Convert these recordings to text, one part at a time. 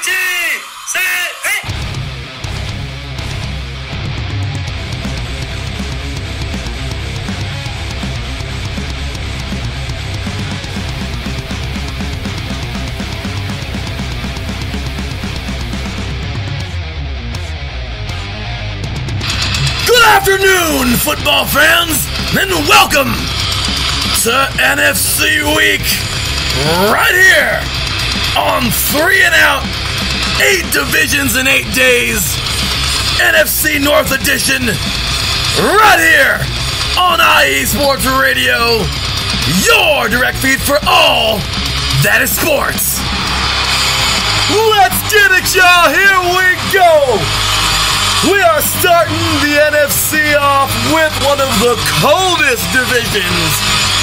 Ready, set, hey! Good afternoon, football fans, and welcome to NFC Week, right here on 3 and Out, 8 divisions in 8 days, NFC North Edition, right here on IE Sports Radio, your direct feed for all that is sports. Let's get it, y'all. Here we go. We are starting the NFC off with one of the coldest divisions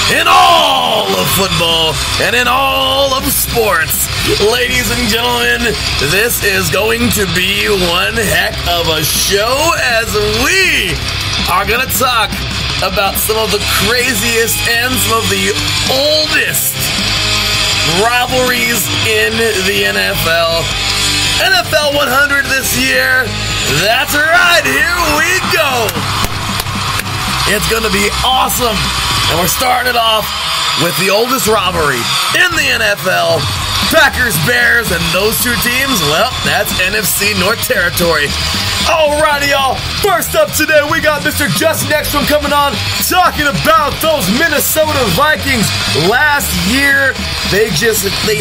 In all of football and in all of sports. Ladies and gentlemen, this is going to be one heck of a show as we are going to talk about some of the craziest and some of the oldest rivalries in the NFL. NFL 100 this year. That's right, here we go. It's going to be awesome. And we're starting it off with the oldest rivalry in the NFL. Packers, Bears, and those two teams, well, that's NFC North territory. Alrighty, y'all. First up today, we got Mr. Justin Ekstrom coming on, talking about those Minnesota Vikings. Last year, they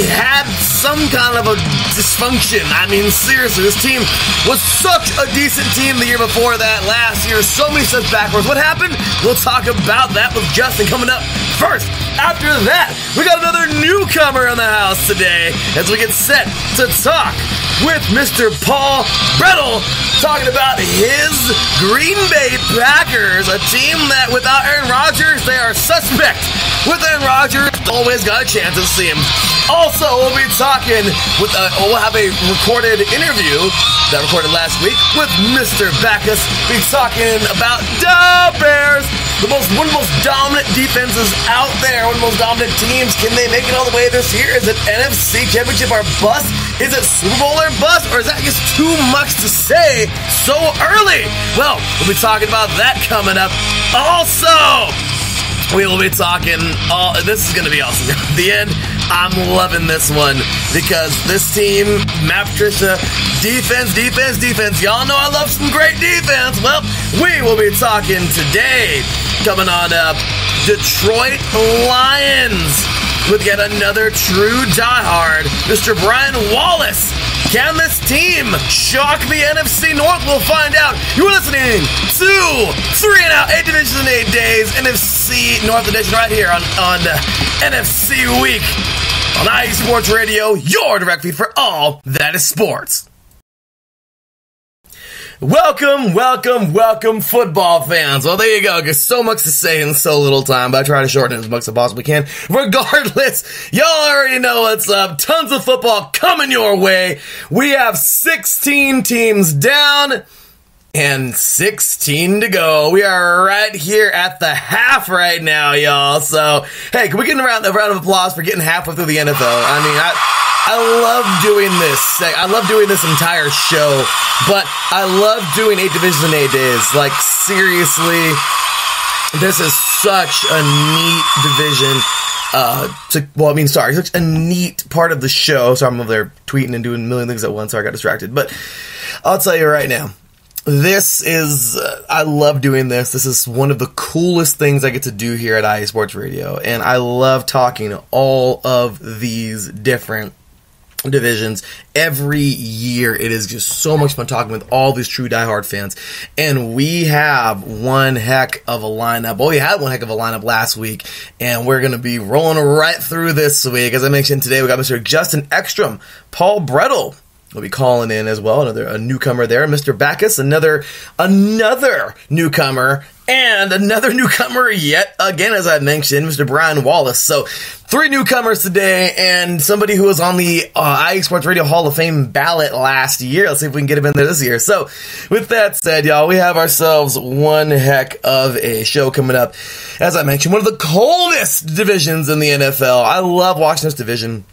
had some kind of a dysfunction. I mean, seriously, this team was such a decent team the year before that. Last year, so many steps backwards. What happened? We'll talk about that with Justin coming up first. After that, we got another newcomer in the house today as we get set to talk with Mr. Paul Brettel, talking about his Green Bay Packers, a team that without Aaron Rodgers, they are suspect. With Aaron Rodgers, always got a chance to see him. Also, we'll be talking with, we'll have a recorded interview that recorded last week with Mr. Backus. We'll be talking about the Bears, one of the most dominant defenses out there, one of the most dominant teams. Can they make it all the way this year? Is it NFC Championship or bust? Is it Super Bowl or bust? Or is that just too much to say so early? Well, we'll be talking about that coming up. Also, we will be talking, this is going to be awesome. At the end, I'm loving this one because this team, Matt Patricia, defense. Y'all know I love some great defense. Well, we will be talking today, coming on up, Detroit Lions with yet another true diehard, Mr. Brian Wallace. Can this team shock the NFC North? We'll find out. You're listening to 3 and Out, 8 divisions in 8 days, NFC North Edition right here on NFC Week on IE Sports Radio, your direct feed for all that is sports. Welcome, football fans. Well, there you go. There's so much to say in so little time, but I try to shorten it as much as I possibly can. Regardless, y'all already know what's up. Tons of football coming your way. We have 16 teams down and 16 to go. We are right here at the half right now, y'all. So, hey, can we get a round of applause for getting halfway through the NFL? I mean, I love doing this. I love doing this entire show, but I love doing 8 divisions in 8 days. Like, seriously, this is such a neat division. Such a neat part of the show. So I'm over there tweeting and doing a million things at once, so I got distracted. But I'll tell you right now, this is, I love doing this. This is one of the coolest things I get to do here at IE Sports Radio. And I love talking to all of these different divisions. Every year, it is just so much fun talking with all these true diehard fans. And we have one heck of a lineup. Well, we had one heck of a lineup last week, and we're going to be rolling right through this week. As I mentioned today, we got Mr. Justin Ekstrom, Paul Brettel will be calling in as well, a newcomer there. Mr. Backus, another newcomer, and another newcomer yet again, as I mentioned, Mr. Brian Wallace. So 3 newcomers today, and somebody who was on the IE Sports Radio Hall of Fame ballot last year. Let's see if we can get him in there this year. So with that said, y'all, we have ourselves one heck of a show coming up. As I mentioned, one of the coldest divisions in the NFL. I love watching this division.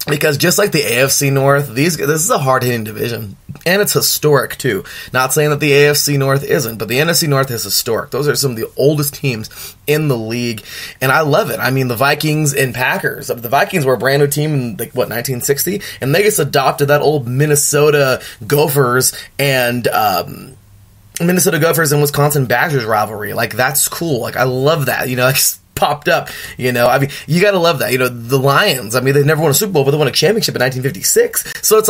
Because just like the AFC North, this is a hard-hitting division. And it's historic, too. Not saying that the AFC North isn't, but the NFC North is historic. Those are some of the oldest teams in the league, and I love it. I mean, the Vikings and Packers. The Vikings were a brand new team in, 1960? And they just adopted that old Minnesota Gophers and Wisconsin Badgers rivalry. That's cool. I love that. Popped up, I mean, you gotta love that. The Lions, I mean, they've never won a Super Bowl, but they won a championship in 1956. So it's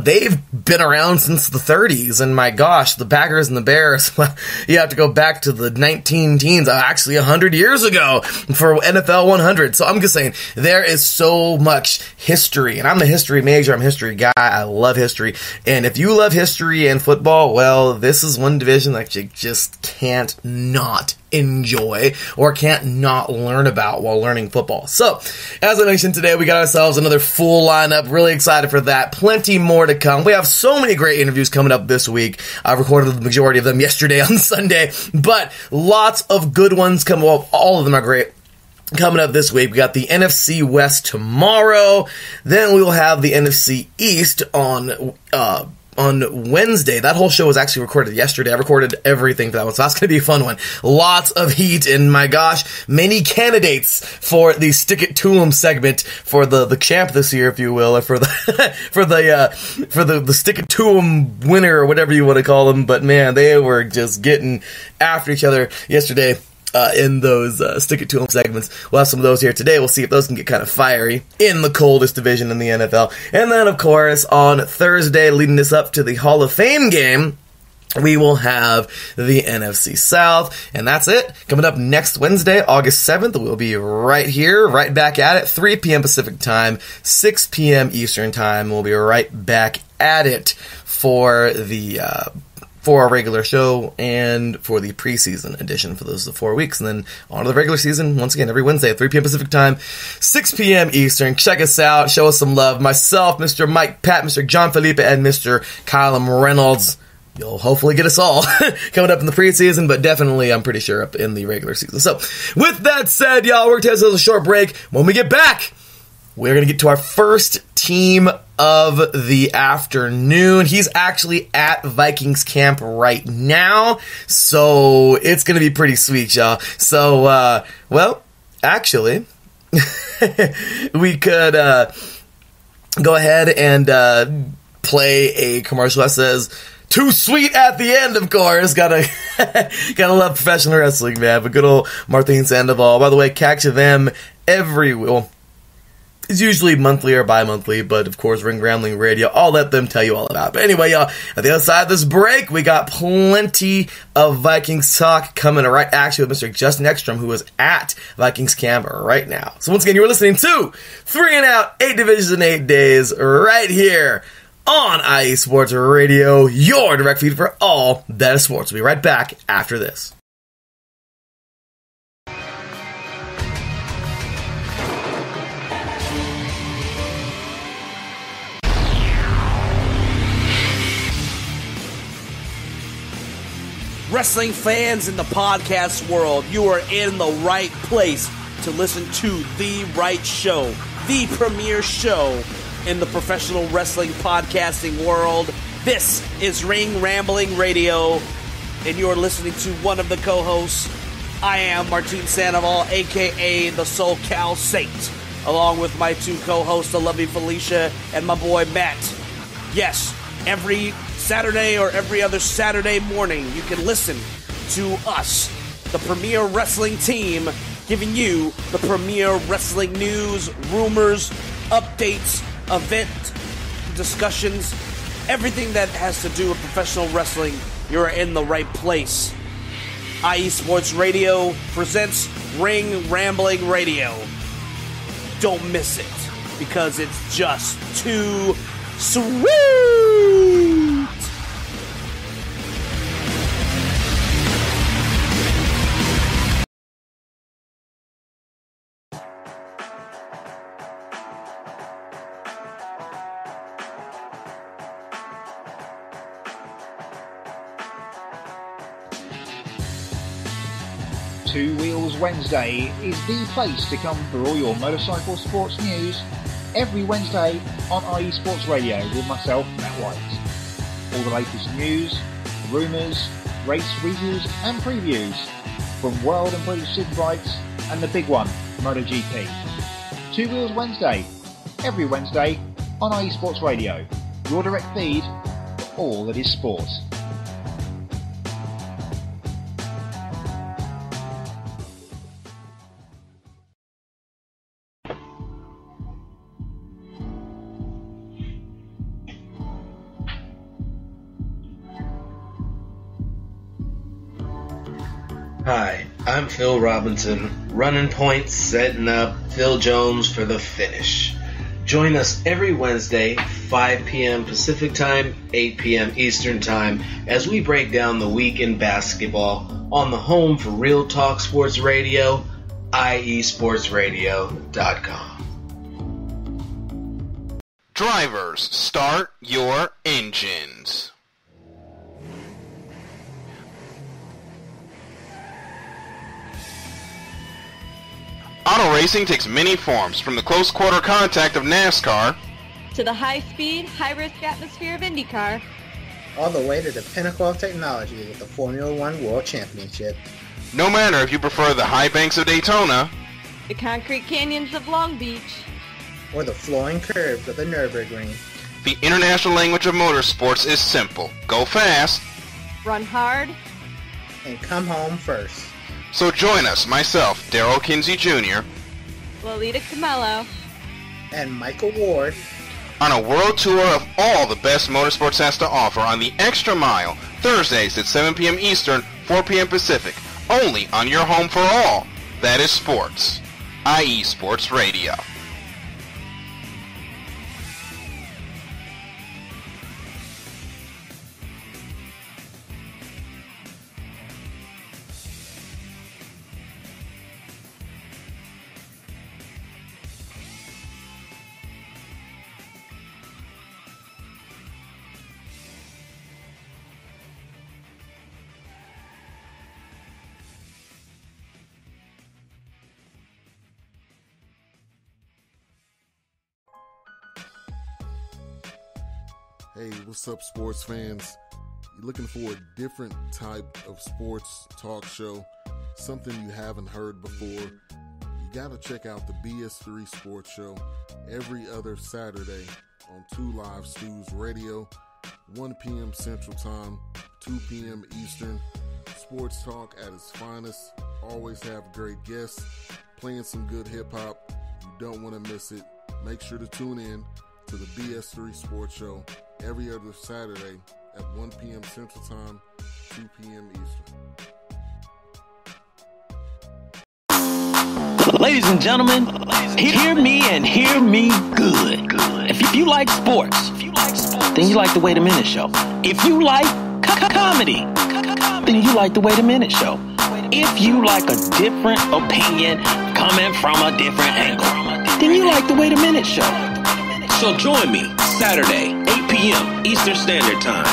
they've been around since the 30s, and my gosh, the Packers and the Bears, well, you have to go back to the 19 teens, actually 100 years ago for NFL 100. So I'm just saying, there is so much history, and I'm a history major, I'm a history guy, I love history, and if you love history and football, well, this is one division that you just can't not enjoy or can't not learn about while learning football. So, as I mentioned today, we got ourselves another full lineup. Really excited for that. Plenty more to come. We have so many great interviews coming up this week. I recorded the majority of them yesterday on Sunday, but lots of good ones coming up. All of them are great. Coming up this week, we got the NFC West tomorrow. Then we will have the NFC East on Wednesday. That whole show was actually recorded yesterday. I recorded everything for that one, so that's going to be a fun one. Lots of heat, and my gosh, many candidates for the Stick It To 'em segment for the champ this year, if you will, or for the for the Stick It To 'em winner, or whatever you want to call them. But man, they were just getting after each other yesterday. In those Stick It To 'em segments. We'll have some of those here today. We'll see if those can get kind of fiery in the coldest division in the NFL. And then, of course, on Thursday, leading us up to the Hall of Fame game, we will have the NFC South, and that's it. Coming up next Wednesday, August 7th, we'll be right here, right back at it, 3 p.m. Pacific Time, 6 p.m. Eastern Time. We'll be right back at it for our regular show and for the preseason edition for those 4 weeks. And then on to the regular season, once again, every Wednesday at 3 p.m. Pacific Time, 6 p.m. Eastern. Check us out. Show us some love. Myself, Mr. Mike Pat, Mr. John Felipe, and Mr. Kylam Reynolds. You'll hopefully get us all coming up in the preseason, but definitely, I'm pretty sure, up in the regular season. So, with that said, y'all, we're going to take a short break. When we get back, we're going to get to our first team of the afternoon. He's actually at Vikings camp right now, so it's going to be pretty sweet, y'all. So, well, actually, we could go ahead and play a commercial that says, "Too sweet" at the end, of course. Gotta love professional wrestling, man. But good old Martin Sandoval. By the way, catch them it's usually monthly or bi-monthly, but of course, Ring Rambling Radio, I'll let them tell you all about it. But anyway, y'all, at the other side of this break, we got plenty of Vikings talk coming right actually with Mr. Justin Ekstrom, who is at Vikings camp right now. So once again, you're listening to 3 and Out, 8 Divisions in 8 Days, right here on IE Sports Radio, your direct feed for all that is sports. We'll be right back after this. Wrestling fans in the podcast world, you are in the right place to listen to the right show, the premier show in the professional wrestling podcasting world. This is Ring Rambling Radio, and you're listening to one of the co-hosts. I am Martin Sandoval, a.k.a. the SoCal Saint, along with my 2 co-hosts, the lovely Felicia and my boy Matt. Yes, every Saturday or every other Saturday morning, you can listen to us, the premier wrestling team, giving you the premier wrestling news, rumors, updates, event discussions, everything that has to do with professional wrestling. You're in the right place. IE Sports Radio presents Ring Rambling Radio. Don't miss it, because it's just too sweet. Two Wheels Wednesday is the place to come for all your motorcycle sports news every Wednesday on IE Sports Radio with myself, Matt White. All the latest news, rumours, race reviews and previews from World and British Superbikes and the big one, MotoGP. Two Wheels Wednesday, every Wednesday on IE Sports Radio, your direct feed for all that is sport. Hi, I'm Phil Robinson, running points, setting up Phil Jones for the finish. Join us every Wednesday, 5 p.m. Pacific Time, 8 p.m. Eastern Time, as we break down the week in basketball on the home for Real Talk Sports Radio, iesportsradio.com. Drivers, start your engines. Auto racing takes many forms, from the close quarter contact of NASCAR to the high-speed, high-risk atmosphere of IndyCar, all the way to the pinnacle of technology with the Formula One World Championship. No matter if you prefer the high banks of Daytona, the concrete canyons of Long Beach, or the flowing curves of the Nürburgring, the international language of motorsports is simple. Go fast, run hard, and come home first. So join us, myself, Darrell Kinsey Jr., Lolita Camello, and Michael Ward, on a world tour of all the best motorsports has to offer on the Extra Mile, Thursdays at 7 p.m. Eastern, 4 p.m. Pacific, only on your home for all. That is sports. IE Sports Radio. Hey, what's up, sports fans? You're looking for a different type of sports talk show, something you haven't heard before? You gotta check out the BS3 Sports Show every other Saturday on 2 Live Stews Radio, 1 p.m. Central Time, 2 p.m. Eastern. Sports talk at its finest. Always have great guests, playing some good hip-hop. You don't want to miss it. Make sure to tune in to the BS3 Sports Show every other Saturday at 1 p.m. Central Time, 2 p.m. Eastern. Ladies and gentlemen, hear me and hear me good. If you like sports, then you like the Wait a Minute Show. If you like comedy, then you like the Wait a Minute Show. If you like a different opinion coming from a different angle, then you like the Wait a Minute Show. So join me Saturday, 8 p.m. Eastern Standard Time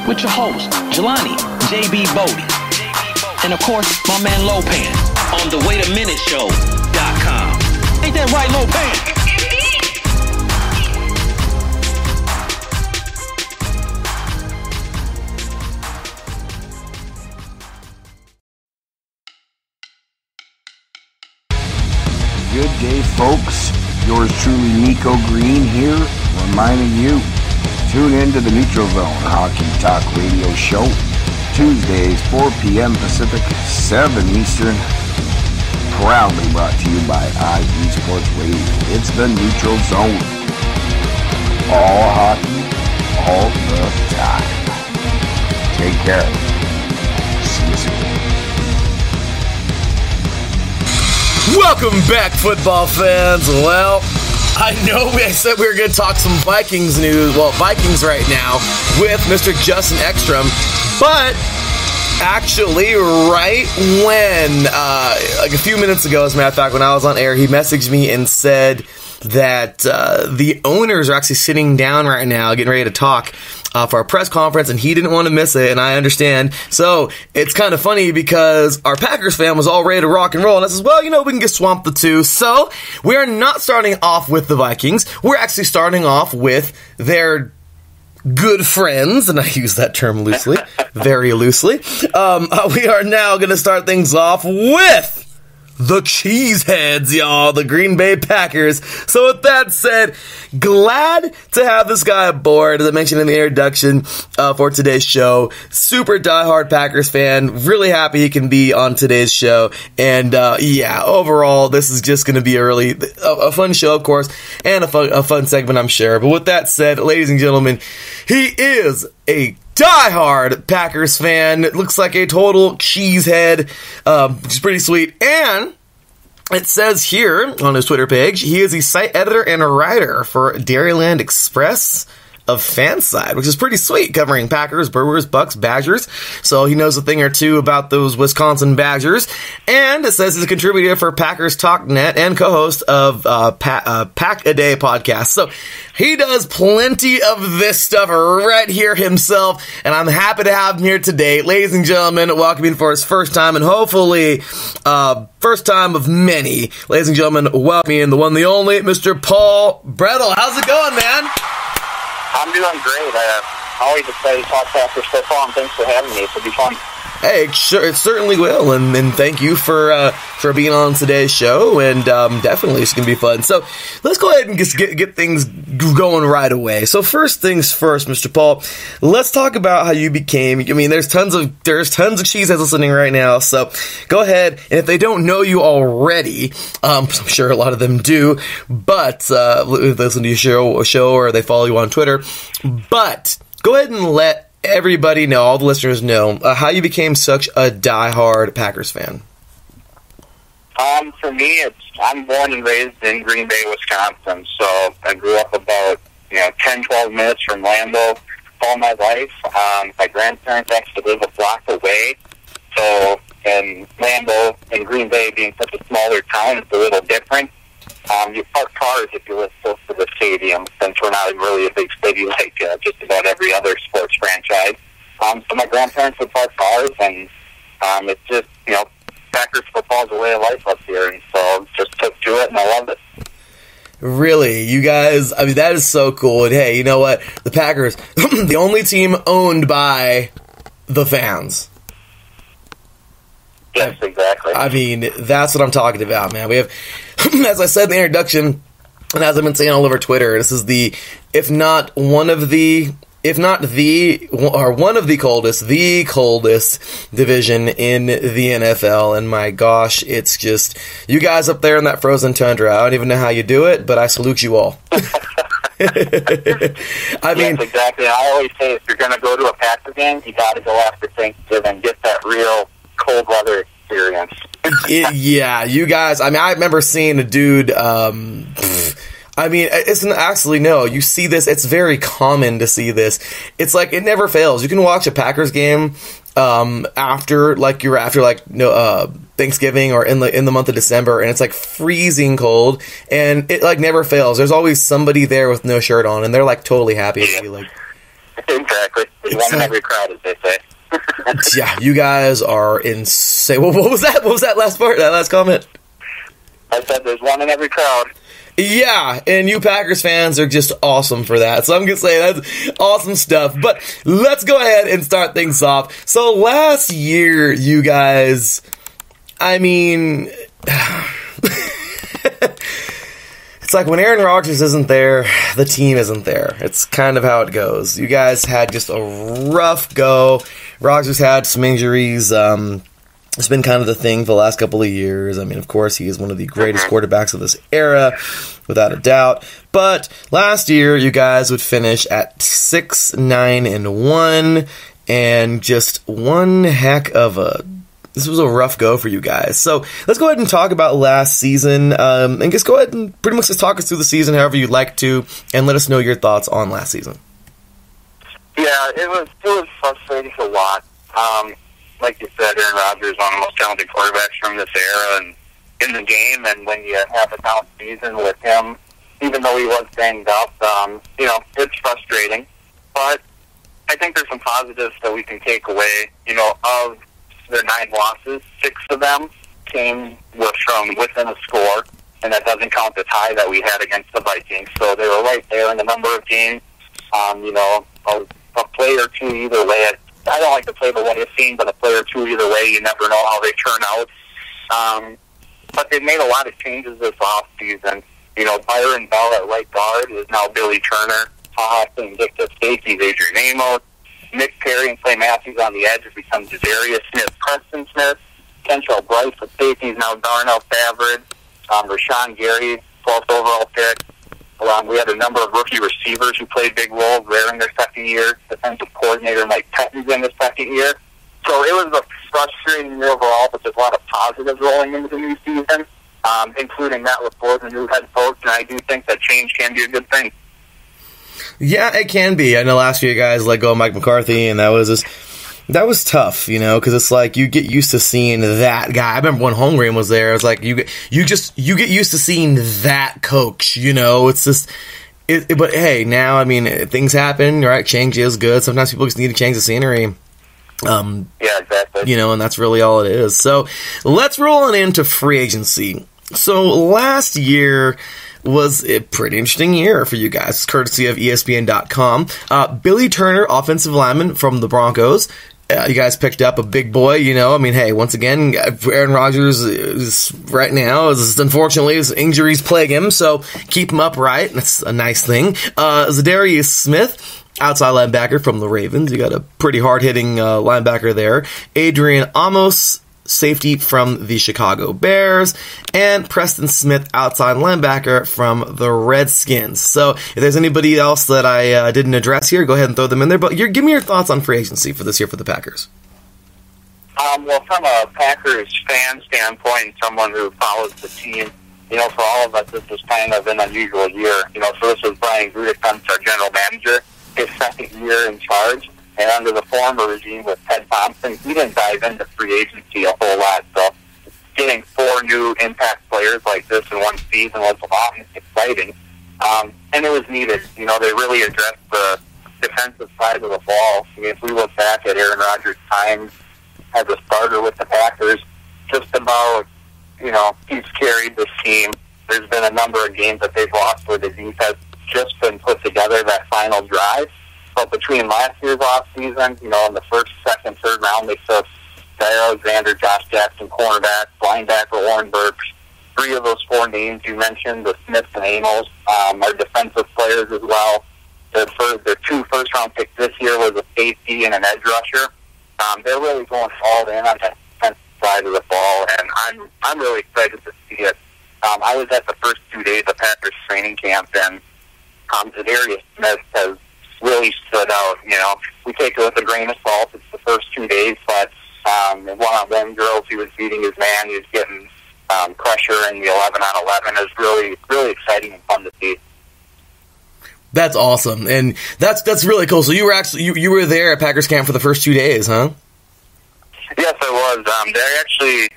with your host, Jelani J.B. Bodie. And of course, my man Lopan on the WaitAMinuteShow.com. Ain't that right, Lopan? Good day, folks. Yours truly, Nico Green here, reminding you, tune in to the Neutral Zone Hockey Talk Radio Show, Tuesdays, 4 p.m. Pacific, 7 Eastern, proudly brought to you by IE Sports Radio. It's the Neutral Zone. All hockey, all the time. Take care. See you soon. Welcome back, football fans. Well, I know I said we were going to talk some Vikings news. Well, Vikings right now with Mr. Justin Ekstrom. But Actually, right when, like a few minutes ago, as a matter of fact, when I was on air, he messaged me and said that the owners are actually sitting down right now, getting ready to talk for a press conference, and he didn't want to miss it, and I understand. So it's kind of funny because our Packers fan was all ready to rock and roll, and I says, well, we can get swamped the two. So we are not starting off with the Vikings. We're actually starting off with their good friends, and I use that term loosely, very loosely. We are now going to start things off with the Cheeseheads, y'all, the Green Bay Packers. So with that said, glad to have this guy aboard, as I mentioned in the introduction for today's show. Super diehard Packers fan. Really happy he can be on today's show. And yeah, overall, this is just going to be a fun show, of course, and a fun segment, I'm sure. But with that said, ladies and gentlemen, he is a diehard Packers fan. It looks like a total cheesehead, which is pretty sweet. And it says here on his Twitter page, he is a site editor and a writer for Dairyland Express of Fanside, which is pretty sweet, covering Packers, Brewers, Bucks, Badgers. So he knows a thing or two about those Wisconsin Badgers. And it says he's a contributor for Packers TalkNet and co-host of Pack a Day podcast. So he does plenty of this stuff right here himself, and I'm happy to have him here today. Ladies and gentlemen, welcome him for his first time, and hopefully first time of many. Ladies and gentlemen, welcome in the one, the only, Mr. Paul Brettel. How's it going, man? I'm doing great. Always excited to talk Packers football, and thanks for having me. It'll be fun. Hey, sure, it certainly will, and thank you for being on today's show, and definitely it's going to be fun. So let's go ahead and just get things going right away. So first things first, Mr. Paul, let's talk about how you became. I mean, there's tons of cheeseheads listening right now. So go ahead, and if they don't know you already, I'm sure a lot of them do, but if they listen to your show or they follow you on Twitter, but go ahead and let everybody know, all the listeners know, how you became such a diehard Packers fan. For me, I'm born and raised in Green Bay, Wisconsin, so I grew up about 10, 12 minutes from Lambeau all my life. My grandparents actually live a block away, so in Lambeau and Green Bay being such a smaller town, it's a little different. You park cars if you live close to the stadium, since we're not really a big city like just about every other sports franchise. So my grandparents would park cars, and it's just, Packers football is a way of life up here, and so just took to it, and I love it. Really? You guys, I mean, that is so cool. And hey, you know what? The Packers, the only team owned by the fans. Yes, exactly. I mean, that's what I'm talking about, man. We have, as I said in the introduction, and as I've been saying all over Twitter, this is one of the coldest division in the NFL. And my gosh, it's just, you guys up there in that frozen tundra, I don't even know how you do it, but I salute you all. I mean, yes, exactly. I always say, if you're going to go to a Packers game, you got to go after Thanksgiving, get that real cold weather experience. Yeah, you guys, I mean, I remember seeing a dude, I mean, it's actually, no, you see this, it's very common to see this. It's like, it never fails. You can watch a Packers game after Thanksgiving or in the month of December, and it's like freezing cold, and it like never fails. There's always somebody there with no shirt on, and they're like totally happy to be like. Exactly. There's one in every crowd, as they say. Yeah, you guys are insane. What was that? What was that last part? That last comment? I said there's one in every crowd. Yeah, and you Packers fans are just awesome for that. So I'm going to say that's awesome stuff. But let's go ahead and start things off. So last year, you guys, I mean, it's like when Aaron Rodgers isn't there, the team isn't there. It's kind of how it goes. You guys had just a rough go. Rodgers had some injuries. It's been kind of the thing for the last couple of years. I mean, of course, he is one of the greatest quarterbacks of this era, without a doubt. But last year, you guys would finish at 6-9-1, and just one heck of a... This was a rough go for you guys. So let's go ahead and talk about last season, and just go ahead and pretty much just talk us through the season however you'd like to, and let us know your thoughts on last season. Yeah, it was frustrating to watch. like you said, Aaron Rodgers is one of the most talented quarterbacks from this era and in the game. And when you have a down season with him, even though he was banged up, it's frustrating. But I think there's some positives that we can take away. Of their 9 losses, 6 of them came from within a score, and that doesn't count the tie that we had against the Vikings. So they were right there in the number of games. A play or two either way. I don't like to play the way it's seen, but a play or two either way, you never know how they turn out. But they've made a lot of changes this offseason. Byron Bell at right guard is now Billy Turner. and Victor safety is Adrian Amos. Nick Perry and Clay Matthews on the edge has become Jazarius Smith, Preston Smith. Kentrell Bryce with safety is now Darnell Savard. Rashawn Gary, 12th overall pick. We had a number of rookie receivers who played big roles there in their second year. Defensive coordinator Mike Pettin's in his second year. So it was a frustrating year overall, but there's a lot of positives rolling into the new season, including Matt LaFleur, the new head coach, and I do think that change can be a good thing. Yeah, it can be. I know last year you guys let go of Mike McCarthy, and that was tough, because it's like you get used to seeing that guy. I remember when Holmgren was there, it's like you get used to seeing that coach, It's just but hey, now things happen, right? Change is good. Sometimes people just need to change the scenery. Yeah, exactly. And that's really all it is. So let's roll on into free agency. So last year was a pretty interesting year for you guys, courtesy of ESPN.com. Billy Turner, offensive lineman from the Broncos. You guys picked up a big boy, hey, once again, Aaron Rodgers is right now, unfortunately, his injuries plague him, so keep him upright. That's a nice thing. Zadarius Smith, outside linebacker from the Ravens. You got a pretty hard-hitting linebacker there. Adrian Amos, safety from the Chicago Bears, and Preston Smith, outside linebacker from the Redskins. So if there's anybody else that I didn't address here, go ahead and throw them in there. But give me your thoughts on free agency for this year for the Packers. Well, from a Packers fan standpoint, someone who follows the team, for all of us, this is kind of an unusual year. So this was Brian Gutekunst, our general manager, his second year in charge. And under the former regime with Ted Thompson, he didn't dive into free agency a whole lot. So getting 4 new impact players like this in one season was a lot exciting. And it was needed. They really addressed the defensive side of the ball. If we look back at Aaron Rodgers' time as a starter with the Packers, just about, he's carried this team. There's been a number of games that they've lost where the defense just been put together that final drive. But between last year's offseason, in the first, second, third round, they took Jair Alexander, Josh Jackson, cornerback, linebacker, Warren Burks. 3 of those 4 names you mentioned, the Smiths and Amos, are defensive players as well. Their 2 first-round picks this year was a safety and an edge rusher. They're really going all in on the defensive side of the ball, and I'm really excited to see it. I was at the first 2 days of Packers training camp, and Zadarius Smith has really stood out. We take it with a grain of salt. It's the first 2 days, but one-on-one drills, he was beating his man. He was getting pressure in the 11-on-11. It was really, really exciting and fun to see. That's awesome, and that's really cool. So you were actually you were there at Packers camp for the first 2 days, huh? Yes, I was. They're actually,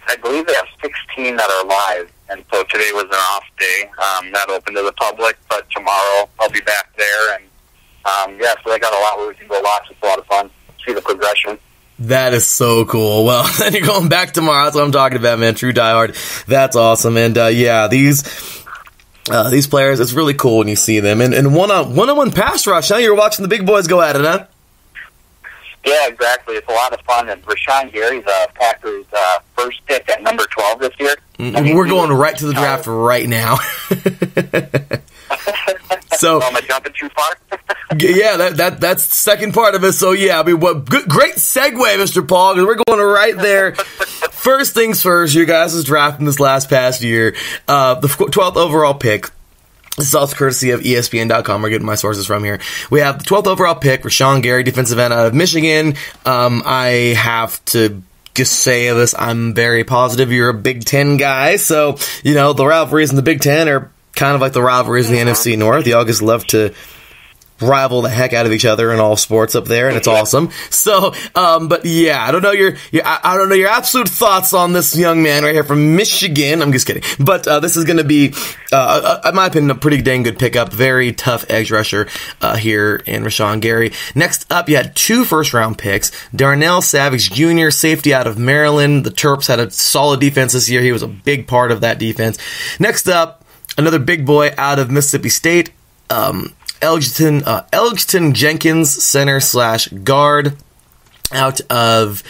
I believe they have 16 that are live, and so today was an off day. Not open to the public, but tomorrow I'll be back there, and so they got a lot where we can go watch. It's a lot of fun. See the progression. That is so cool. Well, then you're going back tomorrow. That's what I'm talking about, man. True diehard. That's awesome. And these players, it's really cool when you see them. And one-on-one pass rush, huh? You're watching the big boys go at it, huh? Yeah, exactly. It's a lot of fun. And Rashawn Gary's Packers' first pick at number 12 this year. We're going right to the draft right now. So am I jumping too far? Yeah, that's the second part of it. So yeah, great segue, Mr. Paul, because we're going right there. First things first, you guys was drafting this past year, the 12th overall pick. This is also courtesy of ESPN.com. We're getting my sources from here. We have the 12th overall pick, Rashawn Gary, defensive end out of Michigan. I have to just say this, I'm very positive you're a Big Ten guy. So, the rivalries in the Big Ten are kind of like the rivalries in the NFC North. Y'all just love to rival the heck out of each other in all sports up there, and it's awesome. So, but yeah, I don't know your absolute thoughts on this young man right here from Michigan. I'm just kidding. But this is going to be, in my opinion, a pretty dang good pickup. Very tough edge rusher here in Rashawn Gary. Next up, you had 2 first-round picks. Darnell Savage Jr., safety out of Maryland. The Terps had a solid defense this year. He was a big part of that defense. Next up, another big boy out of Mississippi State, Elgton Jenkins, center/guard out of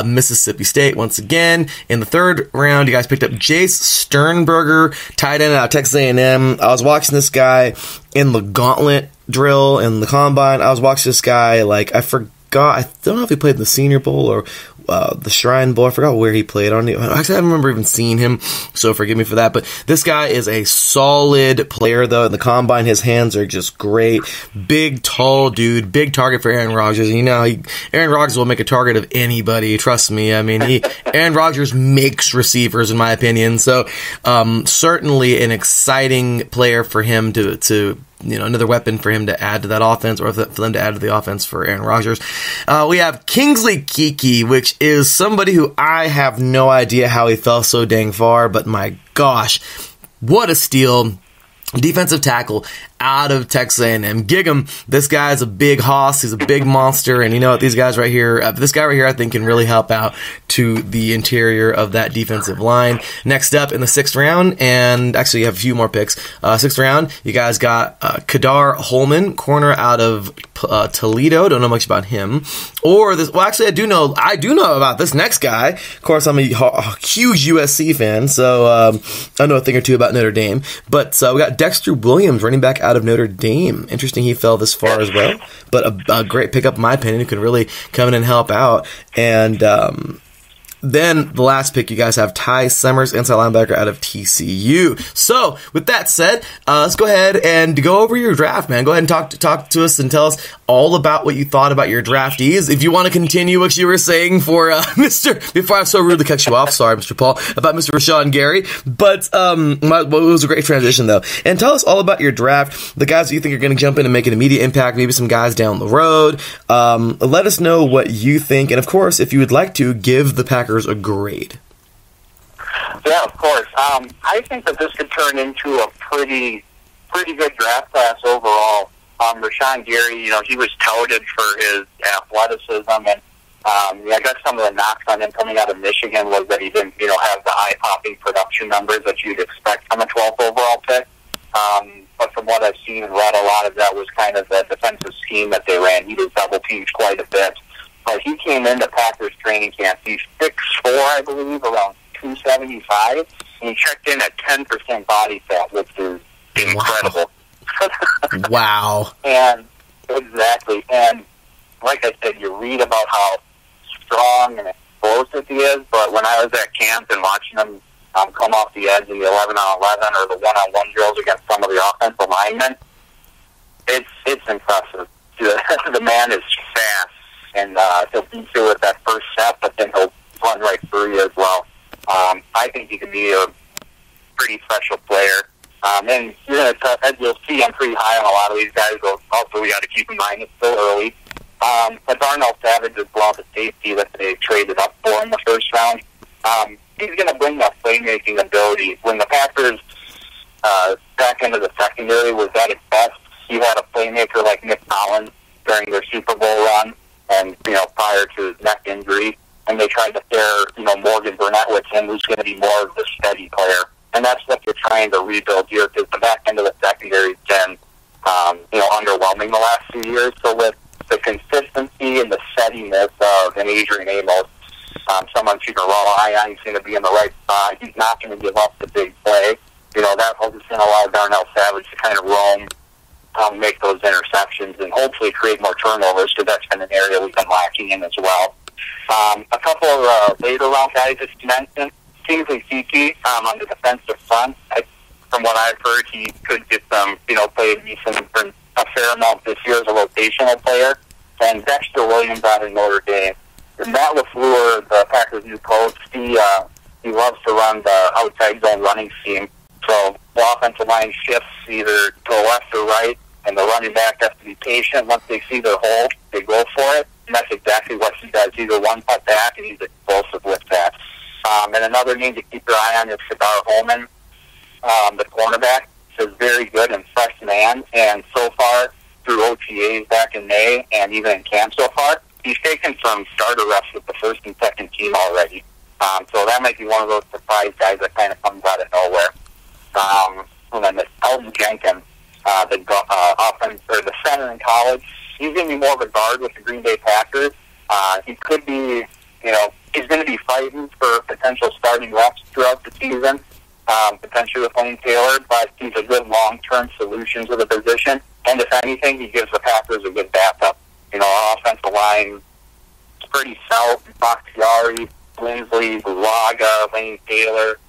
Mississippi State. Once again, in the 3rd round, you guys picked up Jace Sternberger, tight end out of Texas A&M. I was watching this guy in the gauntlet drill in the combine. I was watching this guy, I don't know if he played in the Senior Bowl or the Shrine Bowl. I forgot where he played on. Actually, I don't remember even seeing him, so forgive me for that. But this guy is a solid player, though. In the combine, his hands are just great. Big, tall dude. Big target for Aaron Rodgers. And you know, Aaron Rodgers will make a target of anybody. Trust me. I mean, Aaron Rodgers makes receivers, in my opinion. So, certainly an exciting player for him to another weapon for him to add to that offense, or for them to add to the offense for Aaron Rodgers. We have Kingsley Keke, which is somebody who I have no idea how he fell so dang far, but my gosh, what a steal. Defensive tackle out of Texas A&M. Gig him. This guy's a big hoss. He's a big monster. And you know what? This guy right here, I think, can really help out to the interior of that defensive line. Next up in the 6th round, and actually you have a few more picks. 6th round, you guys got Kadar Holman, corner out of Toledo. Don't know much about him. Or this, well, actually, I do know about this next guy. Of course, I'm a huge USC fan, so I know a thing or two about Notre Dame. But we got Dexter Williams, running back out of Notre Dame. Interesting he fell this far as well. But a great pickup, in my opinion, who could really come in and help out. And then the last pick, you guys have Ty Summers, inside linebacker out of TCU. So, with that said, let's go ahead and go over your draft, man. Go ahead and talk to us and tell us all about what you thought about your draftees. If you want to continue what you were saying for before I so rudely cut you off, sorry, Mr. Paul, about Mr. Rashawn Gary. But it was a great transition, though. And tell us all about your draft, the guys that you think are going to jump in and make an immediate impact, maybe some guys down the road. Let us know what you think. And, of course, if you would like to, give the Packers a grade. Yeah, of course. I think that this could turn into a pretty good draft class overall. Rashawn Gary, he was touted for his athleticism, and I guess some of the knocks on him coming out of Michigan was that he didn't, have the eye-popping production numbers that you'd expect from a 12th overall pick. But from what I've seen and read, a lot of that was kind of the defensive scheme that they ran. He was double-teamed quite a bit. But he came into Packers training camp. He's 6'4", I believe, around 275. And he checked in at 10% body fat, which is incredible. Wow. And exactly. And like I said, you read about how strong and explosive he is, but when I was at camp and watching him come off the edge in the 11-on-11 or the one-on-one drills against some of the offensive linemen, it's impressive. The man is fast. And he'll beat you with that first step, but then he'll run right through you as well. I think he could be a pretty special player. And as you'll see, I'm pretty high on a lot of these guys. Also, we got to keep in mind it's still early. But Darnell Savage is well the safety that they traded up for in the first round. He's going to bring that playmaking ability. When the Packers back into the secondary was at its best, you had a playmaker like Nick Collins during their Super Bowl run. And, prior to his neck injury, and they tried to pair, Morgan Burnett with him, who's going to be more of the steady player. And that's what you're trying to rebuild here, because the back end of the secondary has been, underwhelming the last few years. So with the consistency and the steadiness of an Adrian Amos, someone you can rely on, he's going to be in the right spot. He's not going to give up the big play. That will just allow Darnell Savage to kind of roam, make those interceptions, and hopefully create more turnovers, because that's been an area we've been lacking in as well. A couple of later round guys that you mentioned, Kingsley Keke on the defensive front. From what I've heard, he could get some, play a fair amount this year as a rotational player. And Dexter Williams out of Notre Dame. Matt LaFleur, the Packers' new coach, he loves to run the outside zone running scheme. So the offensive line shifts either to the left or right, and the running back has to be patient. Once they see their hole, they go for it, and that's exactly what he does. He's a one-cut back, and he's explosive with that. And another name to keep your eye on is Shadar Holman, the cornerback. Is very good and fresh man, and so far through OTAs back in May and even in camp so far, he's taken some starter reps with the first and second team already. So that might be one of those surprise guys that kind of comes out of nowhere. And then Elton Jenkins, the offense or the center in college, he's going to be more of a guard with the Green Bay Packers. He could be, he's going to be fighting for potential starting reps throughout the season. Potentially with Lane Taylor, but he's a good long-term solution to the position. And if anything, he gives the Packers a good backup. Our offensive line is pretty stout. Bakhtiari, Lindsley, Bulaga, Lane Taylor,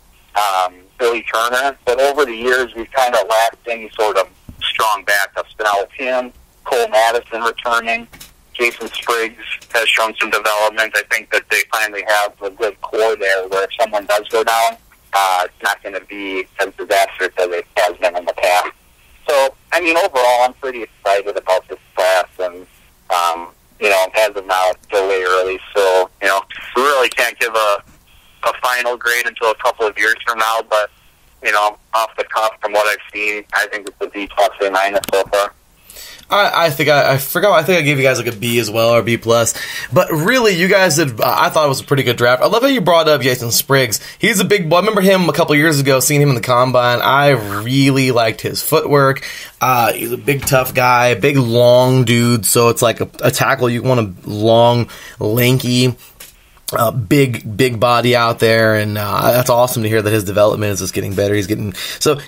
Billy Turner. But over the years, we've kind of lacked any sort of strong backups. But now with him, Cole Madison returning, Jason Spriggs has shown some development. I think that they finally have a good core there where if someone does go down, it's not going to be as disastrous as it has been in the past. So, overall, I'm pretty excited about this class, and, as of now, it's still way early, so, we really can't give a final grade until a couple of years from now, but, off the cuff from what I've seen, I think it's a B+, A- so far. I think I forgot. I think I gave you guys like a B as well, or B+. But really, you guys did. I thought it was a pretty good draft. I love how you brought up Jason Spriggs. He's a big boy. I remember him a couple years ago, seeing him in the combine. I really liked his footwork. He's a big, tough guy, big, long dude. So it's like a tackle. You want a long, lanky, big body out there, and that's awesome to hear that his development is just getting better. He's getting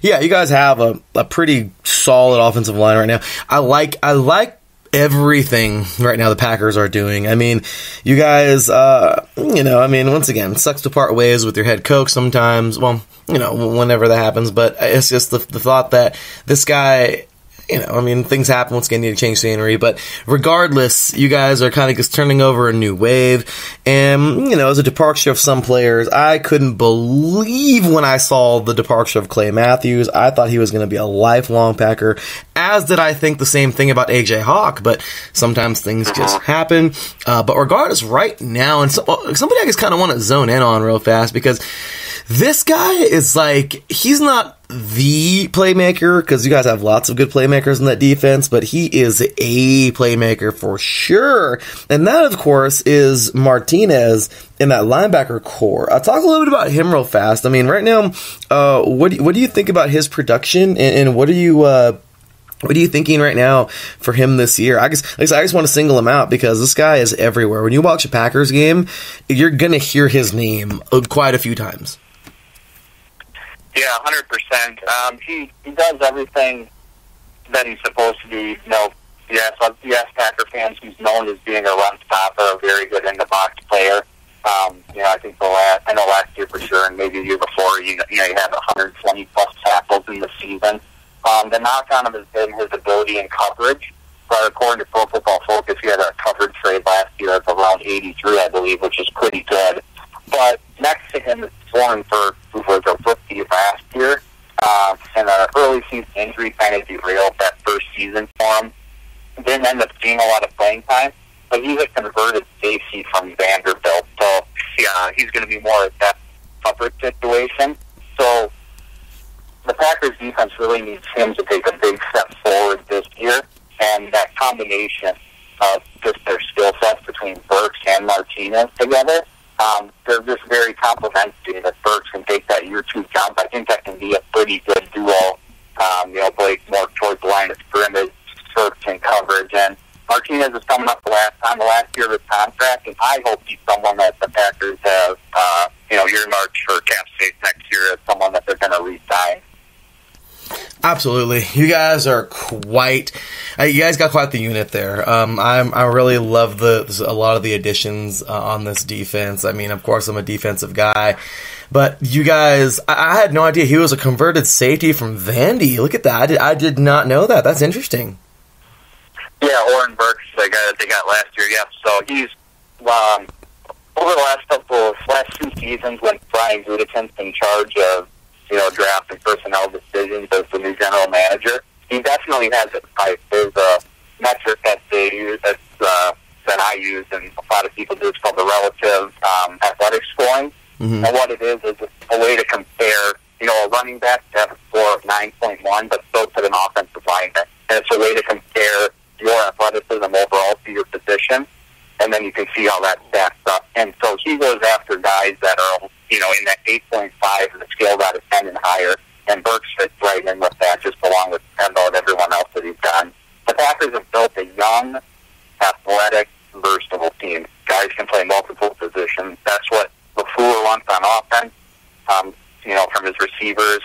yeah. You guys have a pretty solid offensive line right now. I like everything right now the Packers are doing. You guys, once again, it sucks to part ways with your head coach sometimes. Well, whenever that happens, but it's just the thought that this guy. Things happen. Once again, need to change scenery. But regardless, you guys are kind of just turning over a new wave. And, as a departure of some players, I couldn't believe when I saw the departure of Clay Matthews. I thought he was going to be a lifelong Packer, as did I think the same thing about A.J. Hawk. But sometimes things just happen. But regardless, right now, and somebody I just kind of want to zone in on real fast, because this guy is he's not the playmaker, because you guys have lots of good playmakers in that defense, but he is a playmaker for sure. And that, of course, is Martinez in that linebacker core. I'll talk a little bit about him real fast. Right now, what do you think about his production, and what are you thinking right now for him this year? I just want to single him out because this guy is everywhere. When you watch a Packers game, you're going to hear his name quite a few times. Yeah, 100%. He does everything that he's supposed to be. Yes, Packer fans, he's known as being a run stopper, a very good in-the-box player. I think I know last year for sure, and maybe the year before, he had 120-plus tackles in the season. The knock on him has been his ability in coverage. But according to Pro Football Focus, he had a coverage grade last year of around 83, I believe, which is pretty good. But next to him is Warren Burke, who was a rookie last year, and an early season injury kind of derailed that first season for him. Didn't end up seeing a lot of playing time, but he's a converted safety from Vanderbilt, so yeah, he's going to be more of that coverage situation. So the Packers defense really needs him to take a big step forward this year, and that combination of just their skill sets between Burks and Martinez together, they're just very complimentary. That Burks can take that year two jump. I think that can be a pretty good duo. Blake more towards the line of scrimmage, Burks in coverage, and Martinez is coming up the last year of his contract, and I hope he's someone that the Packers have, earmarked for cap space next year as someone that they're going to re-sign. Absolutely. You guys are you guys got quite the unit there. I really love a lot of the additions on this defense. Of course, I'm a defensive guy, but you guys, I had no idea he was a converted safety from Vandy. Look at that. I did not know that. That's interesting. Yeah, Oren Burks, the guy that they got last year. Yeah, so he's over the last two seasons when Brian Gutekunst's in charge of draft and personnel decisions as the new general manager, he definitely he has it right. There's a metric that they use that I use, and a lot of people do. It's called the relative athletic scoring. Mm-hmm. And what it is a way to compare, a running back to have a score of 9.1, but still put an offensive lineman. And it's a way to compare your athleticism overall to your position, and then you can see how that stacks up. And so he goes after guys that are, in that 8.5 of the scale out of 10 and higher, and Burks fits right in with that, just along with about everyone else that he's done. The Packers have built a young, athletic, versatile team. Guys can play multiple positions. That's what LaFleur wants on offense, from his receivers.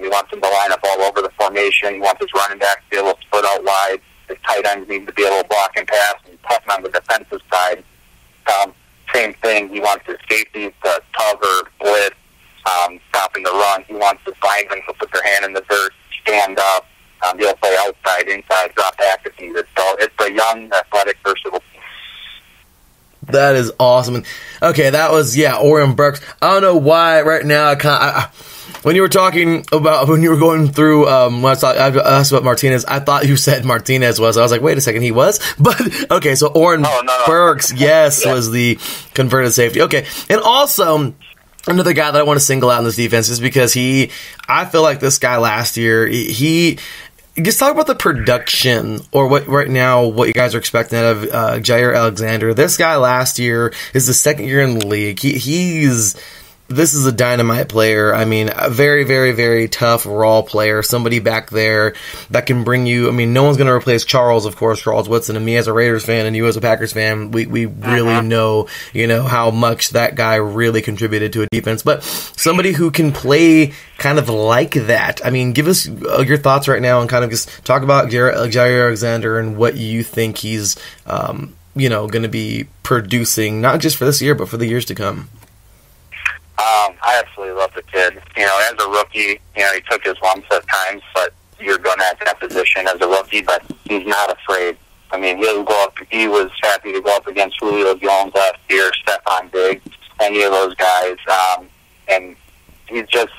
He wants them to line up all over the formation. He wants his running back to be able to split out wide. His tight ends need to be able to block and pass and cut on the defensive side. Same thing. He wants his safeties to cover, blitz, stopping the run. He wants his linemen to put their hand in the dirt, stand up, be able to play outside, inside, drop back if needed. So it's a young, athletic, versatile team. That is awesome. Okay, that was, Oren Burks. I don't know why right now when you were talking about, when you were going through, when I asked about Martinez, I thought you said Martinez was. I was like, wait a second, he was? But, okay, so Oren Burks, was the converted safety. Okay, and also, another guy that I want to single out in this defense is because I feel like this guy last year, just talk about the production, or what you guys are expecting out of Jair Alexander. This guy last year is the second year in the league. This is a dynamite player. I mean, a very, very, very tough, raw player. Somebody back there that can bring you. I mean, no one's going to replace Charles Woodson. And me as a Raiders fan and you as a Packers fan, we really know, how much that guy really contributed to a defense. But somebody who can play kind of like that. I mean, give us your thoughts right now and kind of just talk about Jair Alexander and what you think he's, going to be producing, not just for this year, but for the years to come. I absolutely love the kid. As a rookie, he took his lumps at times, but you're going at that position as a rookie, but he's not afraid. I mean, he'll go up. He was happy to go up against Julio Jones last year, Stephon Diggs, any of those guys. And he's just,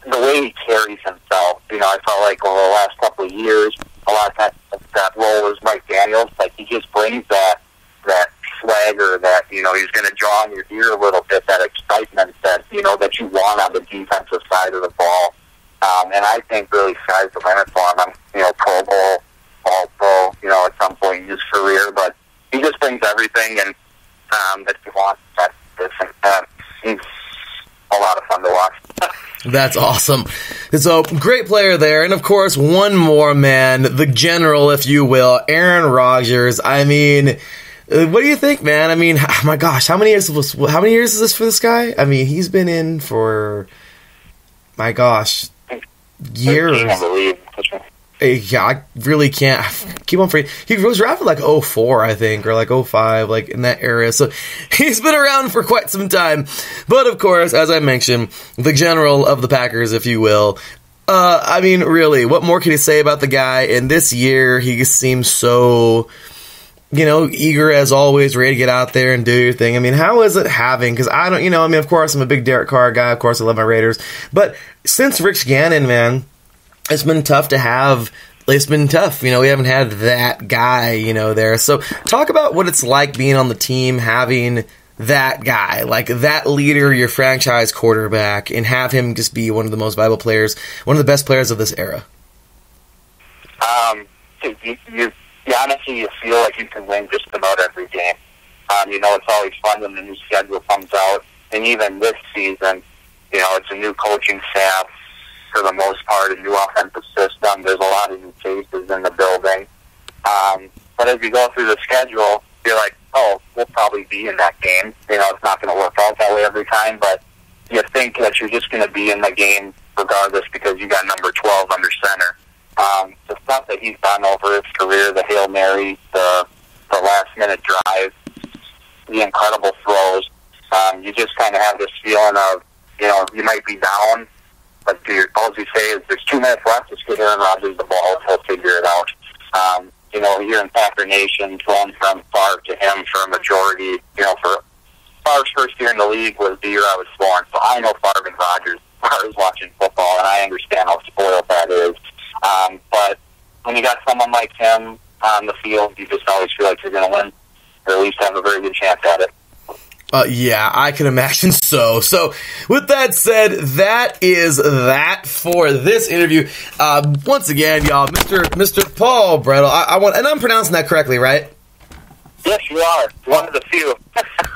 the way he carries himself, I felt like over the last couple of years, a lot of that role is Mike Daniels. Like, he just brings that swagger that, he's going to draw on your ear a little bit, that excitement that, that you want on the defensive side of the ball. And I think really sky's the limit for him. Pro Bowl, All-Pro, at some point in his career, but he just brings everything and that you want. He's a lot of fun to watch. That's awesome. So, great player there. And, of course, one more man, the general, if you will, Aaron Rodgers. I mean, what do you think, man? I mean, oh my gosh, how many years is this for this guy? I mean, he's been in for, my gosh, years. Yeah, I really can't keep on forgetting. He was drafted like 04, I think, or like 05, like in that area. So he's been around for quite some time. But of course, as I mentioned, the general of the Packers, if you will. I mean, really, what more can you say about the guy? And this year, he seems so, eager as always, ready to get out there and do your thing. I mean, how is it having, because I don't, of course, I'm a big Derek Carr guy. Of course, I love my Raiders. But since Rich Gannon, man, it's been tough to have. It's been tough. We haven't had that guy, there. So talk about what it's like being on the team, having that guy, like that leader, your franchise quarterback, and have him just be one of the most valuable players, one of the best players of this era. Honestly, you feel like you can win just about every game. It's always fun when the new schedule comes out. And even this season, it's a new coaching staff for the most part, a new offensive system. There's a lot of new faces in the building. But as you go through the schedule, you're like, oh, we'll probably be in that game. It's not going to work out that way every time, but you think that you're just going to be in the game regardless because you got number 12 under center. The stuff that he's done over his career, the Hail Mary, the last-minute drive, the incredible throws, you just kind of have this feeling of, you might be down, but all you say is there's 2 minutes left, just get Aaron Rodgers the ball, he'll figure it out. Here in Packer Nation, going from Favre to him for a majority, for Favre's first year in the league was the year I was born, so I know Favre and Rodgers as far as watching football, and I understand how spoiled that is. But when you got someone like him on the field, you just always feel like you're going to win, or at least have a very good chance at it. Yeah, I can imagine so. So, with that said, that is that for this interview. Once again, y'all, Mr. Paul Bretl, and I'm pronouncing that correctly, right? Yes, you are. One of the few.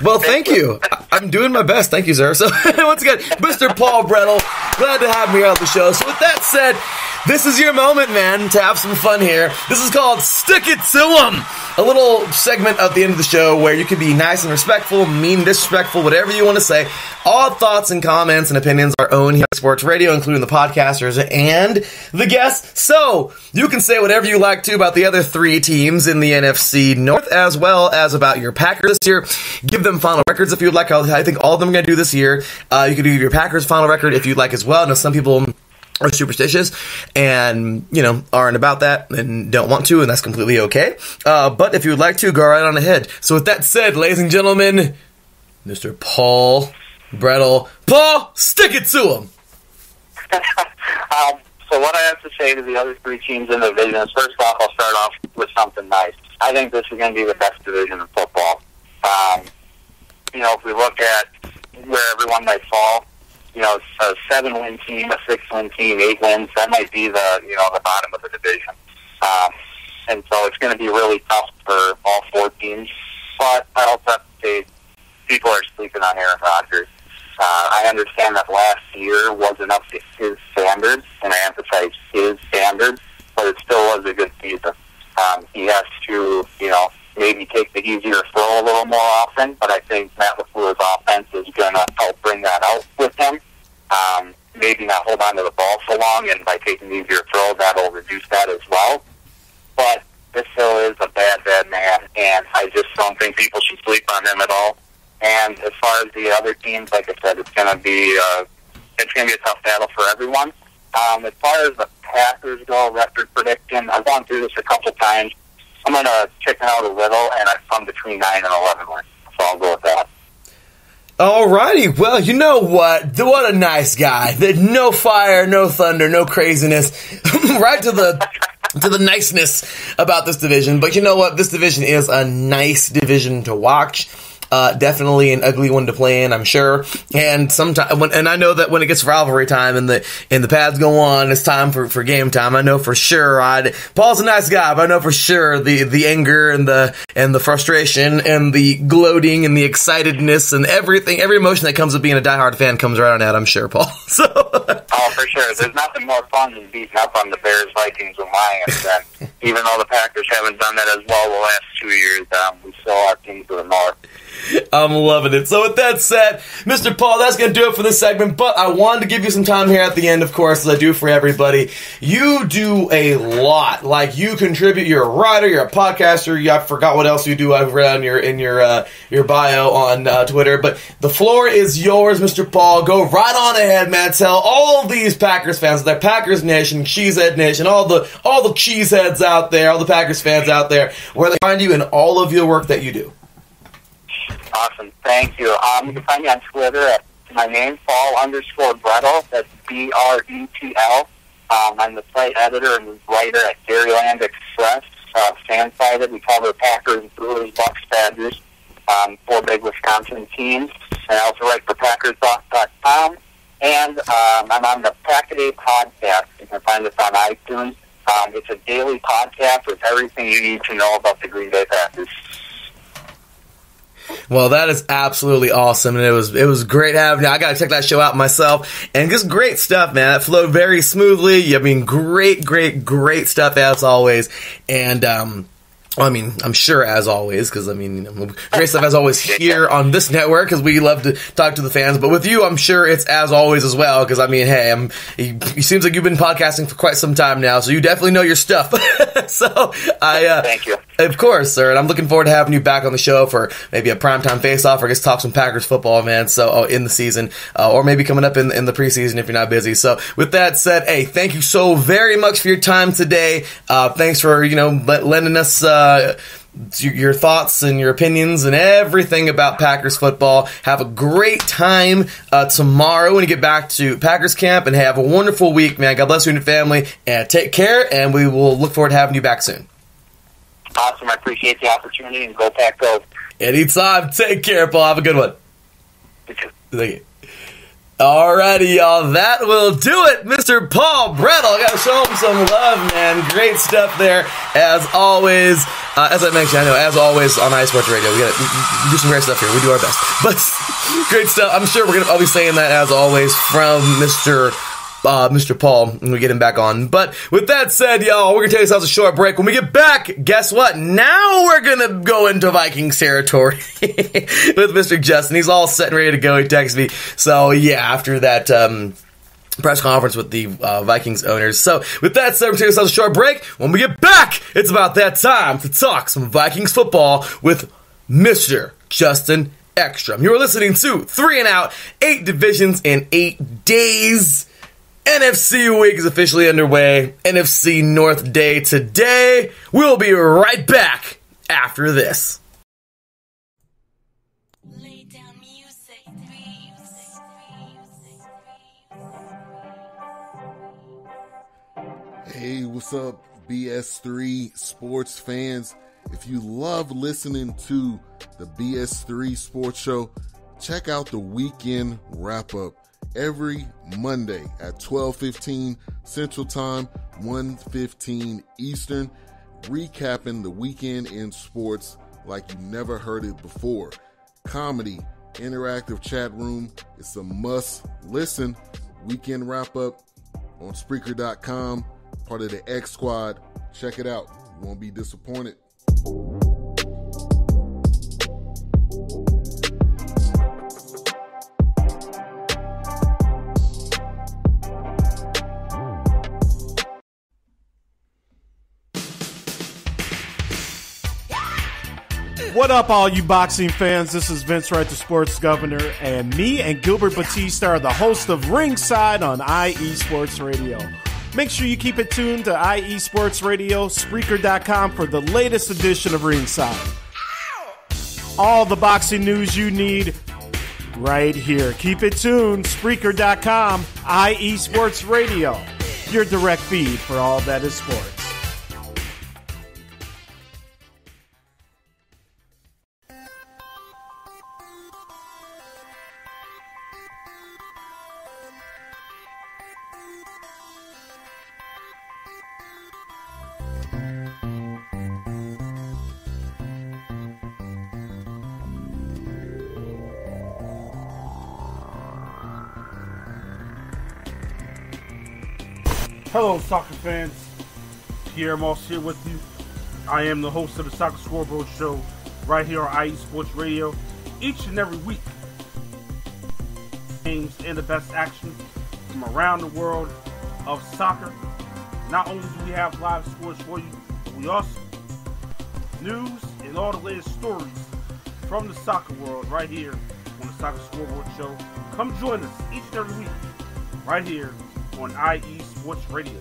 Well, thank you. I'm doing my best. Thank you, sir. So, once again, Mr. Paul Bretl, glad to have me here on the show. So, with that said, this is your moment, man, to have some fun here. This is called Stick It To 'Em, a little segment at the end of the show where you can be nice and respectful, mean, disrespectful, whatever you want to say. All thoughts and comments and opinions are owned here at Sports Radio, including the podcasters and the guests. So, you can say whatever you like to about the other three teams in the NFC North, as well as about your Packers this year. Give them final records if you'd like. I think all of them are going to do this year. You could do your Packers final record if you'd like as well. I know some people are superstitious and, aren't about that and don't want to, and that's completely okay. But if you would like to, go right on ahead. So with that said, ladies and gentlemen, Mr. Paul Bretl. Paul, stick it to him! So what I have to say to the other three teams in the division is, first off, I'll start off with something nice. I think this is going to be the best division in football. If we look at where everyone might fall, a 7-win team, a 6-win team, 8 wins, that might be the bottom of the division. And so it's going to be really tough for all 4 teams. But I also have to say, people are sleeping on Aaron Rodgers. I understand that last year wasn't up to his standards, and I emphasize his standards, but it still was a good season. He has to, maybe take the easier throw a little more often, but I think Matt LaFleur's offense is going to help bring that out with him. Maybe not hold on to the ball so long, and by taking the easier throw, that'll reduce that as well. But this still is a bad, bad man, and I just don't think people should sleep on him at all. And as far as the other teams, like I said, it's going to be a tough battle for everyone. As far as the Packers go, record prediction, I've gone through this a couple times. I'm going to chicken out a little, and I've come between 9 and 11 wins. So I'll go with that. Alrighty, well, you know what? What a nice guy. No fire, no thunder, no craziness. Right to the niceness about this division. But you know what? This division is a nice division to watch. Definitely an ugly one to play in, I'm sure. And and I know that when it gets rivalry time and the pads go on, it's time for game time. I know for sure. Paul's a nice guy, but I know for sure the anger and the frustration and the gloating and the excitedness and everything, every emotion that comes with being a diehard fan comes right on out. I'm sure, Paul. So. Oh, for sure. There's nothing more fun than beating up on the Bears, Vikings, and Lions. And even though the Packers haven't done that as well the last 2 years, we still are teams to the north. I'm loving it. So with that said, Mr. Paul, that's going to do it for this segment, but I wanted to give you some time here at the end, of course, as I do for everybody. You do a lot. Like, you contribute, you're a writer, you're a podcaster, I forgot what else you do I've read in your bio on Twitter, but the floor is yours, Mr. Paul. Go right on ahead, man. Tell all these Packers fans, the Packers Nation, Cheesehead Nation, all the cheeseheads out there, all the Packers fans out there, where they find you in all of your work that you do. Awesome. Thank you. You can find me on Twitter at my name, Paul_Bretl. That's BRETL. I'm the site editor and writer at Dairyland Express. Fan-sided. We cover Packers, Brewers, Bucks, Badgers, 4 big Wisconsin teams. And I also write for PackersBox.com. And I'm on the Pack-A-Day podcast. You can find us on iTunes. It's a daily podcast with everything you need to know about the Green Bay Packers. Well, that is absolutely awesome, and it was great having you. I got to check that show out myself, and just great stuff, man. It flowed very smoothly. I mean, great stuff as always, and I'm sure as always, because great stuff as always here on this network, because we love to talk to the fans. But with you, I'm sure it's as always as well, because hey, it seems like you've been podcasting for quite some time now, so you definitely know your stuff. So thank you. Of course, sir, and I'm looking forward to having you back on the show for maybe a primetime face-off, or just talk some Packers football, man. So in the season, or maybe coming up in the preseason if you're not busy. So with that said, hey, thank you so very much for your time today. Thanks for lending us your thoughts and your opinions and everything about Packers football. Have a great time tomorrow when you get back to Packers camp, and have a wonderful week, man. God bless you and your family, and take care, and we will look forward to having you back soon. Awesome. I appreciate the opportunity, and go Pack Go. Anytime. Take care, Paul. Have a good one. You too. Thank you. Alrighty, y'all. That will do it. Mr. Paul Brettel. I gotta show him some love, man. Great stuff there, as always. As I mentioned, I know, as always, on iSports Radio, we do some great stuff here. We do our best. But great stuff. I'm sure I'll be saying that, as always, from Mr. Paul, when we get him back on. But with that said, y'all, we're going to take ourselves a short break. When we get back, guess what? Now we're going to go into Vikings territory with Mr. Justin. He's all set and ready to go. He texts me. So, yeah, after that press conference with the Vikings owners. So, with that said, we're going to take ourselves a short break. When we get back, it's about that time to talk some Vikings football with Mr. Justin Ekstrom. You're listening to 3 and Out, 8 divisions in 8 days. NFC week is officially underway. NFC North Day today. We'll be right back after this. Hey, what's up, BS3 sports fans? If you love listening to the BS3 Sports Show, check out the Weekend Wrap-Up every Monday at 12:15 Central Time, 1:15 Eastern, recapping the weekend in sports like you never heard it before. Comedy, interactive chat room, it's a must listen. Weekend Wrap-Up on Spreaker.com, part of the X Squad. Check it out. You won't be disappointed. What up, all you boxing fans? This is Vince Wright, the sports governor, and me and Gilbert Batista are the host of Ringside on IE Sports Radio. Make sure you keep it tuned to IE Sports Radio, Spreaker.com for the latest edition of Ringside. All the boxing news you need right here. Keep it tuned, Spreaker.com, IE Sports Radio, your direct feed for all that is sports. Hello, soccer fans. Pierre Moss here with you. I am the host of the Soccer Scoreboard Show right here on IE Sports Radio each and every week. Games and the best action from around the world of soccer. Not only do we have live scores for you, but we also news and all the latest stories from the soccer world right here on the Soccer Scoreboard Show. Come join us each and every week right here on IE Sports Radio.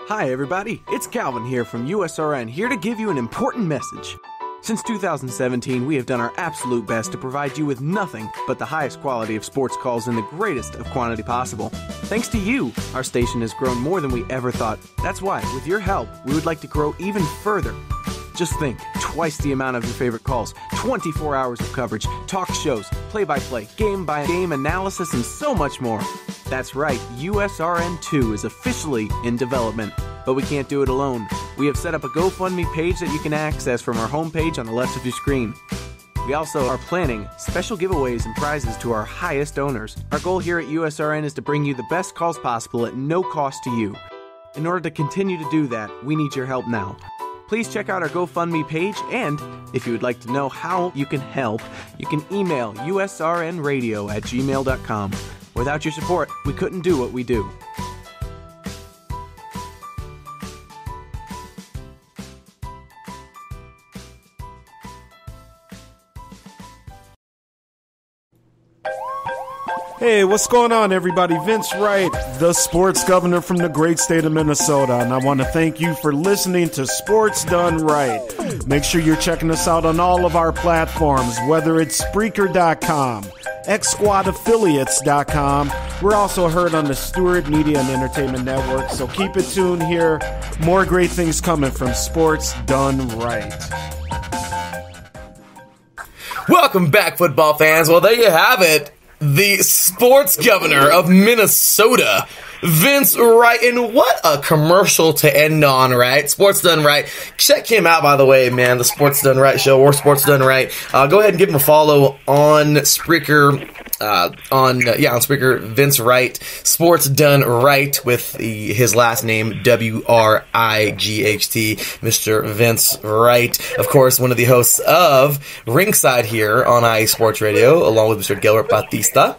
Hi everybody, it's Calvin here from USRN, here to give you an important message. Since 2017, we have done our absolute best to provide you with nothing but the highest quality of sports calls in the greatest of quantity possible. Thanks to you, our station has grown more than we ever thought. That's why, with your help, we would like to grow even further. Just think, twice the amount of your favorite calls, 24 hours of coverage, talk shows, play-by-play, game-by-game analysis, and so much more. That's right, USRN2 is officially in development. But we can't do it alone. We have set up a GoFundMe page that you can access from our homepage on the left of your screen. We also are planning special giveaways and prizes to our highest donors. Our goal here at USRN is to bring you the best calls possible at no cost to you. In order to continue to do that, we need your help now. Please check out our GoFundMe page, and if you would like to know how you can help, you can email usrnradio@gmail.com. Without your support, we couldn't do what we do. Hey, what's going on, everybody? Vince Wright, the sports governor from the great state of Minnesota, and I want to thank you for listening to Sports Done Right. Make sure you're checking us out on all of our platforms, whether it's Spreaker.com, XSquadAffiliates.com. We're also heard on the Stewart Media and Entertainment Network, so keep it tuned here. More great things coming from Sports Done Right. Welcome back, football fans. Well, there you have it. The sports governor of Minnesota, Vince Wright. And what a commercial to end on, right? Sports Done Right. Check him out, by the way, man. The Sports Done Right show or Sports Done Right. Go ahead and give him a follow on Spreaker. On Spreaker, Vince Wright, Sports Done Right with his last name, W-R-I-G-H-T, Mr. Vince Wright. Of course, one of the hosts of Ringside here on IE Sports Radio, along with Mr. Gilbert Batista.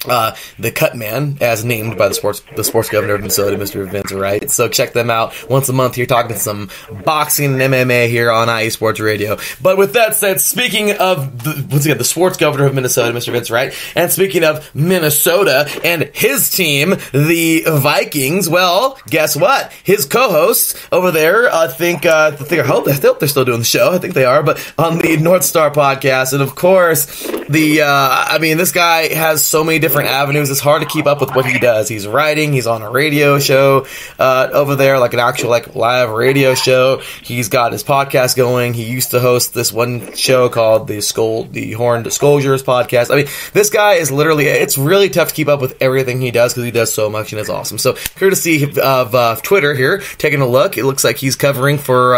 The Cut Man, as named by the sports governor of Minnesota, Mr. Vince Wright. So check them out once a month here, talking some boxing and MMA here on IE Sports Radio. But with that said, speaking of the sports governor of Minnesota, Mr. Vince Wright, and speaking of Minnesota and his team, the Vikings, well, guess what? His co-hosts over there, I hope they're still doing the show. I think they are, but on the North Star podcast, and of course, this guy has so many different avenues. It's hard to keep up with what he does. He's writing. He's on a radio show over there, like an actual live radio show. He's got his podcast going. He used to host this one show called the Horned Disclosures podcast. I mean, this guy is literally. It's really tough to keep up with everything he does because he does so much and it's awesome. So courtesy of Twitter here, taking a look. It looks like he's covering for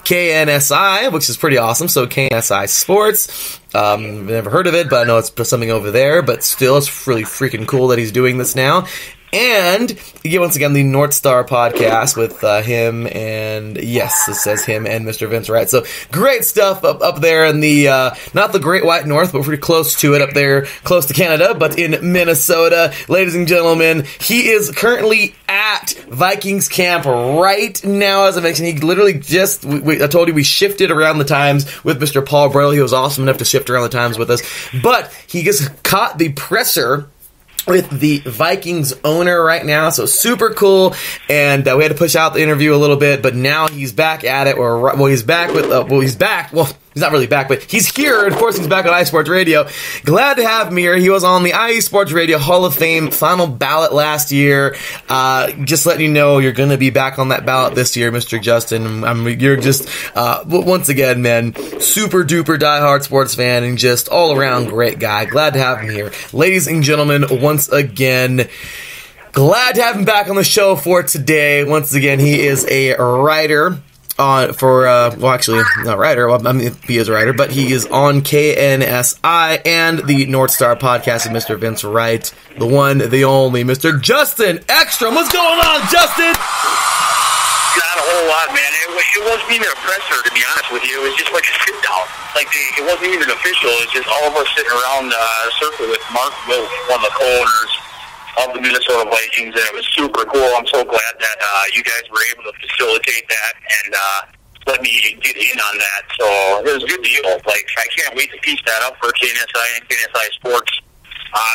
KNSI, which is pretty awesome. So KNSI Sports. Never heard of it, but I know it's something over there, but still, it's really freaking cool that he's doing this now. And once again, the North Star podcast with him and, yes, it says him and Mr. Vince Wright. So great stuff up there in the, not the Great White North, but pretty close to it up there, close to Canada, but in Minnesota. Ladies and gentlemen, he is currently at Vikings camp right now, as I mentioned. He literally I told you we shifted around the times with Mr. Paul Broyle. He was awesome enough to shift around the times with us. But he just caught the presser with the Vikings owner right now, so super cool, and we had to push out the interview a little bit, but now he's back at it, he's back, he's not really back, but he's here, and of course he's back on iSports Radio. Glad to have him here. He was on the IE Sports Radio Hall of Fame final ballot last year. Just letting you know, you're going to be back on that ballot this year, Mr. Justin. You're just, once again, man, super duper diehard sports fan and just all around great guy. Glad to have him here. Ladies and gentlemen, once again, glad to have him back on the show for today. Once again, he is a writer. Actually, not writer. Well, I mean, he is a writer, but he is on KNSI and the North Star podcast of Mr. Vince Wright, the one, the only, Mr. Justin Ekstrom. What's going on, Justin? Not a whole lot, man. It wasn't even a presser, to be honest with you. It was just like a sit down. It wasn't even official. It was just all of us sitting around a circle with Mark Wilk, one of the co-owners of the Minnesota Vikings, and it was super cool. I'm so glad that you guys were able to facilitate that and let me get in on that. So it was a good deal. I can't wait to piece that up for KNSI and KNSI Sports.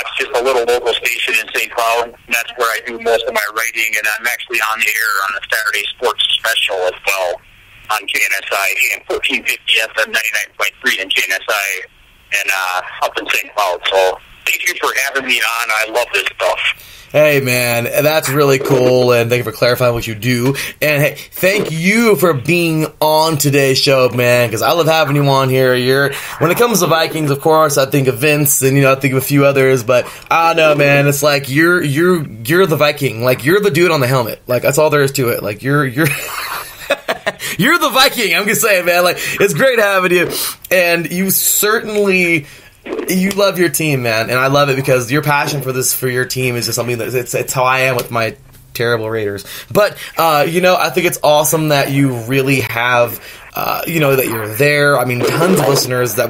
It's just a little local station in St. Cloud. That's where I do most of my writing, and I'm actually on the air on the Saturday Sports Special as well on KNSI and 1450 FM 99.3 in KNSI and up in St. Cloud. So thank you for having me on. I love this stuff. Hey, man, that's really cool, and thank you for clarifying what you do. And, hey, thank you for being on today's show, man, because I love having you on here. When it comes to Vikings, of course, I think of Vince, and, I think of a few others, but I don't know, man, it's like you're the Viking. You're the dude on the helmet. That's all there is to it. You're you're the Viking, I'm just saying, man. It's great having you, and you certainly... You love your team, man, and I love it because your passion for your team is just something that it's how I am with my terrible Raiders. But I think it's awesome that you really have that you're there. I mean, tons of listeners that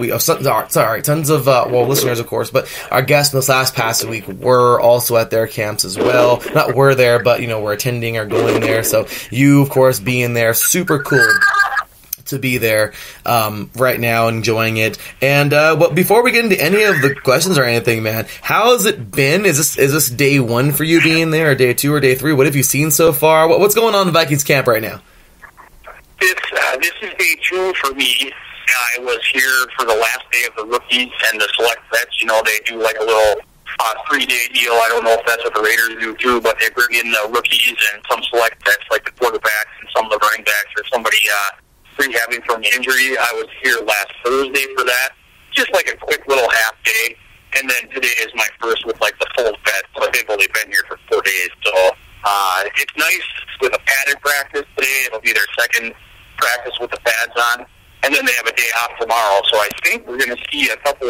tons of listeners, of course, but our guests in this past week were also at their camps as well. Not were there, but we're attending or going there. So you, of course, being there, super cool to be there right now, enjoying it. And before we get into any of the questions or anything, man, how has it been? Is this day one for you being there, or day 2 or day 3? What have you seen so far? What's going on in the Vikings camp right now? This is day 2 for me. I was here for the last day of the rookies and the select vets. You know, they do like a little 3-day deal. I don't know if that's what the Raiders do too, but they bring in the rookies and some select vets like the quarterbacks and some of the running backs or somebody rehabbing from injury. I was here last Thursday for that. Just like a quick little half day. And then today is my first with like the full vets, but they've only been here for 4 days. So it's nice with a padded practice today. It'll be their second practice with the pads on. And then they have a day off tomorrow, so I think we're going to see a couple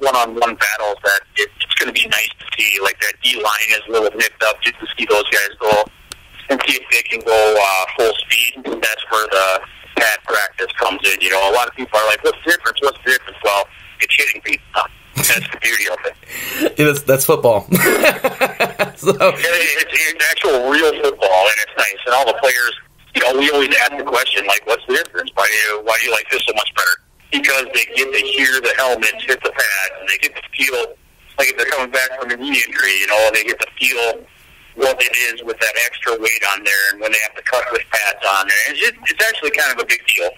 one-on-one battles that it's going to be nice to see. Like that D-line is a little nipped up just to see those guys go and see if they can go full speed. That's where the pad practice comes in. You know, a lot of people are like, what's the difference? What's the difference? Well, it's hitting people. That's the beauty of it. Yeah, that's football. So. It's actual real football, and it's nice. And all the players... You know, we always ask the question, like, what's the difference? Why do you like this so much better? Because they get to hear the helmets hit the pads, and they get to feel, like if they're coming back from a knee injury, you know, they get to feel what it is with that extra weight on there, and when they have to cut with pads on there. It's actually kind of a big deal.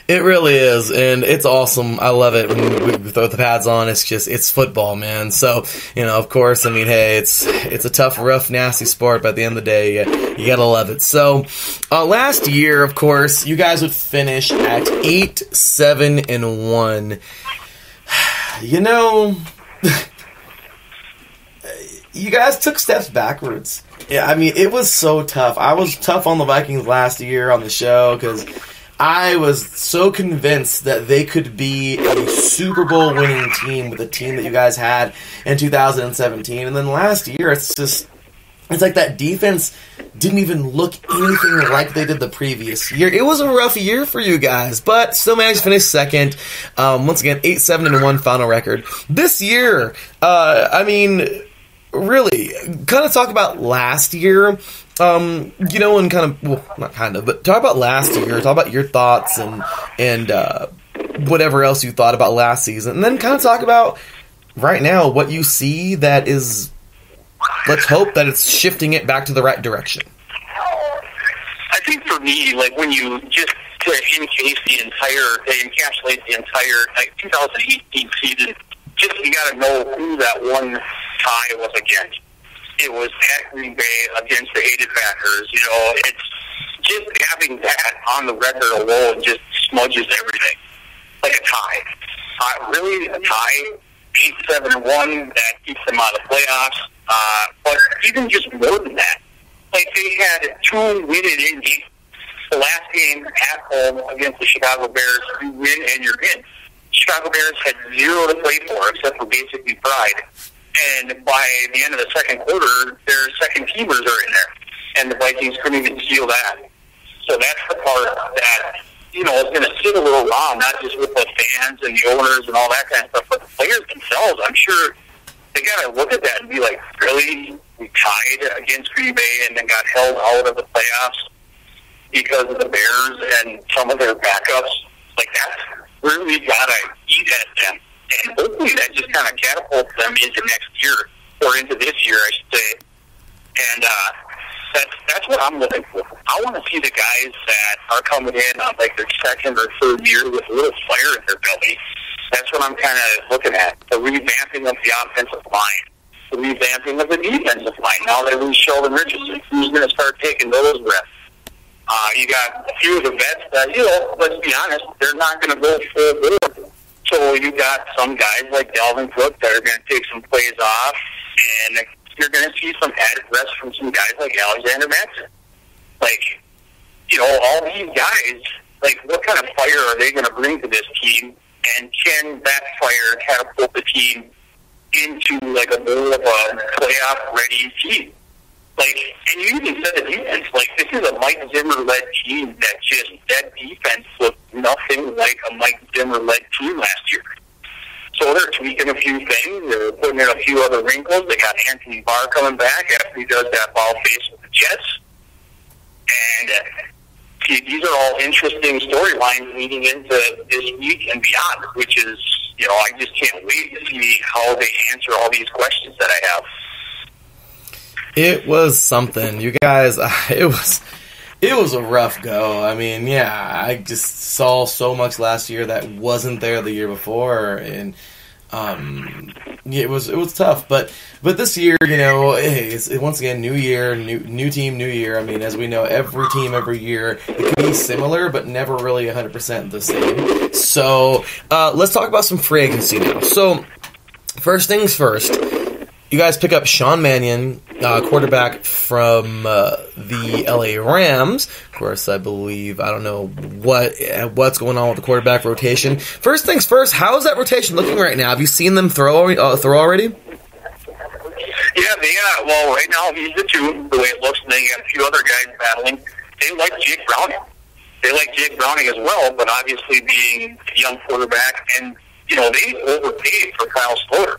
It really is, and it's awesome. I love it when we throw the pads on. It's football, man. So, you know, of course, I mean, hey, it's a tough, rough, nasty sport, but at the end of the day, you gotta love it. So, last year, of course, you guys would finish at 8-7-1. You know, you guys took steps backwards. Yeah, I mean, it was so tough. I was tough on the Vikings last year on the show because I was so convinced that they could be a Super Bowl winning team with the team that you guys had in 2017. And then last year, it's like that defense didn't even look anything like they did the previous year. It was a rough year for you guys, but still managed to finish second. Once again, 8-7-1 final record. This year, I mean, really, kind of talk about last year. You know, and kind of, well, not kind of, but talk about last year, talk about your thoughts and whatever else you thought about last season, and then kind of talk about right now what you see that is, let's hope that it's shifting it back to the right direction. I think for me, like when you just to encapsulate the entire like 2018 season, just you got to know who that one tie was against. It was at Green Bay against the hated Packers. You know, it's just having that on the record alone just smudges everything. Like a tie. Really, a tie, 8-7-1, that keeps them out of the playoffs. But even just more than that, like they had 2 winning Indy. The last game at home against the Chicago Bears, you win and you're in. Chicago Bears had 0 to play for except for basically pride. And by the end of the second quarter, their second teamers are in there. And the Vikings couldn't even steal that. So that's the part that, you know, is going to sit a little long, not just with the fans and the owners and all that kind of stuff, but the players themselves. I'm sure they got to look at that and be like, really? We tied against Green Bay and then got held out of the playoffs because of the Bears and some of their backups? Like, that's really got to eat at them. And hopefully that just kind of catapults them into next year, or into this year, I should say. And that's what I'm looking for. I want to see the guys that are coming in on like their second or third year with a little fire in their belly. That's what I'm kind of looking at. The revamping of the offensive line. The revamping of the defensive line. Now they lose Sheldon Richardson. Who's going to start taking those reps? You got a few of the vets that, you know, let's be honest, they're not going to go full board. So you got some guys like Dalvin Cook that are going to take some plays off, and you're going to see some added reps from some guys like Alexander Mattison. Like, you know, all these guys, like, what kind of fire are they going to bring to this team, and can that fire catapult the team into, like, a more of a playoff-ready team? Like, and you even said the defense, like, this is a Mike Zimmer-led team that defense looked nothing like a Mike Zimmer-led team last year. So they're tweaking a few things. They're putting in a few other wrinkles. They got Anthony Barr coming back after he does that ball face with the Jets. And these are all interesting storylines leading into this week and beyond, which is, I just can't wait to see how they answer all these questions that I have. It was something, you guys. It was a rough go. I mean, I just saw so much last year that wasn't there the year before, and it was tough. But this year, it's once again new year, new team, new year. I mean, as we know, every team every year it can be similar, but never really 100% the same. So let's talk about some free agency now. So first things first. You guys pick up Sean Mannion, quarterback from the LA Rams. Of course, I don't know what's going on with the quarterback rotation. First things first, how is that rotation looking right now? Have you seen them throw already? Yeah. Well, right now he's the 2, the way it looks, and then you got a few other guys battling. They like Jake Browning as well, but obviously being a young quarterback, and they overpaid for Kyle Sloter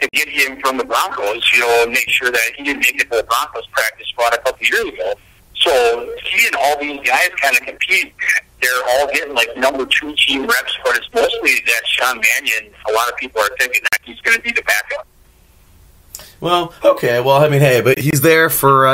to get him from the Broncos, make sure that he didn't make it to the Broncos practice squad a couple years ago. So seeing all these guys kind of compete, they're all getting like number 2 team reps, but it's mostly that Sean Mannion. A lot of people are thinking that he's going to be the backup. Well, okay. Well, I mean, hey, but he's there for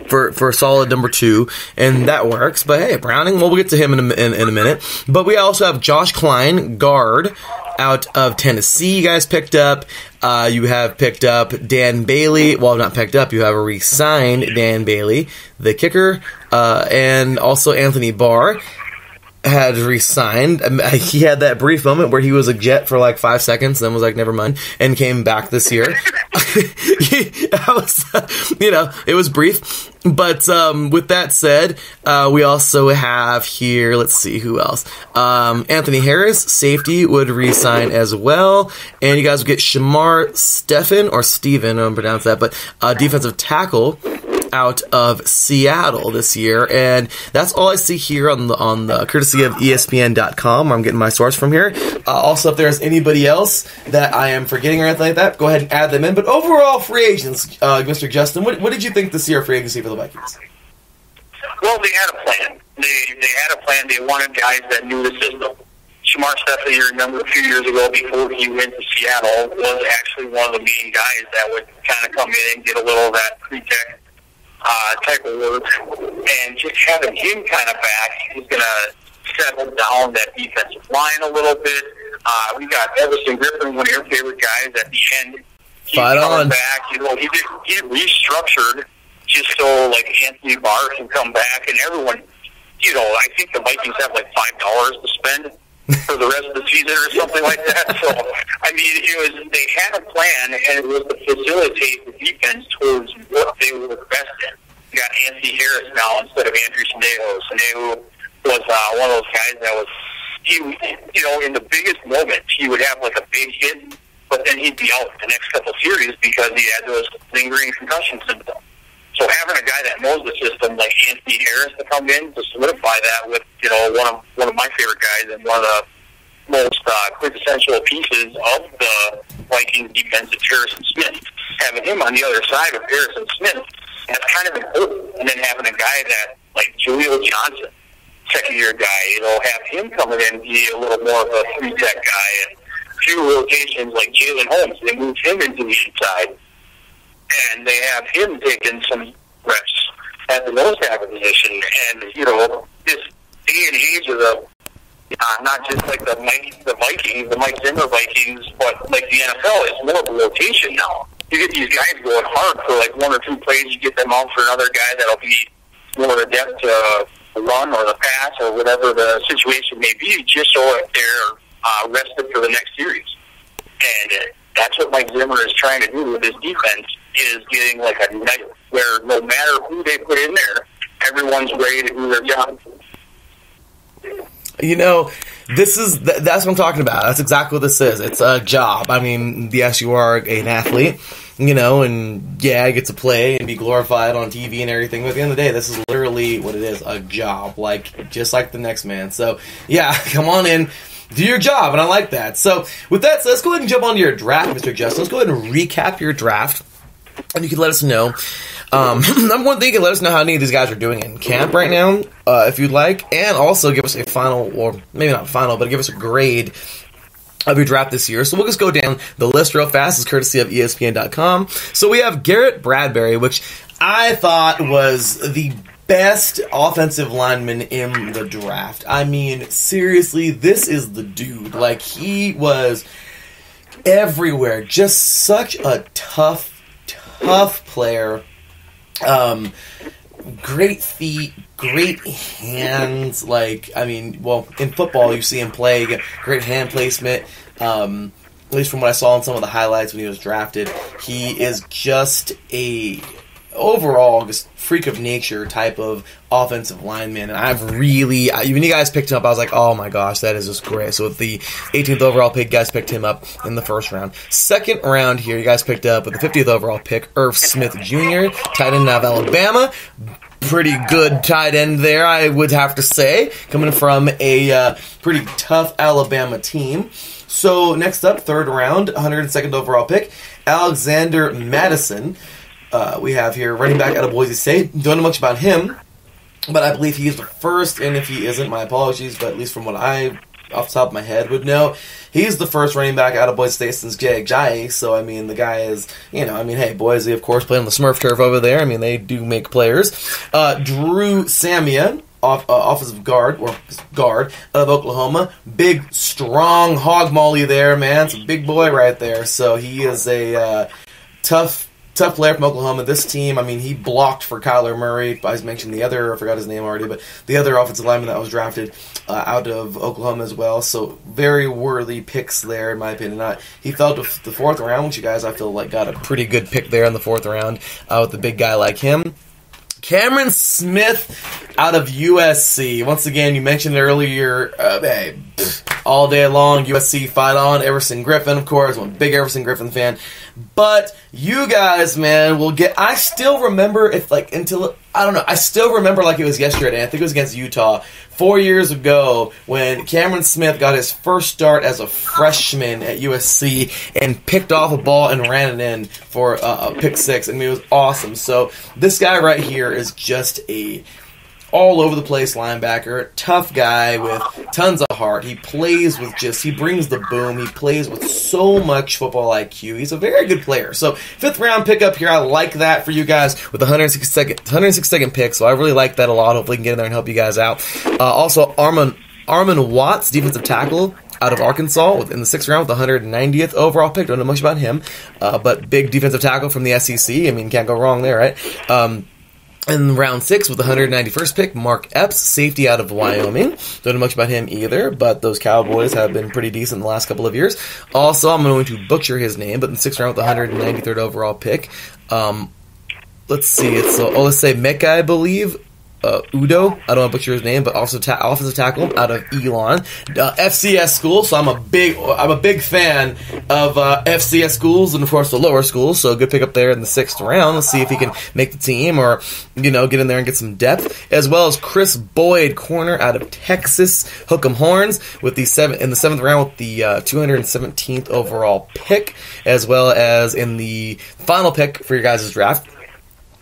for a solid number 2, and that works. But hey, Browning, we'll get to him in a minute. But we also have Josh Klein, guard, out of Tennessee. You guys picked up. You have picked up Dan Bailey. Well, not picked up. You have re-signed Dan Bailey, the kicker, and also Anthony Barr had re-signed. He had that brief moment where he was a Jet for like 5 seconds, then was like, never mind, and came back this year. It was brief. But with that said, we also have here, let's see, who else? Anthony Harris, safety, would re-sign as well. And you guys will get Shamar Stephen, or Steven, I don't pronounce that, but defensive tackle out of Seattle this year. And that's all I see here on the courtesy of ESPN.com, where I'm getting my source from here. Also, if there's anybody else that I am forgetting or anything like that, go ahead and add them in. But overall, free agents, Mr. Justin, what did you think this year free agency for the Vikings? Well, they had a plan. They had a plan. They wanted guys that knew the system. Shamar Stephen, you remember a few years ago, before he went to Seattle, was actually one of the main guys that would kind of come in and get a little of that pre-tech type of work, and just having him kind of back is going to settle down that defensive line a little bit. We got Everson Griffin, one of your favorite guys, at the end. He's coming back. He restructured just so like Anthony Barr can come back, and everyone. I think the Vikings have like $5 to spend for the rest of the season or something like that. So, I mean, they had a plan, and it was to facilitate the defense towards what they were best in. You got Anthony Harris now instead of Andrew Snehu. Snehu was one of those guys that was, in the biggest moments, he would have like a big hit, but then he'd be out the next couple of series because he had those lingering concussion symptoms. So having a guy that knows the system like Anthony Harris to come in to solidify that with one of my favorite guys and one of the most quintessential pieces of the Vikings defense, Harrison Smith. Having him on the other side of Harrison Smith, that's kind of important. And then having a guy that like Julio Johnson, second-year guy, have him coming in and be a little more of a three-tech guy, and a few rotations like Jalen Holmes, they moved him into the inside. And they have him taking some reps at the nose tackle position. And, this day and age of the, not just like the Vikings, the Mike Zimmer Vikings, but like the NFL, is more of a rotation now. You get these guys going hard for like 1 or 2 plays, you get them out for another guy that'll be more adept to run or the pass or whatever the situation may be, just so that they're rested for the next series. And that's what Mike Zimmer is trying to do with his defense, is getting like a night where no matter who they put in there, everyone's ready to do their job. That's what I'm talking about. That's exactly what this is. It's a job. I mean, yes, you are an athlete, and yeah, you get to play and be glorified on TV and everything. But at the end of the day, this is literally what it is, a job, just like the next man. So, yeah, come on in. Do your job, and I like that. So, with that said, let's go ahead and jump onto your draft, Mr. Justin. Let's go ahead and recap your draft. and you can let us know. Number one thing, you can let us know how any of these guys are doing in camp right now, if you'd like, and also give us a final, or maybe not final, but give us a grade of your draft this year. So we'll just go down the list real fast. It's courtesy of ESPN.com. So we have Garrett Bradbury, which I thought was the best offensive lineman in the draft. I mean, seriously, this is the dude. Like, he was everywhere. Just such a tough player. Great feet, great hands. Like, I mean, well, in football, you see him play, great hand placement. At least from what I saw in some of the highlights when he was drafted, he is just a overall just freak of nature type of offensive lineman. And when you guys picked him up, I was like, oh my gosh, that is just great. So with the 18th overall pick, you guys picked him up in the first round. Second round here, you guys picked up with the 50th overall pick, Irv Smith Jr., tight end of Alabama. Pretty good tight end there, I would have to say, coming from a pretty tough Alabama team. So next up, third round, 102nd overall pick, Alexander Madison. We have here running back out of Boise State. Don't know much about him, but I believe he is the first, and if he isn't, my apologies, but at least from what I, off the top of my head, would know, he's the first running back out of Boise State since Jay. So, I mean, the guy is, hey, Boise, of course, playing on the Smurf turf over there. I mean, they do make players. Drew Samia, offensive guard out of Oklahoma. Big, strong hog molly there, man. It's a big boy right there. So he is a tough player from Oklahoma. This team, I mean, he blocked for Kyler Murray. I mentioned the other, I forgot his name already, but the other offensive lineman that was drafted out of Oklahoma as well. So very worthy picks there, in my opinion. He fell to the fourth round, which you guys, I feel like, got a pretty good pick there in the fourth round with a big guy like him. Cameron Smith out of USC. Once again, you mentioned it earlier. Hey, all day long, USC fight on. Everson Griffin, of course. I'm a big Everson Griffin fan. But you guys, man, will get... I still remember I still remember like it was yesterday. I think it was against Utah 4 years ago when Cameron Smith got his first start as a freshman at USC and picked off a ball and ran it in for a pick six. I mean, it was awesome. So this guy right here is just a all-over-the-place linebacker, tough guy with tons of heart. He plays with he brings the boom. He plays with so much football IQ. He's a very good player. So, fifth round pickup here. I like that for you guys with the 162nd pick. So, I really like that a lot. Hopefully, we can get in there and help you guys out. Also, Armon Watts, defensive tackle out of Arkansas in the 6th round with the 190th overall pick. Don't know much about him, but big defensive tackle from the SEC. I mean, can't go wrong there, right? In round 6 with the 191st pick, Mark Epps, safety out of Wyoming. Don't know much about him either, but those Cowboys have been pretty decent in the last couple of years. Also, I'm going to butcher his name, but in the 6th round with the 193rd overall pick, let's see, let's say Mecca, I believe. Udo, I don't want to butcher his name, but also offensive tackle out of Elon, FCS school. So I'm a big fan of FCS schools and of course the lower schools. So good pick up there in the 6th round. Let's see if he can make the team or get in there and get some depth, as well as Chris Boyd, corner out of Texas Hook'em Horns, with in the 7th round with the 217th overall pick, as well as in the final pick for your guys' draft.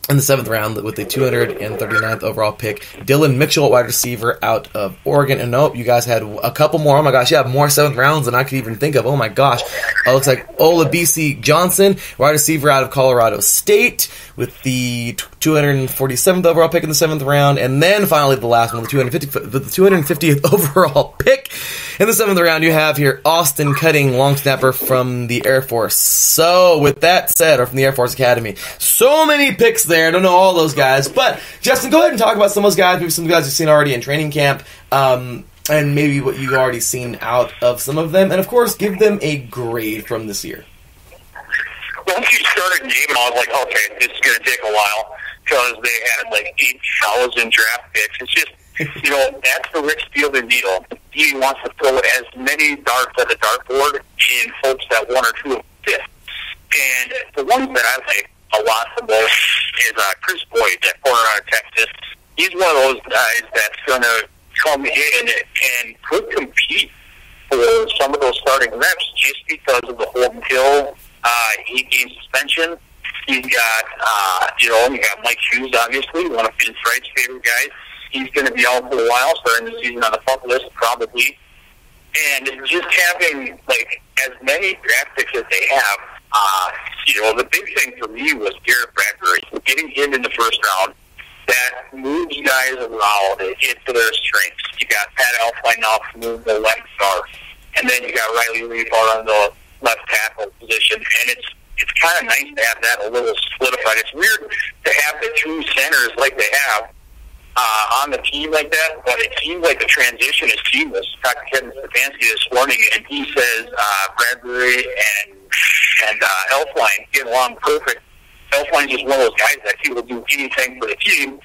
In the 7th round with the 239th overall pick, Dylan Mitchell, wide receiver out of Oregon. And nope, you guys had a couple more. Oh my gosh, you have more 7th rounds than I could even think of. Oh my gosh. Looks like Olabisi Johnson, wide receiver out of Colorado State, with the 247th overall pick in the 7th round. And then finally the last one, the 250th overall pick in the 7th round. You have here Austin Cutting, long snapper from the Air Force. So with that said, or from the Air Force Academy, so many picks there. I don't know all those guys, but Justin, go ahead and talk about some of those guys. Maybe some guys you've seen already in training camp, and maybe what you've already seen out of some of them, and of course, give them a grade from this year. Once you started game, I was like, okay, this is going to take a while because they had like 8,000 draft picks. It's just, that's the Rick Spielman deal. He wants to throw as many darts at the dartboard in hopes that one or two of them fit. And the ones that I like a lot the most is Chris Boyd, that corner out of Texas. He's one of those guys that's going to come in and could compete for some of those starting reps just because of the whole kill. He gained suspension. He's got, you got Mike Hughes, obviously, one of Vince Wright's favorite guys. He's going to be out for a while, starting the season on the pup list, probably. And just having, as many draft picks as they have, the big thing for me was Garrett Bradbury. Getting him in the first round, that moves guys around into their strengths. You got Pat Elflein now to move the left guard. And then you got Riley Reed out on the left tackle position. And it's kind of nice to have that a little solidified. It's weird to have the two centers like they have on the team like that, but it seems like the transition is seamless. Talked to Kevin Stefanski this morning, and he says Bradbury and Elflein get along perfect. Elflein is just one of those guys that he will do anything for the team,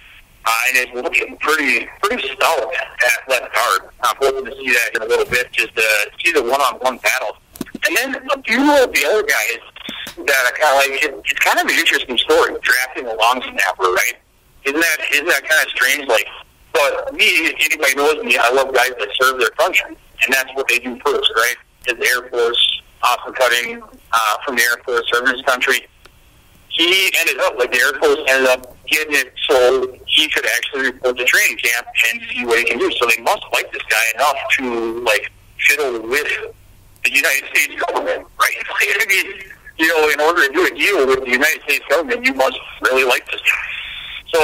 and is looking pretty stout at left guard. I'm hoping to see that in a little bit, just to see the one-on-one battle. And then a few of the other guys that are kind of it's kind of an interesting story, drafting a long snapper, right? Isn't that kind of strange? But me, anybody knows me, I love guys that serve their country, and that's what they do first, right? Is the Air Force, Austin Cutting from the Air Force, serving his country. He ended up, the Air Force ended up getting it so he could actually report to training camp and see what he can do. So they must like this guy enough to, fiddle with the United States government, right? I mean, in order to do a deal with the United States government, you must really like this guy. So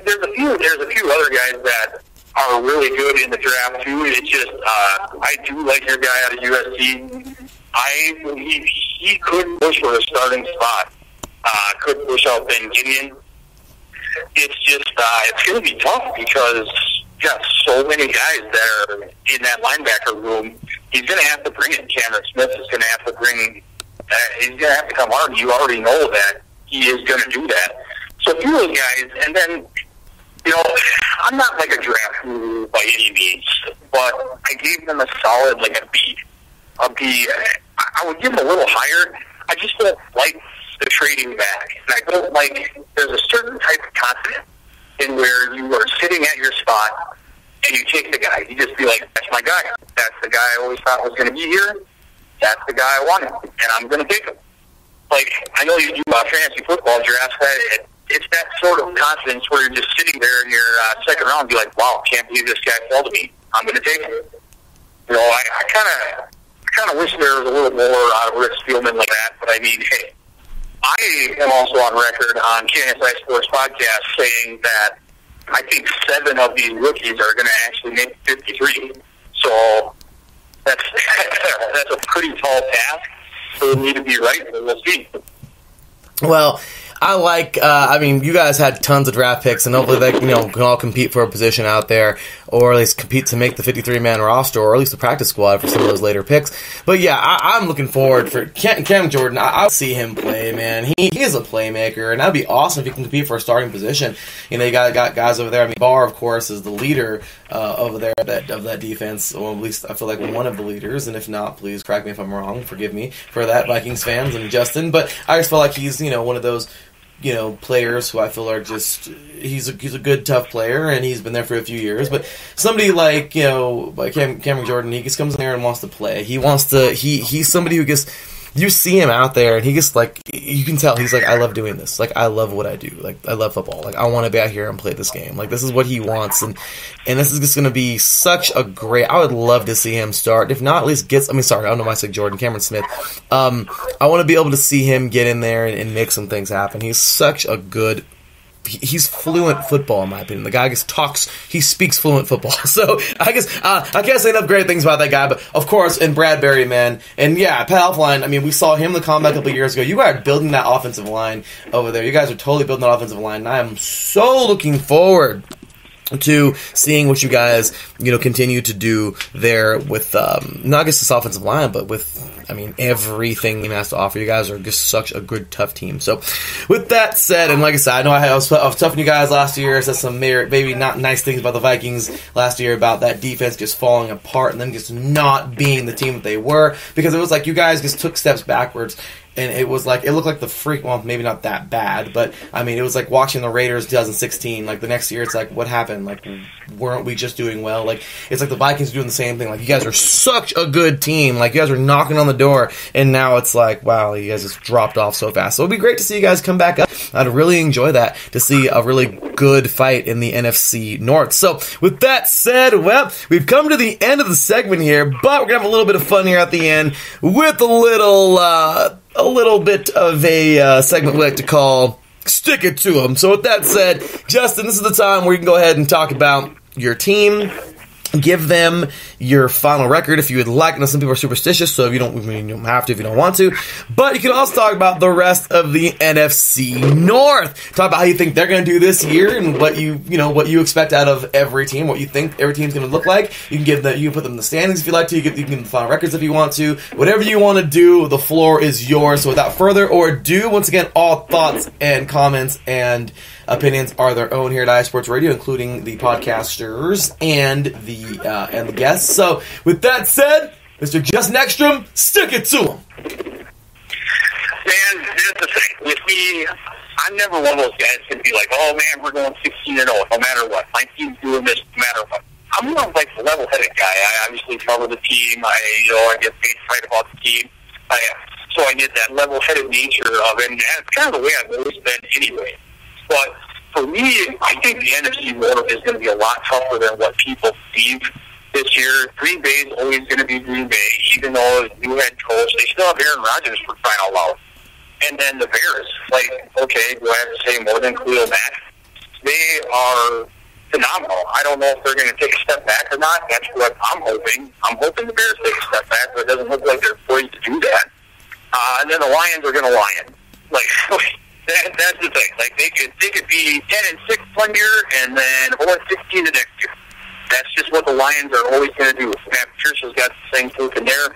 there's a few other guys that are really good in the draft too. It's just I do like your guy out of USC. I believe he could push for a starting spot. Could push out Ben Gideon. It's just it's going to be tough because you got so many guys that are in that linebacker room. He's going to have to bring in Cameron Smith. Is going to have to bring. He's going to have to come hard. You already know that he is going to do that. So a few of those guys, and then, I'm not a draft guru by any means, but I gave them a solid, a B. I would give them a little higher. I just don't like the trading back. And I don't there's a certain type of confidence in where you are sitting at your spot and you take the guy. You just be like, that's my guy. That's the guy I always thought was going to be here. That's the guy I wanted, and I'm going to take him. I know you do fantasy football drafts, it's that sort of confidence where you're just sitting there in your second round and be like, wow, can't believe this guy fell to me. I'm going to take him. I kind of wish there was a little more Rick Spielman like that, but I mean, hey, I am also on record on KNSI Sports Podcast saying that I think 7 of these rookies are going to actually make 53. So that's a pretty tall task for me to be right, but we'll see. Well, I like, you guys had tons of draft picks, and hopefully they can all compete for a position out there, or at least compete to make the 53-man roster, or at least the practice squad for some of those later picks. But yeah, I'm looking forward for Cam Jordan. I'll see him play, man. He is a playmaker, and that'd be awesome if he can compete for a starting position. You got guys over there. Barr, of course, is the leader over there of that defense, or at least I feel like one of the leaders, and if not, please correct me if I'm wrong. Forgive me for that, Vikings fans and Justin. But I just feel like he's, one of those players who I feel are just he's a good tough player, and he's been there for a few years. But somebody like Cameron Jordan, he just comes in there and wants to play. He wants to. He's somebody who gets. You see him out there, and he gets you can tell he's like, I love doing this. I love what I do. I love football. I want to be out here and play this game. This is what he wants, and this is just going to be such a great. I would love to see him start. If not, at least I don't know why I said Jordan, Cameron Smith. I want to be able to see him get in there and make some things happen. He's such a good. He's fluent football, in my opinion. The guy just talks, he speaks fluent football. So, I guess, I can't say enough great things about that guy, but, of course, and Bradbury, man. And, yeah, Pat Elflein, we saw him in the comeback a couple of years ago. You guys are building that offensive line over there. You guys are totally building that offensive line, and I am so looking forward to seeing what you guys, continue to do there with, not just this offensive line, but with, everything he has to offer. You guys are just such a good, tough team. So, with that said, and like I said, I know I was tough on you guys last year. I said some maybe not nice things about the Vikings last year, about that defense just falling apart and them just not being the team that they were, because it was like you guys just took steps backwards. And it was like, it looked like the freak, well, maybe not that bad, but I mean, it was like watching the Raiders 2016. Like the next year, it's like, what happened? Like, weren't we just doing well? Like, it's like the Vikings doing the same thing. Like, you guys are such a good team. Like, you guys are knocking on the door. And now it's like, wow, you guys just dropped off so fast. So it'd be great to see you guys come back up. I'd really enjoy that, to see a really good fight in the NFC North. So with that said, well, we've come to the end of the segment here, but we're going to have a little bit of fun here at the end with a little bit of a segment we like to call Stick It To 'Em. So with that said, Justin, this is the time where you can go ahead and talk about your team. Give them your final record if you would like. Now, some people are superstitious, so if you don't have to if you don't want to. But you can also talk about the rest of the NFC North. Talk about how you think they're going to do this year and what you expect out of every team, what you think every team's going to look like. You can put them in the standings if you like to. You can give them the final records if you want to. Whatever you want to do, the floor is yours. So without further ado, once again, all thoughts and comments and opinions are their own here at iSports Radio, including the podcasters and the guests. So, with that said, Mr. Justin Ekstrom, stick it to him. Man, here's the thing. With me, I'm never one of those guys to be like, oh man, we're going 16-0 no matter what. My team's doing this no matter what. I'm more like a level-headed guy. I obviously cover the team. I get paid to write about the team. So I get that level-headed nature of it, and that's kind of the way I've always been anyway. But for me, I think the NFC North is going to be a lot tougher than what people believe this year. Green Bay is always going to be Green Bay, even though the new head coach, they still have Aaron Rodgers for crying out loud. And then the Bears, okay, do I have to say more than Khalil Mack? They are phenomenal. I don't know if they're going to take a step back or not. That's what I'm hoping. I'm hoping the Bears take a step back, but it doesn't look like they're poised to do that. And then the Lions are going to lion. That's the thing. They could be 10-6 one year and then 0-16 the next year. That's just what the Lions are always going to do. Matt Patricia's got the same proof in there.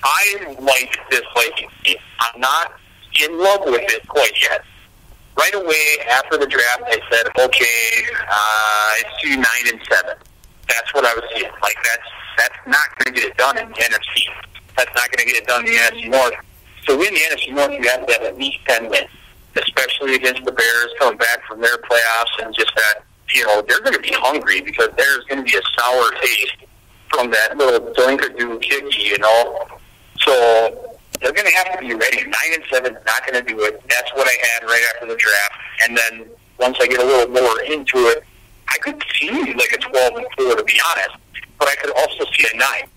I like this Vikings team. I'm not in love with it quite yet. Right away after the draft, I said, okay, it's 9-7. That's what I was seeing. That's not going to get it done in the NFC. That's not going to get it done in the NFC North. So in the NFC North, you have to have at least 10 wins, especially against the Bears coming back from their playoffs, and just that, they're going to be hungry because there's going to be a sour taste from that little doinkadoo kicky, So they're going to have to be ready. 9-7 is not going to do it. That's what I had right after the draft. And then once I get a little more into it, I could see like a 12-4, to be honest, but I could also see a 9.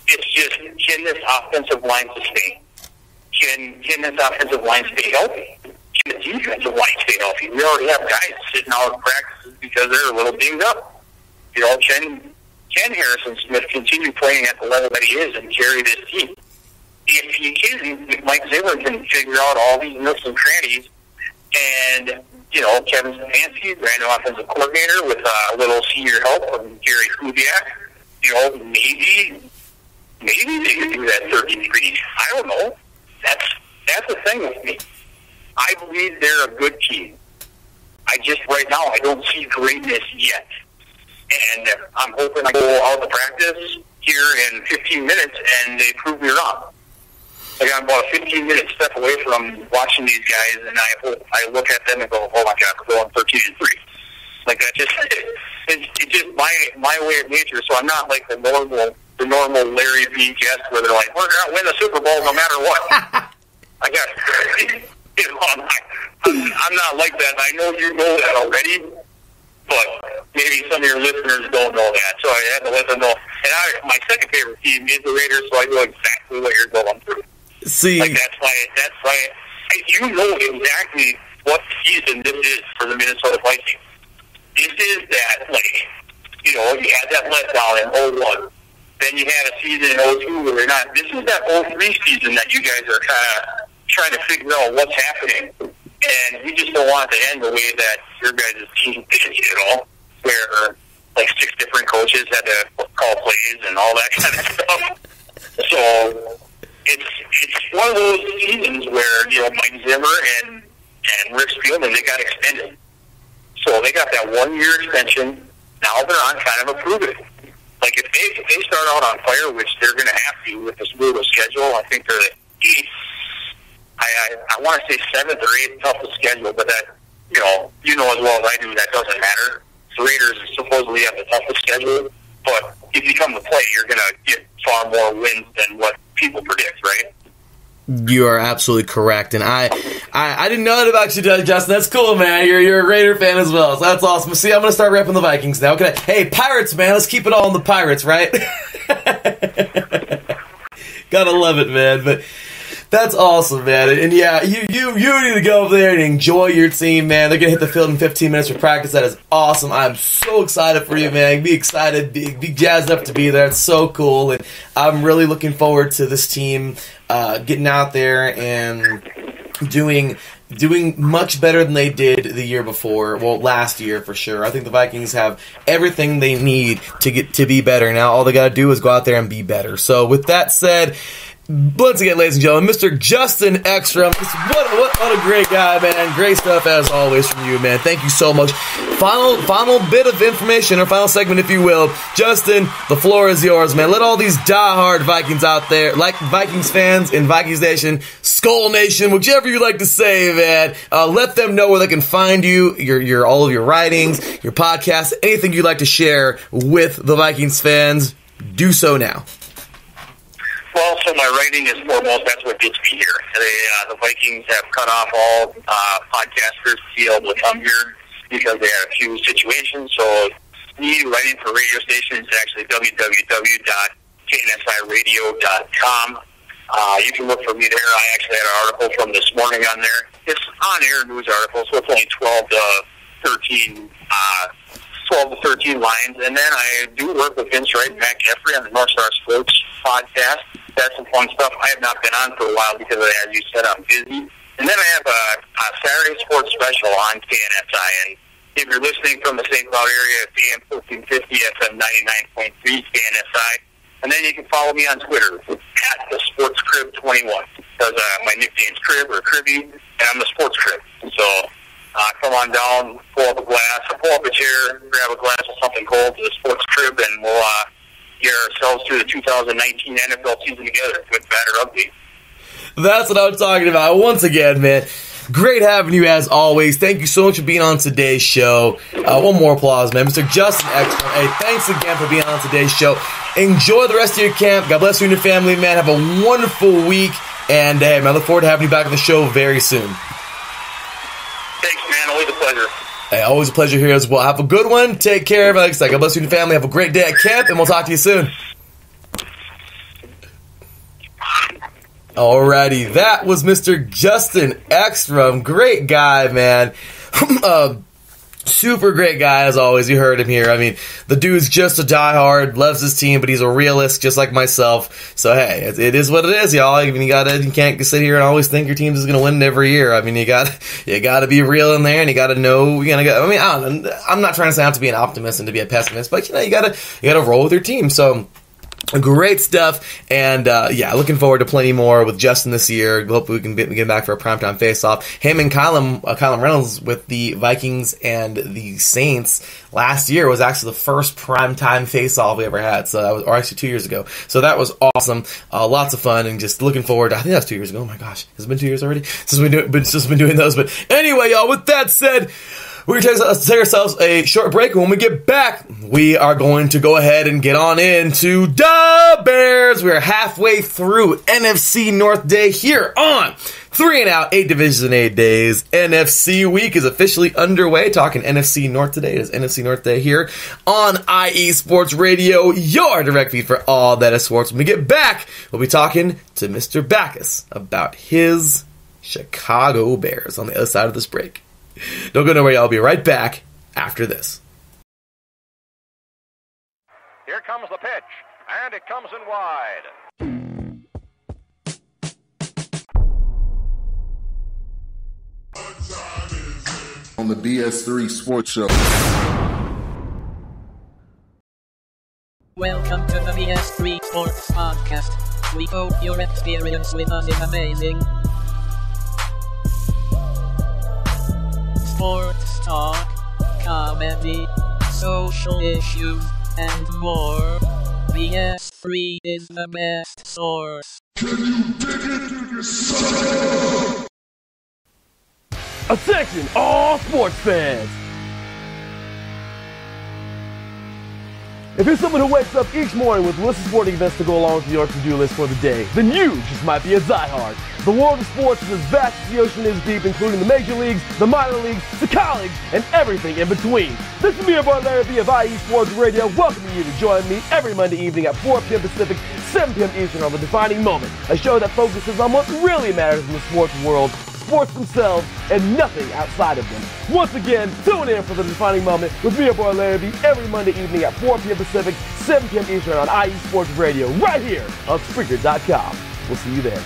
It's just, can this offensive line sustain? Can this offensive line stay healthy? Can the defensive line stay healthy? We already have guys sitting out of practices because they're a little dinged up. Can Harrison Smith continue playing at the level that he is and carry this team? If he can, if Mike Zimmer can figure out all these nooks and crannies, and Kevin Stefanski, brand new offensive coordinator with a little senior help from Gary Kubiak, maybe they could do that 33. I don't know. That's the thing with me. I believe they're a good team. Right now, I don't see greatness yet. And I'm hoping I go out to practice here in 15 minutes and they prove me wrong. I'm about a 15-minute step away from watching these guys, and I look at them and go, oh my God, we're going 13-3. It's just my way of nature. So I'm not like the normal Larry B. guest where they're like, we're going to win the Super Bowl no matter what. I'm not like that. I know you know that already, but maybe some of your listeners don't know that. So I had to let them know. And my second favorite team is the Raiders, so I know exactly what you're going through. See, that's why you know exactly what season this is for the Minnesota Vikings. This is that, you had that letdown in 01. Then you had a season in 02 where you're not. This is that 03 season that you guys are kind of trying to figure out what's happening. And you just don't want it to end the way that your guys' team did, where 6 different coaches had to call plays and all that kind of stuff. So it's one of those seasons where, Mike Zimmer and Rick Spielman, they got extended. So they got that 1-year extension. Now they're on kind of a prove-it. If they start out on fire, which they're going to have to with this brutal schedule, I think they're I want to say 7th or 8th toughest schedule, but that, you know as well as I do, that doesn't matter. The Raiders supposedly have the toughest schedule, but if you come to play, you're going to get far more wins than what people predict, right? You are absolutely correct, and I didn't know that about you, Justin. That's cool, man. You're a Raider fan as well, so that's awesome. See, I'm going to start repping the Vikings now. Hey, Pirates, man, let's keep it all on the Pirates, right? Gotta love it, man. But that's awesome, man. And yeah, you need to go over there and enjoy your team, man. They're gonna hit the field in 15 minutes for practice. That is awesome. I'm so excited for you, man. Be excited, be jazzed up to be there. It's so cool, and I'm really looking forward to this team getting out there and doing much better than they did the year before. Well, last year for sure. I think the Vikings have everything they need to be better. Now all they got to do is go out there and be better. So with that said, once again, ladies and gentlemen, Mr. Justin Ekstrom. What a great guy, man. Great stuff as always from you, man. Thank you so much. Final bit of information, or final segment, if you will. Justin, the floor is yours, man. Let all these diehard Vikings out there, like Vikings fans in Vikings Nation, Skull Nation, whichever you like to say, man. Let them know where they can find you, your all of your writings, your podcasts, anything you'd like to share with the Vikings fans. Do so now. Well, so my writing is foremost. That's what gets me here. The Vikings have cut off all podcasters to be able to come here because they had a few situations. So me writing for radio stations is actually www.knsiradio.com. You can look for me there. I actually had an article from this morning on there. It's on-air news article, so it's only 12 to 13 lines. And then I do work with Vince Wright and Matt Jeffrey on the North Star Sports podcast. That's some fun stuff. I have not been on for a while because, as you said, I'm busy. And then I have a Saturday sports special on KNSI. And if you're listening from the St. Cloud area, it's AM 1450, FM 99.3 KNSI. And then you can follow me on Twitter at the Sports Crib 21 because my nickname's Crib or Cribby, and I'm the Sports Crib. So come on down, pull up a chair, grab a glass of something cold to the Sports Crib, and we'll get ourselves through the 2019 NFL season together, good, bad, or ugly. That's what I'm talking about. Once again, man, great having you as always. Thank you so much for being on today's show. One more applause, man. Mr. Justin Ekstrom, hey, thanks again for being on today's show. Enjoy the rest of your camp. God bless you and your family, man. Have a wonderful week. And, hey, man, I look forward to having you back on the show very soon. Thanks, man. Always a pleasure. Hey, always a pleasure here as well. Have a good one. Take care. Like I said, God bless you and your family. Have a great day at camp, and we'll talk to you soon. Alrighty, that was Mr. Justin Ekstrom. Great guy, man. Super great guy, as always. You heard him here. I mean, the dude's just a diehard, loves his team, but he's a realist, just like myself. So, hey, it is what it is, y'all. I mean, you can't sit here and always think your team is going to win every year. I mean, you got to be real in there, and you got to know. I'm not trying to say I have to be an optimist and to be a pessimist, but you got to roll with your team. So, great stuff, and looking forward to plenty more with Justin this year. Hopefully we can get back for a primetime face-off. Him and Kylan Reynolds with the Vikings and the Saints last year was actually the first primetime face-off we ever had, or actually 2 years ago. So that was awesome. Lots of fun, and just looking forward to, I think that was 2 years ago. Oh my gosh, has it been 2 years already since we've been doing those? But anyway, y'all, with that said, we're going to take ourselves a short break, and when we get back, we are going to go ahead and get on into the Bears. We are halfway through NFC North Day here on 3 and Out, 8 divisions in 8 days. NFC Week is officially underway. Talking NFC North today. It is NFC North Day here on IE Sports Radio, your direct feed for all that is sports. When we get back, we'll be talking to Mr. Backus about his Chicago Bears on the other side of this break. Don't go nowhere, I'll be right back after this. Here comes the pitch, and it comes in wide. On the BS3 Sports Show. Welcome to the BS3 Sports Podcast. We hope your experience with us is amazing. Sports talk, comedy, social issues, and more. BS3 is the best source. Can you dig it? Attention, all sports fans! If you're someone who wakes up each morning with lists of sporting events to go along with your to-do list for the day, then you just might be a diehard. The world of sports is as vast as the ocean is deep, including the major leagues, the minor leagues, the college, and everything in between. This is me, your boy Larry B of IE Sports Radio, welcoming you to join me every Monday evening at 4 p.m. Pacific, 7 p.m. Eastern on The Defining Moment, a show that focuses on what really matters in the sports world, sports themselves, and nothing outside of them. Once again, tune in for The Defining Moment with me, your boy Larry B, every Monday evening at 4 p.m. Pacific, 7 p.m. Eastern on IE Sports Radio, right here on Spreaker.com. We'll see you there.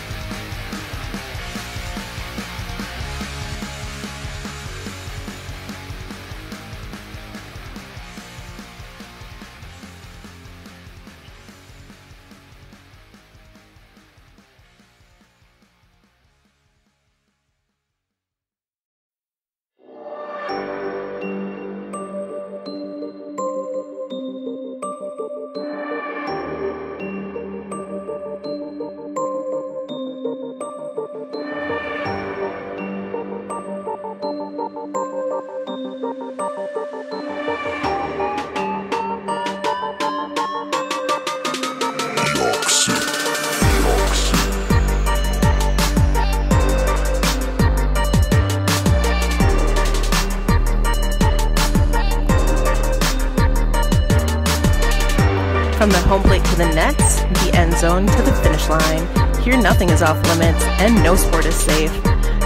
From the home plate to the nets, the end zone to the finish line, here nothing is off limits and no sport is safe.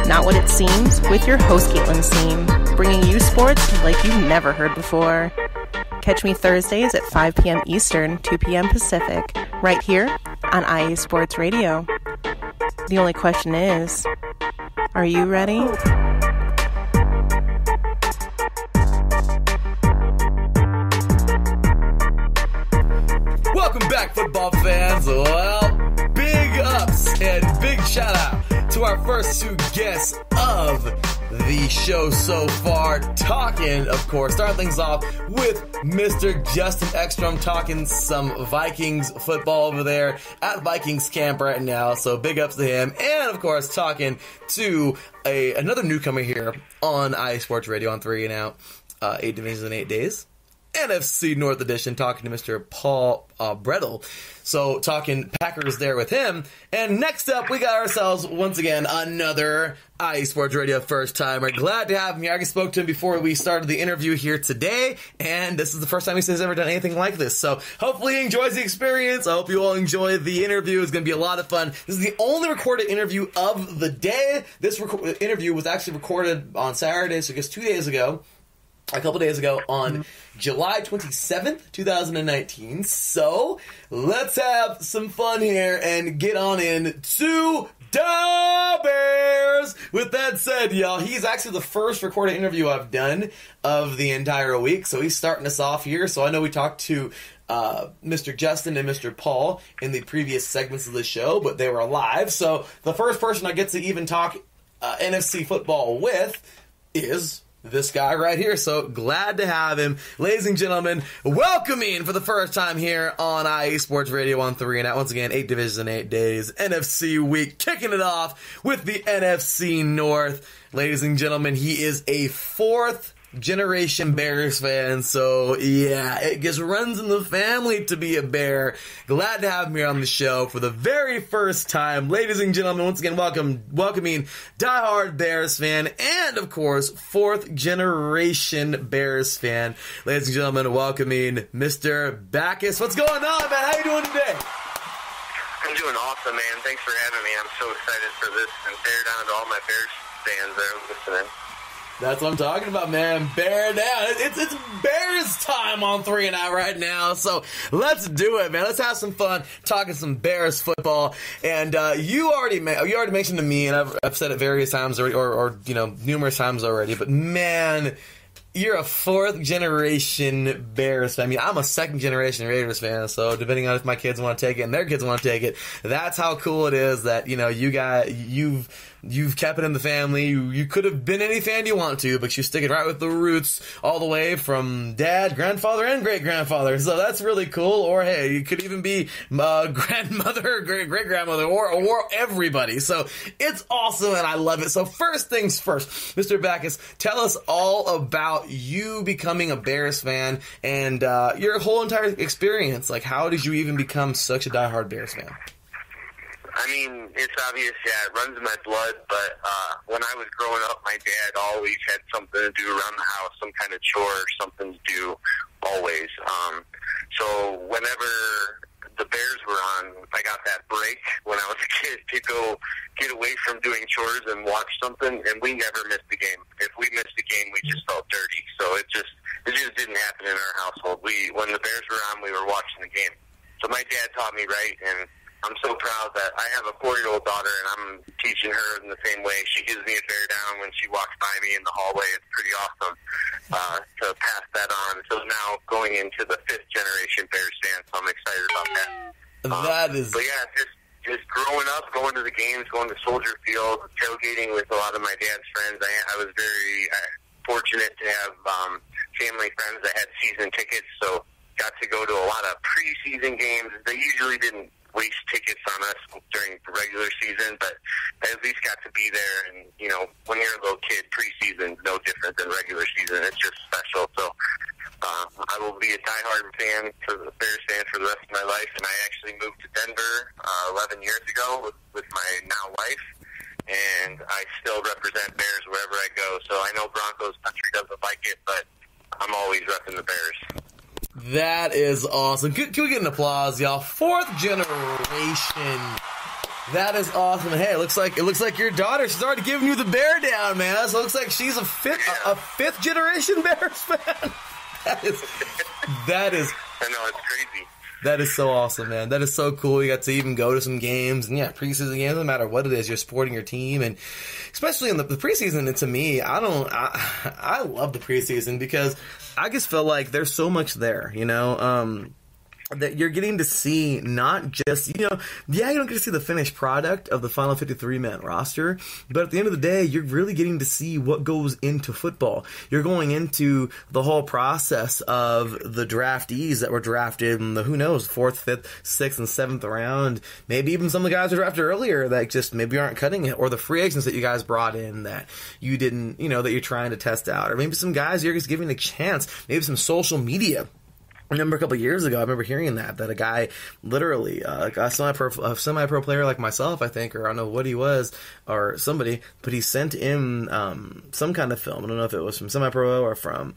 Not what it seems with your host Caitlin Seam, bringing you sports like you've never heard before. Catch me Thursdays at 5 p.m. Eastern, 2 p.m. Pacific, right here on IE Sports Radio. The only question is, are you ready? Welcome back, football fans. Well, big ups and big shout out to our first two guests of the show so far. Talking, of course, start things off with Mr. Justin Ekstrom, talking some Vikings football over there at Vikings camp right now. So big ups to him. And, of course, talking to another newcomer here on IE Sports Radio on 3 and Out, 8 Divisions in 8 Days. NFC North Edition, talking to Mr. Paul Brettel. So, talking Packers there with him. And next up, we got ourselves, once again, another IE Sports Radio first-timer. Glad to have him here. I spoke to him before we started the interview here today, and this is the first time he's ever done anything like this. So, hopefully he enjoys the experience. I hope you all enjoy the interview. It's going to be a lot of fun. This is the only recorded interview of the day. This interview was actually recorded on Saturday, so just 2 days ago. A couple days ago on July 27th, 2019. So, let's have some fun here and get on in to the Bears. With that said, y'all, he's actually the first recorded interview I've done of the entire week. So, he's starting us off here. So, I know we talked to Mr. Justin and Mr. Paul in the previous segments of the show, but they were live. So, the first person I get to even talk NFC football with is this guy right here. So glad to have him. Ladies and gentlemen, welcoming for the first time here on IE Sports Radio on 3 and Out. Once again, 8 Divisions in 8 Days. NFC week, kicking it off with the NFC North. Ladies and gentlemen, he is a fourth generation Bears fan, so yeah, it just runs in the family to be a Bear. Glad to have him here on the show for the very first time. Ladies and gentlemen, once again, welcoming diehard Bears fan and, of course, fourth generation Bears fan. Ladies and gentlemen, welcoming Mr. Backus. What's going on, man? How you doing today? I'm doing awesome, man. Thanks for having me. I'm so excited for this, and bear down to all my Bears fans that are listening. That's what I'm talking about, man. Bear down. It's Bears time on 3 and Out right now. So let's do it, man. Let's have some fun talking some Bears football. And you already mentioned to me, and I've said it various times already, or numerous times already. But man, you're a fourth generation Bears fan. I mean, I'm a second generation Raiders fan. So depending on if my kids want to take it and their kids want to take it, that's how cool it is that you've you've kept it in the family. You could have been any fan you want to, but you stick it right with the roots all the way from dad, grandfather, and great-grandfather. So that's really cool. Or, hey, you could even be grandmother, great-grandmother, or everybody. So it's awesome, and I love it. So first things first, Mr. Backus, tell us all about you becoming a Bears fan and your whole entire experience. Like, how did you even become such a diehard Bears fan? I mean, it's obvious, it runs in my blood, but when I was growing up, my dad always had something to do around the house, some kind of chore or something to do, always. So whenever the Bears were on, I got that break when I was a kid to go get away from doing chores and watch something, and we never missed a game. If we missed a game, we just felt dirty. So it just didn't happen in our household. When the Bears were on, we were watching the game. So my dad taught me right, and I'm so proud that I have a 4-year-old daughter, and I'm teaching her in the same way. She gives me a bear down when she walks by me in the hallway. It's pretty awesome to pass that on. So now going into the 5th generation Bears fan, so I'm excited about that. But yeah, just growing up, going to the games, going to Soldier Field, tailgating with a lot of my dad's friends. I was very fortunate to have family friends that had season tickets, so got to go to a lot of preseason games. They usually didn't waste tickets on us during the regular season, but I at least got to be there. And, when you're a little kid, preseason no different than regular season. It's just special. So I will be a diehard fan for the Bears fan for the rest of my life. And I actually moved to Denver 11 years ago with my now wife, and I still represent Bears wherever I go. So I know Broncos country doesn't like it, but I'm always repping the Bears. That is awesome. Can we get an applause, y'all? 4th generation. That is awesome. Hey, it looks like your daughter, she's already giving you the bear down, man. So it looks like she's a fifth generation Bears fan. That is. I know, it's crazy. That is so awesome, man. That is so cool. You got to even go to some games, and preseason games, no matter what it is, you're supporting your team, and especially in the preseason. And to me, I love the preseason because I just feel like there's so much there, that you're getting to see not just, you don't get to see the finished product of the final 53-man roster, but at the end of the day, you're really getting to see what goes into football. You're going into the whole process of the draftees that were drafted in the, 4th, 5th, 6th, and 7th round. Maybe even some of the guys who were drafted earlier that just maybe aren't cutting it, or the free agents that you guys brought in that you didn't, that you're trying to test out, or maybe some guys you're just giving a chance, maybe some social media. I remember a couple of years ago, I remember hearing that a guy literally, a semi-pro player like myself, I think, or I don't know what he was, or somebody, but he sent in some kind of film. I don't know if it was from semi-pro or from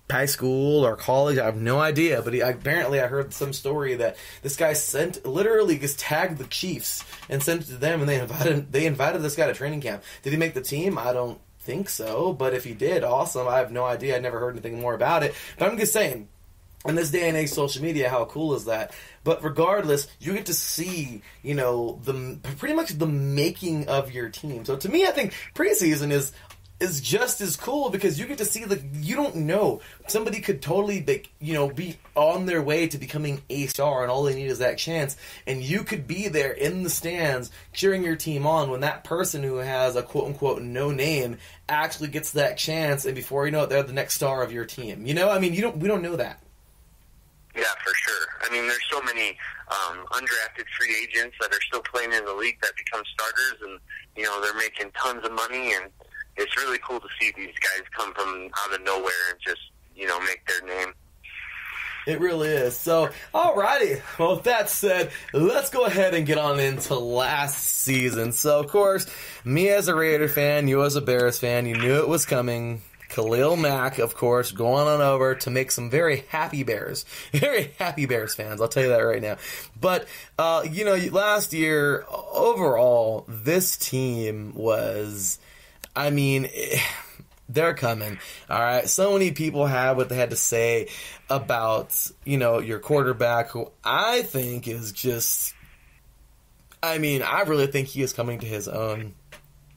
high school or college. I have no idea, but apparently I heard some story that this guy literally just tagged the Chiefs and sent it to them, and they invited this guy to training camp. Did he make the team? I don't think so, but if he did, awesome. I have no idea. I never heard anything more about it, but I'm just saying, in this day and age, social media, how cool is that? But regardless, you get to see, pretty much the making of your team. So to me, I think preseason is just as cool because you get to see you don't know. Somebody could totally be on their way to becoming a star, and all they need is that chance. And you could be there in the stands cheering your team on when that person who has a quote unquote no name actually gets that chance, and before you know it, they're the next star of your team. We don't know that. Yeah, for sure. There's so many undrafted free agents that are still playing in the league that become starters, and they're making tons of money, and it's really cool to see these guys come from out of nowhere and just, make their name. It really is. So, alrighty. Well, with that said, let's go ahead and get on into last season. So, of course, me as a Raider fan, you as a Bears fan, you knew it was coming. Khalil Mack, of course, going on over to make some very happy Bears fans. I'll tell you that right now. But, last year, overall, this team was, they're coming. All right. So many people have what they had to say about, your quarterback, who I think is just, I really think he is coming to his own.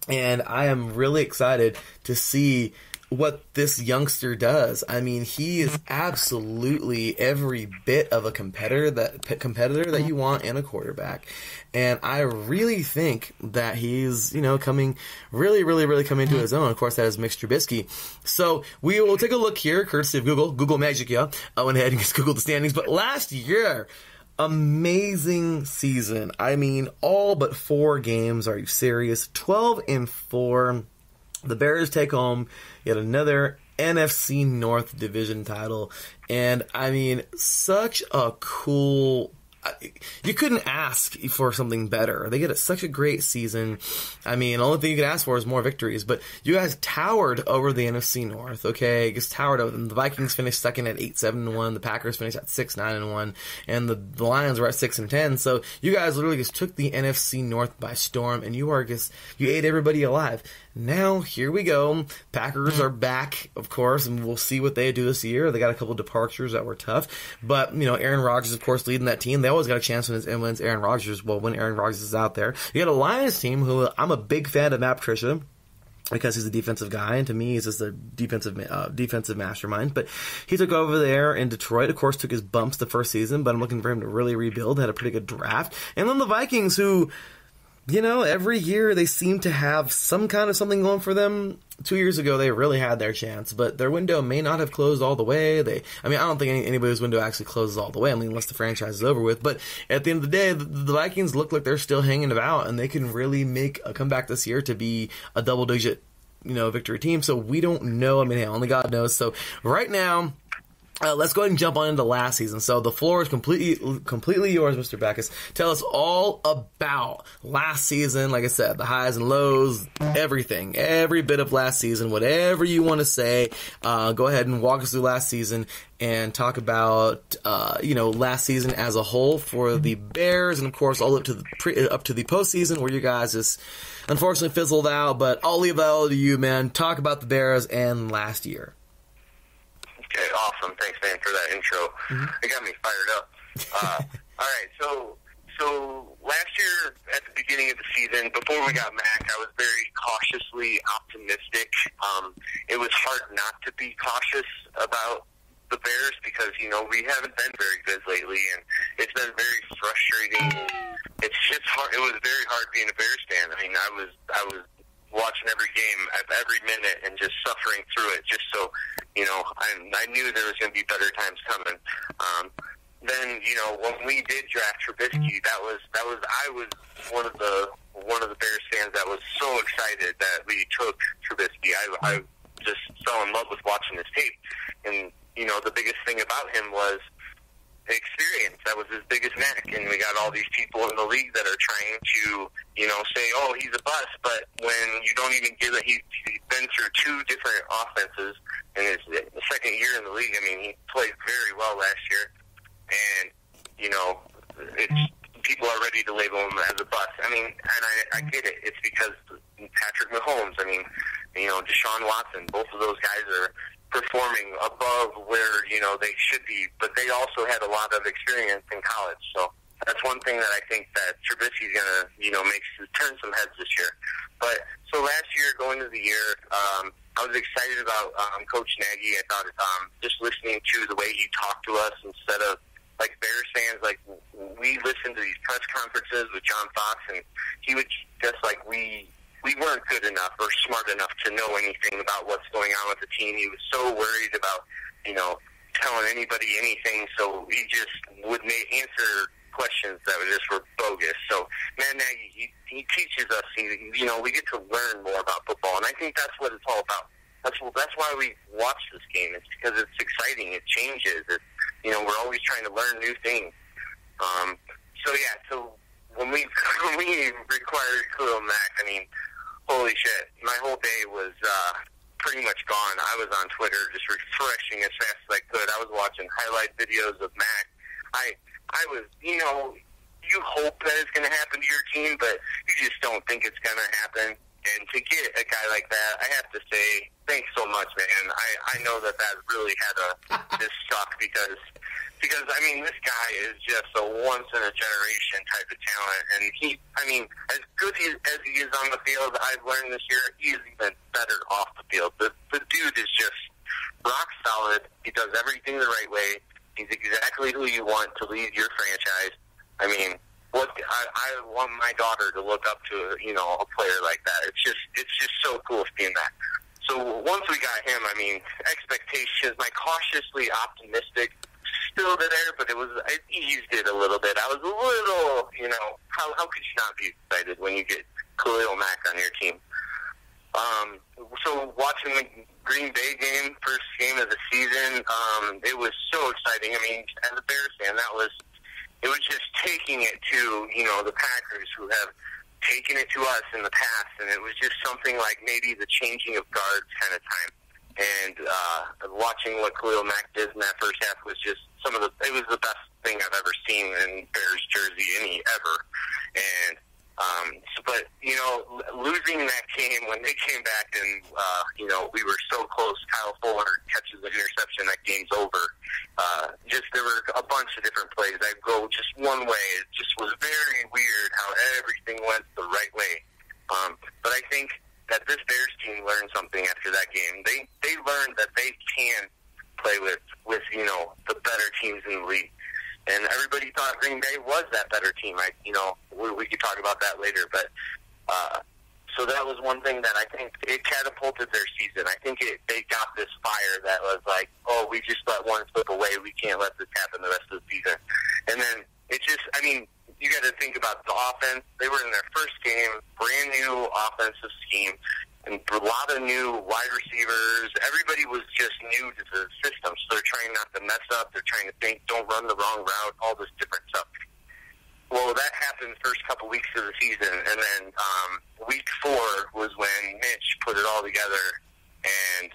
And I am really excited to see what this youngster does. I mean, he is absolutely every bit of a competitor that you want in a quarterback. And I really think that he's, coming coming to his own. Of course, that is Mitch Trubisky. So we will take a look here, courtesy of Google Magic, yeah. I went ahead and just Googled the standings. But last year, amazing season. I mean, all but 4 games. Are you serious? 12-4. The Bears take home yet another NFC North division title. And, I mean, such a cool... You couldn't ask for something better. They get such a great season. I mean, the only thing you could ask for is more victories. But you guys towered over the NFC North, okay? Just towered over them. The Vikings finished second at 8-7-1. The Packers finished at 6-9-1. And the Lions were at 6-10. So you guys literally just took the NFC North by storm. And you ate everybody alive. Now, here we go. Packers are back, of course, and we'll see what they do this year. They got a couple departures that were tough. But, Aaron Rodgers, of course, leading that team. They always got a chance when Aaron Rodgers is out there. You got a Lions team who I'm a big fan of Matt Patricia because he's a defensive guy, and to me, he's just a defensive mastermind. But he took over there in Detroit. Of course, took his bumps the first season, but I'm looking for him to really rebuild. Had a pretty good draft. And then the Vikings, who... every year they seem to have some kind of something going for them. 2 years ago, they really had their chance, but their window may not have closed all the way. I don't think anybody's window actually closes all the way, unless the franchise is over with. But at the end of the day, the Vikings look like they're still hanging about, and they can really make a comeback this year to be a double-digit, victory team. So we don't know. Only God knows. So right now... let's go ahead and jump on into last season. So the floor is completely yours, Mr. Backus. Tell us all about last season. Like I said, the highs and lows, everything, every bit of last season, whatever you want to say. Go ahead and walk us through last season and talk about, last season as a whole for the Bears, and of course all up to the postseason where you guys just unfortunately fizzled out. But I'll leave that all to you, man. Talk about the Bears and last year. Okay, awesome. Thanks, man, for that intro. It got me fired up. All right, so last year at the beginning of the season, before we got Mac, I was very cautiously optimistic. It was hard not to be cautious about the Bears because, we haven't been very good lately, and it's been very frustrating. It's just hard. It was very hard being a Bears fan. I mean, I was watching every game every minute and just suffering through it just so, I knew there was going to be better times coming. Then, when we did draft Trubisky, I was one of the Bears fans that was so excited that we took Trubisky. I just fell in love with watching his tape. And, the biggest thing about him was experience. That was his biggest knack, and we got all these people in the league that are trying to, say, oh, he's a bust, but when you don't even give it, he's been through 2 different offenses in his second year in the league. I mean, he played very well last year, and, people are ready to label him as a bust. I mean, and I get it. It's because Patrick Mahomes, Deshaun Watson, both of those guys are performing above where, they should be, but they also had a lot of experience in college. So that's one thing that I think that Trubisky's going to, turn some heads this year. But so last year, going into the year, I was excited about Coach Nagy. I thought just listening to the way he talked to us instead of like Bears fans, like we listened to these press conferences with John Fox, and he would just like we weren't good enough or smart enough to know anything about what's going on with the team. He was so worried about, telling anybody anything, so he just would answer questions that were bogus. So, man, he teaches us, we get to learn more about football, and I think that's what it's all about. That's why we watch this game. It's because it's exciting. It changes. We're always trying to learn new things. So when we required Khalil Mack, I mean, holy shit, my whole day was pretty much gone. I was on Twitter just refreshing as fast as I could. I was watching highlight videos of Mac. I was, you hope that it's going to happen to your team, but you just don't think it's going to happen. And to get a guy like that, I have to say, thanks so much, man. I know that really had to suck because I mean, this guy is just a once-in-a-generation type of talent. And as good as he is on the field, I've learned this year, he is even better off the field. The dude is just rock solid. He does everything the right way. He's exactly who you want to lead your franchise. I mean, I want my daughter to look up to, you know, a player like that. It's just so cool seeing that. So once we got him, I mean, expectations, my cautiously optimistic, still there, but I eased it a little bit. I was a little, you know, how could you not be excited when you get Khalil Mack on your team? So watching the Green Bay game, first game of the season, it was so exciting. I mean, as a Bears fan, it was just taking it to, you know, the Packers who have taken it to us in the past, and it was just something like maybe the changing of guards kind of time. And watching what Khalil Mack did in that first half was just it was the best thing I've ever seen in Bears jersey ever. And but you know, losing that game when they came back and you know, we were so close. Kyle Fuller catches an interception, that game's over. There were a bunch of different plays. I'd go just one way. It just was very weird how everything went the right way. But I think that this Bears team learned something after that game. They learned that they can play with you know, the better teams in the league. And everybody thought Green Bay was that better team. You know, we could talk about that later. But so that was one thing that I think it catapulted their season. I think they got this fire that was like, oh, we just let one slip away. We can't let this happen the rest of the season. And then it just, I mean, you got to think about the offense. They were in their first game, brand new offensive scheme, and a lot of new wide receivers. Everybody was just new to the system, so they're trying not to mess up. They're trying to think, don't run the wrong route, all this different stuff. Well, that happened the first couple weeks of the season, and then week 4 was when Mitch put it all together and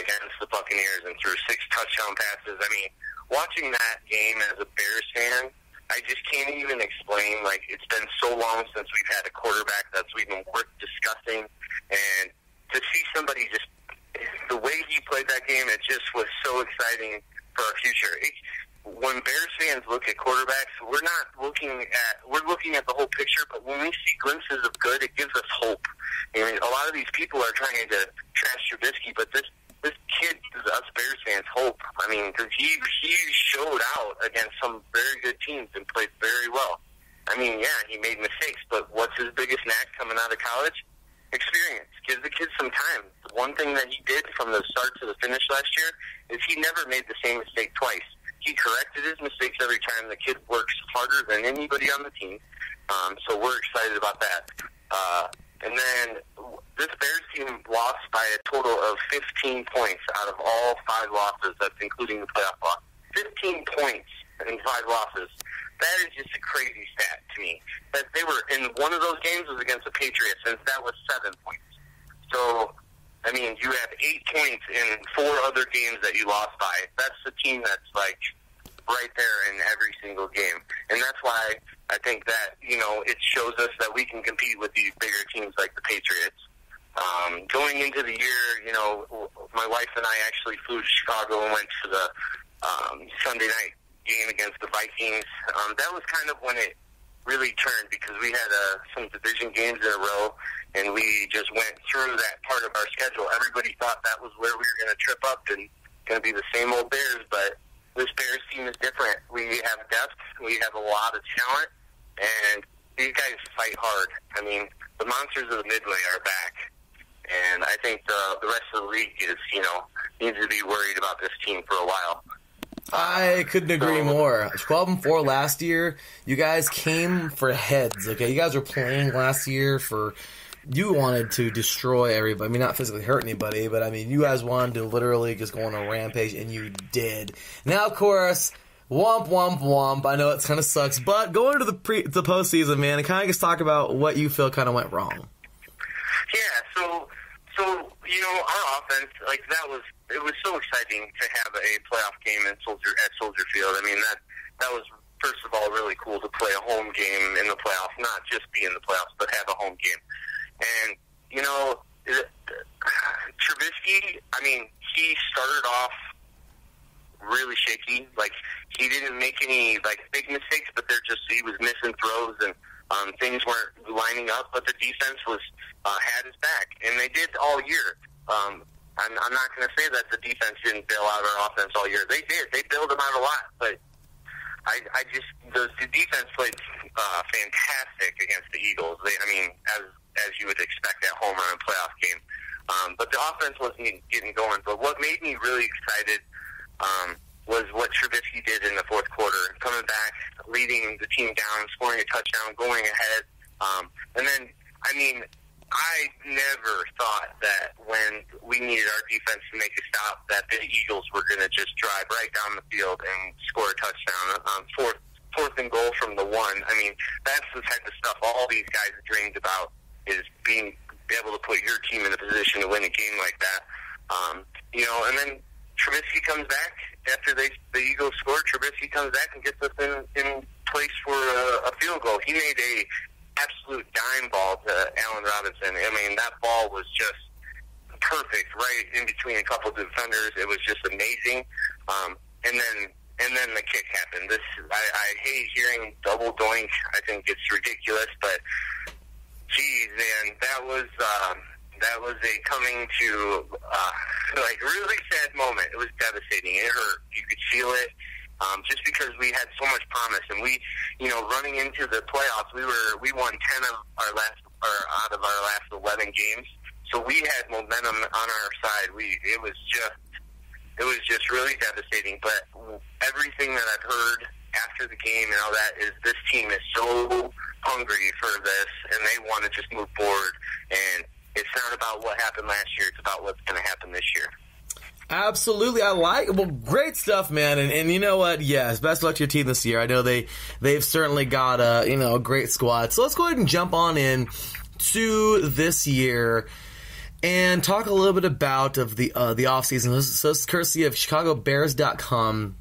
against the Buccaneers and threw 6 touchdown passes. I mean, watching that game as a Bears fan, I just can't even explain. Like, it's been so long since we've had a quarterback that's even worth discussing, and to see somebody just the way he played that game, it just was so exciting for our future. When Bears fans look at quarterbacks, we're looking at the whole picture, but when we see glimpses of good, it gives us hope. I mean, a lot of these people are trying to trash Trubisky, but this kid gives us Bears fans hope. I mean, because he showed out against some very good teams and played very well. I mean, yeah, he made mistakes, but what's his biggest knack coming out of college? Experience. Give the kid some time. The one thing that he did from the start to the finish last year is he never made the same mistake twice. He corrected his mistakes every time. The kid works harder than anybody on the team. So we're excited about that. And then this Bears team lost by a total of 15 points out of all 5 losses. That's including the playoff loss. 15 points in 5 losses. That is just a crazy stat to me. That they were in one of those games was against the Patriots, and that was 7 points. So, I mean, you have 8 points in 4 other games that you lost by. That's the team that's like right there in every single game, and that's why I think that, you know, it shows us that we can compete with these bigger teams like the Patriots. Going into the year, you know, my wife and I actually flew to Chicago and went to the Sunday night game against the Vikings. That was kind of when it really turned, because we had some division games in a row, and we just went through that part of our schedule. Everybody thought that was where we were going to trip up and going to be the same old Bears, but this Bears team is different. We have depth, we have a lot of talent, and these guys fight hard. I mean, the monsters of the Midway are back, and I think the rest of the league is, you know, needs to be worried about this team for a while. I couldn't agree more. 12-4 last year. You guys came for heads. Okay, you guys were playing last year for. You wanted to destroy everybody. I mean, not physically hurt anybody, but I mean, you guys wanted to literally just go on a rampage, and you did. Now, of course, womp womp womp. I know it kind of sucks, but going into the postseason, man, and kind of just talk about what you feel kind of went wrong. Yeah. So you know, our offense, like it was so exciting to have a playoff game at Soldier Field. I mean, that was, first of all, really cool to play a home game in the playoffs, not just be in the playoffs, but have a home game. And, you know, Trubisky, I mean, he started off really shaky. Like, he didn't make any, like, big mistakes, but he was missing throws, and things weren't lining up, but the defense was had his back, and they did all year. I'm not going to say that the defense didn't bail out our offense all year. They did. They bailed them out a lot, but the defense played fantastic against the Eagles. As you would expect at home on a playoff game. But the offense wasn't getting going. But what made me really excited was what Trubisky did in the fourth quarter, coming back, leading the team down, scoring a touchdown, going ahead. And then, I never thought that when we needed our defense to make a stop, that the Eagles were going to just drive right down the field and score a touchdown on fourth and goal from the 1. That's the type of stuff all these guys have dreamed about, is being able to put your team in a position to win a game like that. And then Trubisky comes back after the Eagles score. Trubisky comes back and gets us in place for a field goal. He made a absolute dime ball to Allen Robinson. That ball was just perfect, right in between a couple of defenders. It was just amazing. And then the kick happened. I hate hearing double doink. I think it's ridiculous, but geez, man, that was a coming to really sad moment. It was devastating. It hurt. You could feel it. Just because we had so much promise, and we, running into the playoffs, we won 10 out of our last 11 games. So we had momentum on our side. It was just really devastating. But everything that I've heard after the game and all that is this team is so hungry for this, and they want to just move forward. And it's not about what happened last year; it's about what's going to happen this year. Absolutely, great stuff, man, and you know what? Yes, best of luck to your team this year. I know they've certainly got a great squad. So let's go ahead and jump on in to this year and talk a little bit about the offseason. So it's courtesy of ChicagoBears.com.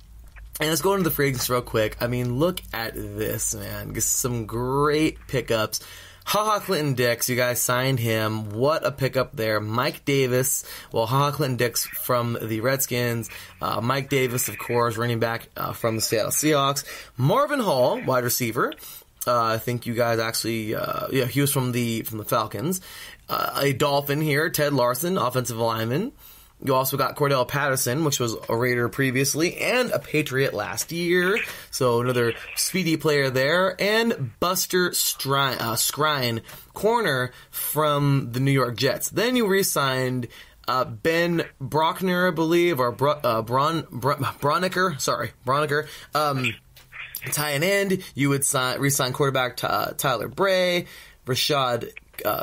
And let's go into the free agents real quick. Look at this, man. Some great pickups. Clinton-Dix, you guys signed him. What a pickup there. Mike Davis, Clinton-Dix from the Redskins. Mike Davis, of course, running back from the Seattle Seahawks. Marvin Hall, wide receiver. I think you guys actually, he was from the Falcons. A Dolphin here, Ted Larson, offensive lineman. You also got Cordell Patterson, which was a Raider previously, and a Patriot last year. So another speedy player there. And Buster Skrine, corner from the New York Jets. Then you re-signed Ben Brockner, I believe, or Broniker. Tie and end. You would re-sign quarterback Tyler Bray, Rashad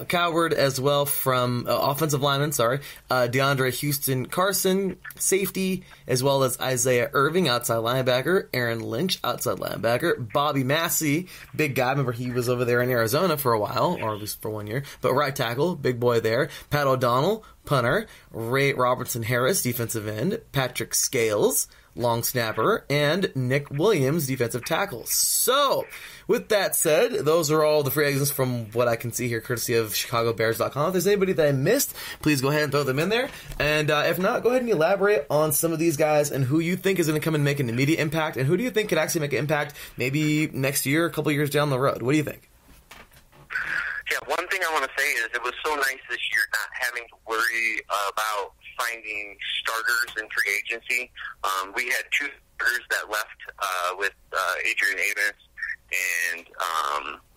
Coward as well from offensive lineman, DeAndre Houston Carson, safety, as well as Isaiah Irving, outside linebacker, Aaron Lynch, outside linebacker, Bobby Massey, big guy, remember he was over there in Arizona for a while, or at least for 1 year, but right tackle, big boy there, Pat O'Donnell, punter, Ray Robertson Harris, defensive end, Patrick Scales, long snapper, and Nick Williams, defensive tackle. So, with that said, those are all the free agents from what I can see here, courtesy of ChicagoBears.com. If there's anybody that I missed, please go ahead and throw them in there. And if not, go ahead and elaborate on some of these guys and who you think is going to come and make an immediate impact, and who do you think could actually make an impact maybe next year, a couple years down the road. What do you think? Yeah, one thing I want to say is it was so nice this year not having to worry about finding starters in free agency. We had two starters that left with Adrian Amos and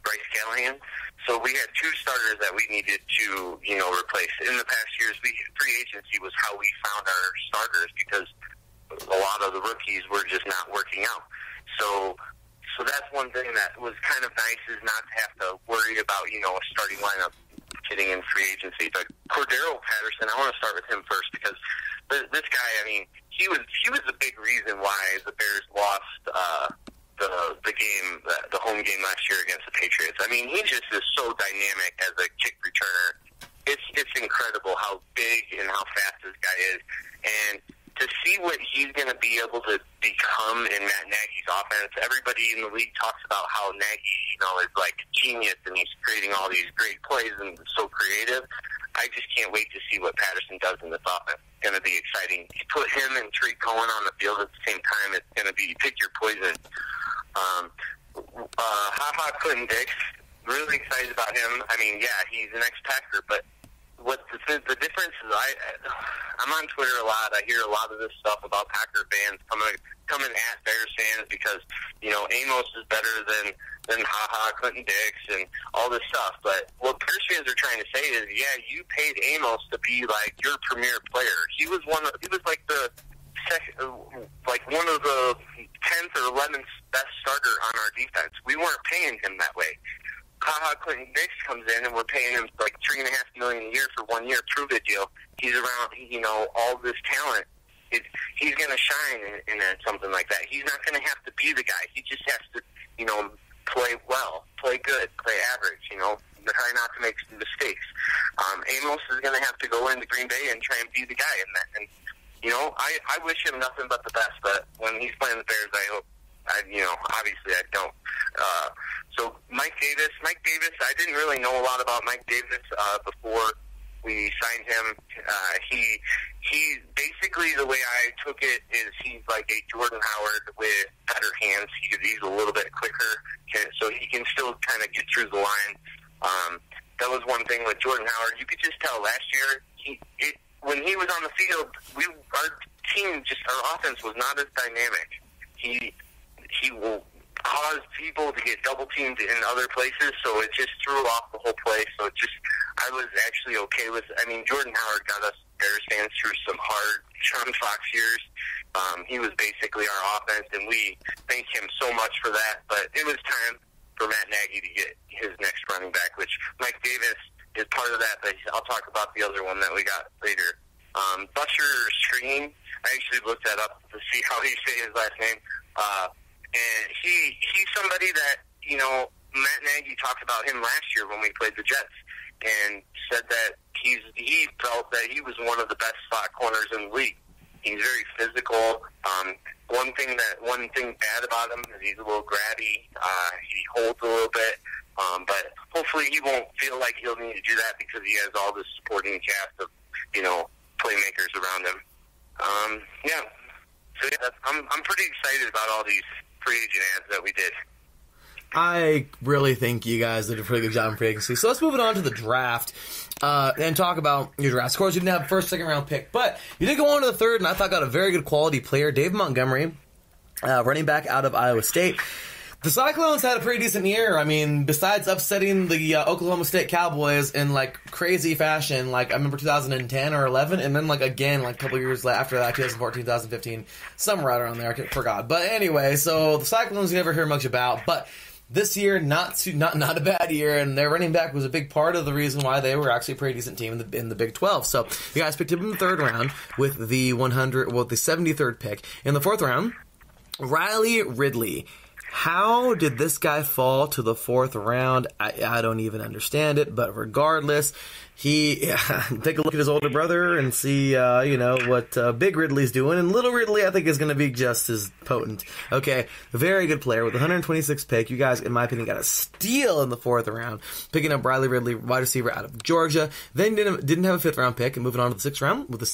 Bryce Callahan. So we had two starters that we needed to, replace. In the past years, free agency was how we found our starters because a lot of the rookies were just not working out. So that's one thing that was kind of nice, is not to have to worry about, a starting lineup getting in free agency. But Cordero Patterson, I want to start with him first because this guy, he was the big reason why the Bears lost the game, the home game last year against the Patriots. He just is so dynamic as a kick returner. It's incredible how big and how fast this guy is, and to see what he's going to be able to become in Matt Nagy's offense. Everybody in the league talks about how Nagy, is like a genius and he's creating all these great plays and so creative. I just can't wait to see what Patterson does in this offense. It's going to be exciting. You put him and Tariq Cohen on the field at the same time, it's going to be pick your poison. Clinton-Dix, really excited about him. He's an ex-Packer, but the the difference is I'm on Twitter a lot. I hear a lot of this stuff about Packer fans coming at Bears fans because, Amos is better than Clinton Dix and all this stuff. But what Bears fans are trying to say is, yeah, you paid Amos to be like your premier player. He was like the one of the 10th or 11th best starter on our defense. We weren't paying him that way. Clinton Dix comes in and we're paying him like $3.5 million a year for 1 year, prove-it deal. He's around, all this talent. He's going to shine in something like that. He's not going to have to be the guy. He just has to, play well, play good, play average, try not to make mistakes. Amos is going to have to go into Green Bay and try and be the guy in that. And, I wish him nothing but the best, but when he's playing the Bears, I hope, obviously I don't. So Mike Davis, I didn't really know a lot about Mike Davis before we signed him. He basically, the way I took it is he's like a Jordan Howard with better hands. He's a little bit quicker, so he can still kind of get through the line. That was one thing with Jordan Howard. You could just tell last year, when he was on the field, our offense was not as dynamic. He will cause people to get double teamed in other places, so it just threw off the whole play. So I was actually okay with. Jordan Howard got us Bears fans through some hard Sean Fox years. He was basically our offense, and we thank him so much for that. But it was time for Matt Nagy to get his next running back, which Mike Davis is part of that. But I'll talk about the other one that we got later. Busher Screen. I actually looked that up to see how he say his last name. And he's somebody that, Matt Nagy talked about him last year when we played the Jets and said that he felt that he was one of the best slot corners in the league. He's very physical. One thing bad about him is he's a little grabby. He holds a little bit. But hopefully he won't feel like he'll need to do that because he has all this supporting cast of, playmakers around him. I'm pretty excited about all these free agent ads that we did. I really think you guys did a pretty good job in free agency. So let's move it on to the draft and talk about your draft. Of course, you didn't have a first, second round pick, but you did go on to the third, and I thought got a very good quality player, Dave Montgomery, running back out of Iowa State. The Cyclones had a pretty decent year. Besides upsetting the Oklahoma State Cowboys in crazy fashion, I remember 2010 or 11, and then again a couple years after that, 2014, 2015, somewhere right around there. I forgot. But anyway, so the Cyclones you never hear much about, but this year not a bad year, and their running back was a big part of the reason why they were actually a pretty decent team in the Big 12. So you guys picked him in the third round with the 73rd pick. In the fourth round, Riley Ridley. How did this guy fall to the fourth round? I don't even understand it, but regardless, take a look at his older brother and see, what Big Ridley's doing, and Little Ridley, I think, is going to be just as potent. Okay, very good player with the 126th pick. You guys, in my opinion, got a steal in the fourth round, picking up Riley Ridley, wide receiver out of Georgia. Then didn't have a fifth round pick, and moving on to the sixth round with the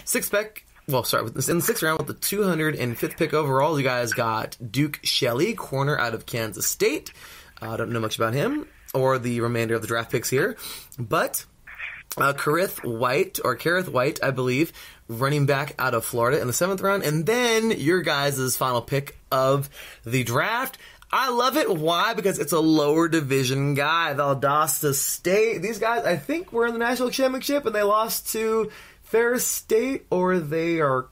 sixth pick. Well, sorry, in the sixth round with the 205th pick overall, you guys got Duke Shelley, corner out of Kansas State. I don't know much about him or the remainder of the draft picks here. But Kareth White, I believe, running back out of Florida in the seventh round. And then your guys' final pick of the draft. I love it. Why? Because it's a lower division guy. Valdosta State. These guys, I think, were in the national championship and they lost to Ferris State, or they were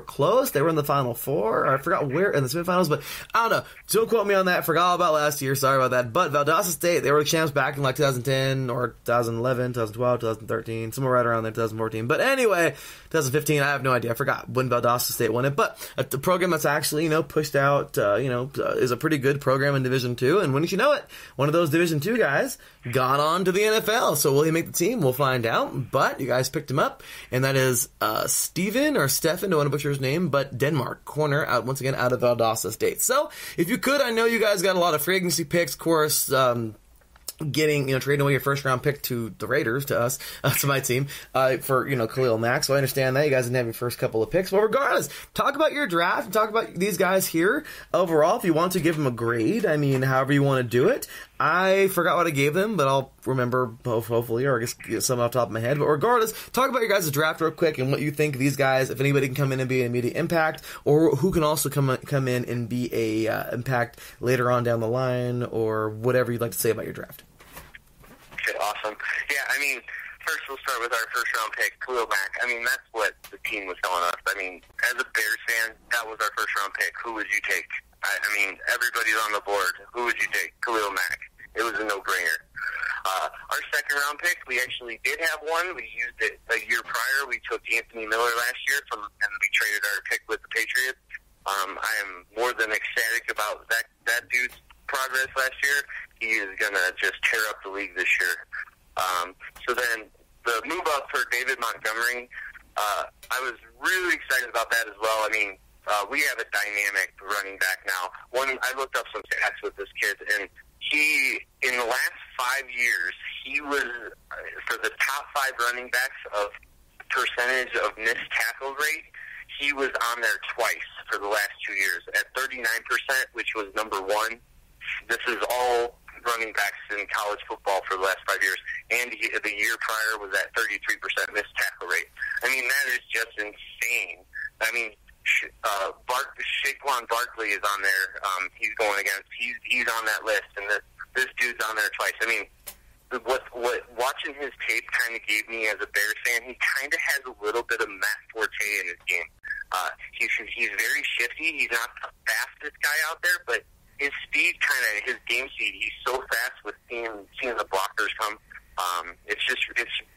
close. They were in the Final Four. I forgot where in the semifinals, but I don't know. Don't quote me on that. Forgot all about last year. Sorry about that. But Valdosta State, they were the champs back in 2010 or 2011, 2012, 2013, somewhere right around there, 2014. But anyway, 2015, I have no idea. I forgot when Valdosta State won it. But the program that's actually, pushed out, is a pretty good program in Division II. And wouldn't you know it, one of those Division II guys got on to the NFL. So will he make the team? We'll find out. But you guys picked him up, and that is Stefan, don't want to butcher his name, but Denmark, corner, once again out of Valdosta State. So if you could, I know you guys got a lot of free agency picks, of course, trading away your first round pick to the Raiders, to us, to my team, for, Khalil Mack. So I understand that you guys didn't have your first couple of picks, but regardless, talk about your draft and talk about these guys here overall. If you want to give them a grade, however you want to do it, I forgot what I gave them, but I'll remember hopefully, or I guess get some off the top of my head. But regardless, talk about your guys' draft real quick and what you think of these guys, if anybody can come in and be an immediate impact, or who can also come in and be a impact later on down the line, or whatever you'd like to say about your draft. Okay, awesome. Yeah, I mean, first we'll start with our first-round pick, Khalil Mack. I mean, that's what the team was telling us. I mean, as a Bears fan, that was our first-round pick. Who would you take? I mean, everybody's on the board. Who would you take? Khalil Mack. It was a no-brainer. Our second-round pick, we actually did have one. We used it a year prior. We took Anthony Miller last year, and we traded our pick with the Patriots. I am more than ecstatic about that dude's progress last year. He is going to just tear up the league this year. So then the move up for David Montgomery, I was really excited about that as well. I mean, we have a dynamic running back now. I looked up some stats with this kid, and he, in the last 5 years, he was, for the top 5 running backs of percentage of missed tackle rate, he was on there twice for the last 2 years at 39%, which was number 1. This is all running backs in college football for the last 5 years. And the year prior was at 33% missed tackle rate. I mean, that is just insane. I mean, Saquon Barkley is on there. He's going against. He's on that list, and this dude's on there twice. I mean, what watching his tape kind of gave me as a Bears fan, he kind of has a little bit of Matt Forte in his game. He's very shifty. He's not the fastest guy out there, but his speed, his game speed, he's so fast with seeing the blockers come. It's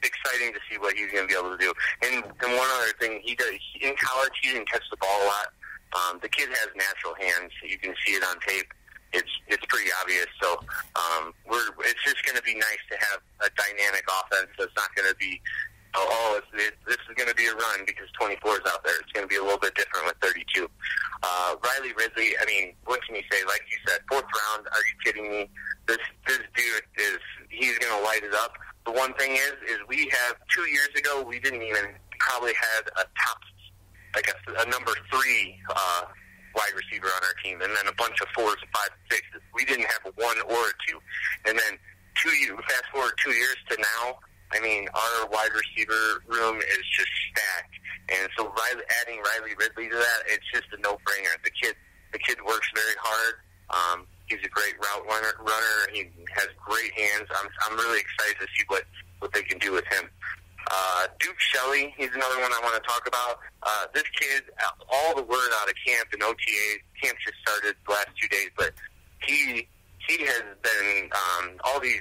exciting to see what he's going to be able to do. And one other thing, he does in college, he didn't catch the ball a lot. The kid has natural hands. You can see it on tape. It's pretty obvious. So it's just going to be nice to have a dynamic offense that's not going to be this is going to be a run because 24 is out there. It's going to be a little bit different with 32. Riley Ridley, I mean, what can you say? Like you said, 4th round. Are you kidding me? This dude he's going to light it up. The one thing is we have 2 years ago, we didn't even probably had a top, a number 3 wide receiver on our team, and then a bunch of 4s, 5s, 6s. We didn't have a 1 or a 2. And then fast forward 2 years to now, I mean, our wide receiver room is just stacked. And so adding Riley Ridley to that, it's just a no-brainer. The kid works very hard. He's a great route runner. He has great hands. I'm really excited to see what they can do with him. Duke Shelley, he's another one I want to talk about. This kid, all the word out of camp and OTA, camp just started the last 2 days, but he has been all the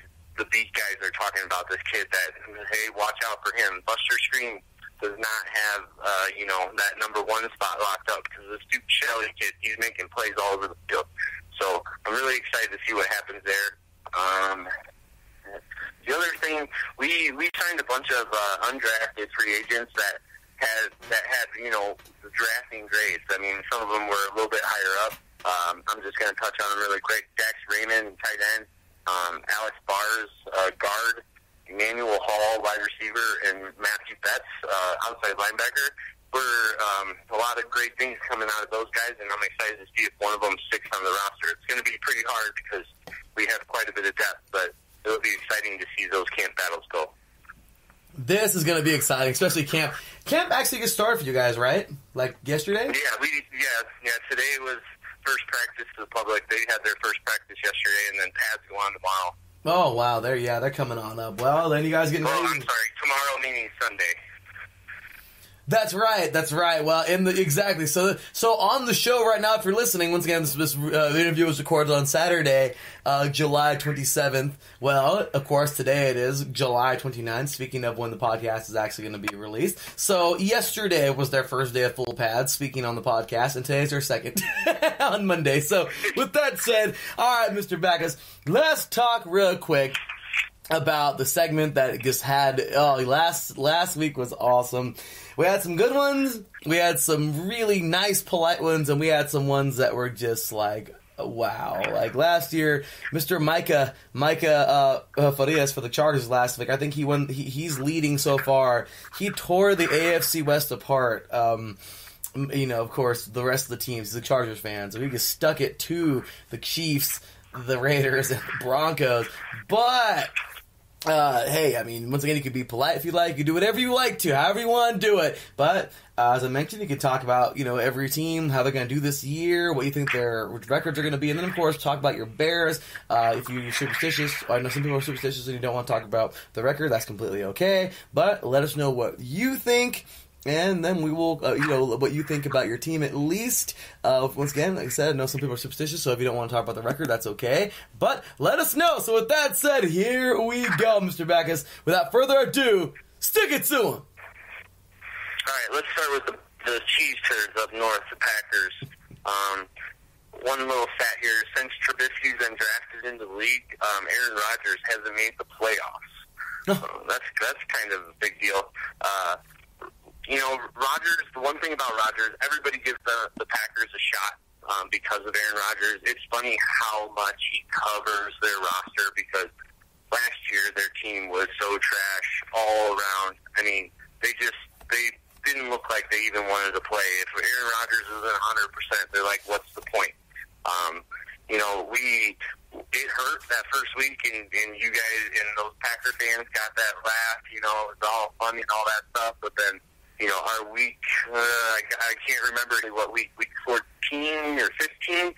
beat guys are talking about this kid that, hey, watch out for him. Buster Screen does not have, that number 1 spot locked up because this Duke Shelley kid, he's making plays all over the field. So I'm really excited to see what happens there. The other thing, we signed a bunch of undrafted free agents that had the drafting grades. I mean, some of them were a little bit higher up. I'm just going to touch on them really quick. Dax Raymond, tight end. Alex Bars, guard. Emmanuel Hall, wide receiver, and Matthew Betts, outside linebacker. A lot of great things coming out of those guys, and I'm excited to see if one of them sticks on the roster. It's going to be pretty hard because we have quite a bit of depth, but it'll be exciting to see those camp battles go. This is going to be exciting, especially camp. Camp actually gets started for you guys, right? Like yesterday? Yeah. Today was first practice to the public. They had their first practice yesterday, and then pads go on tomorrow. Oh wow, they're coming on up. Well, then you guys getting ready. I'm sorry, tomorrow meaning Sunday. That's right. Well, exactly. So on the show right now, if you're listening, once again, this interview was recorded on Saturday, July 27th. Well, of course, today it is July 29th, speaking of when the podcast is actually going to be released. So yesterday was their first day of full pads, speaking on the podcast, and today's their second on Monday. So with that said, all right, Mr. Backus, let's talk real quick about the segment that just had, last week was awesome. We had some good ones, we had some really nice, polite ones, and we had some ones that were just like, wow. Like last year, Mr. Micah Farias for the Chargers last week, I think he won, he's leading so far. He tore the AFC West apart. Of course, the rest of the teams, the Chargers fans, so he just stuck it to the Chiefs. the Raiders and the Broncos. But hey, I mean, once again, you can be polite if you like. You can do whatever you like to, however you want to do it. But as I mentioned, you can talk about, every team, how they're going to do this year, what you think their records are going to be, and then, of course, talk about your Bears. If you're superstitious, I know some people are superstitious and you don't want to talk about the record. That's completely okay. But let us know what you think. And then we will, what you think about your team at least. Once again, like I said, I know some people are superstitious, so if you don't want to talk about the record, that's okay. But let us know. So with that said, here we go, Mr. Backus. Without further ado, stick it to him. All right, let's start with the cheese turds up north, the Packers. One little stat here. Since Trubisky's been drafted into the league, Aaron Rodgers hasn't made the playoffs. That's kind of a big deal. Rodgers, the one thing about Rodgers, everybody gives the Packers a shot because of Aaron Rodgers. It's funny how much he covers their roster because last year their team was so trash all around. I mean, they didn't look like they even wanted to play. If Aaron Rodgers isn't 100%, they're like, what's the point? It hurt that first week, and you guys and those Packer fans got that laugh. It was all funny and all that stuff, but then, our week, I can't remember what week 14 or 15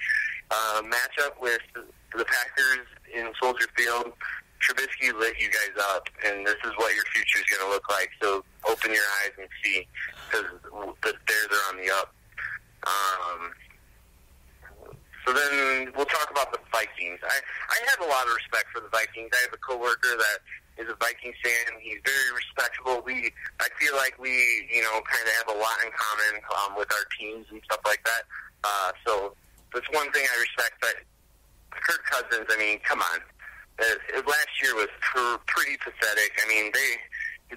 matchup with the Packers in Soldier Field. Trubisky lit you guys up, and this is what your future is going to look like. So open your eyes and see, because the Bears are on the up. So then we'll talk about the Vikings. I have a lot of respect for the Vikings. I have a coworker that is a Vikings fan. He's very respectable. I feel like we, kind of have a lot in common with our teams and stuff like that. So that's one thing I respect. But Kirk Cousins, I mean, come on. Last year was pretty pathetic. I mean,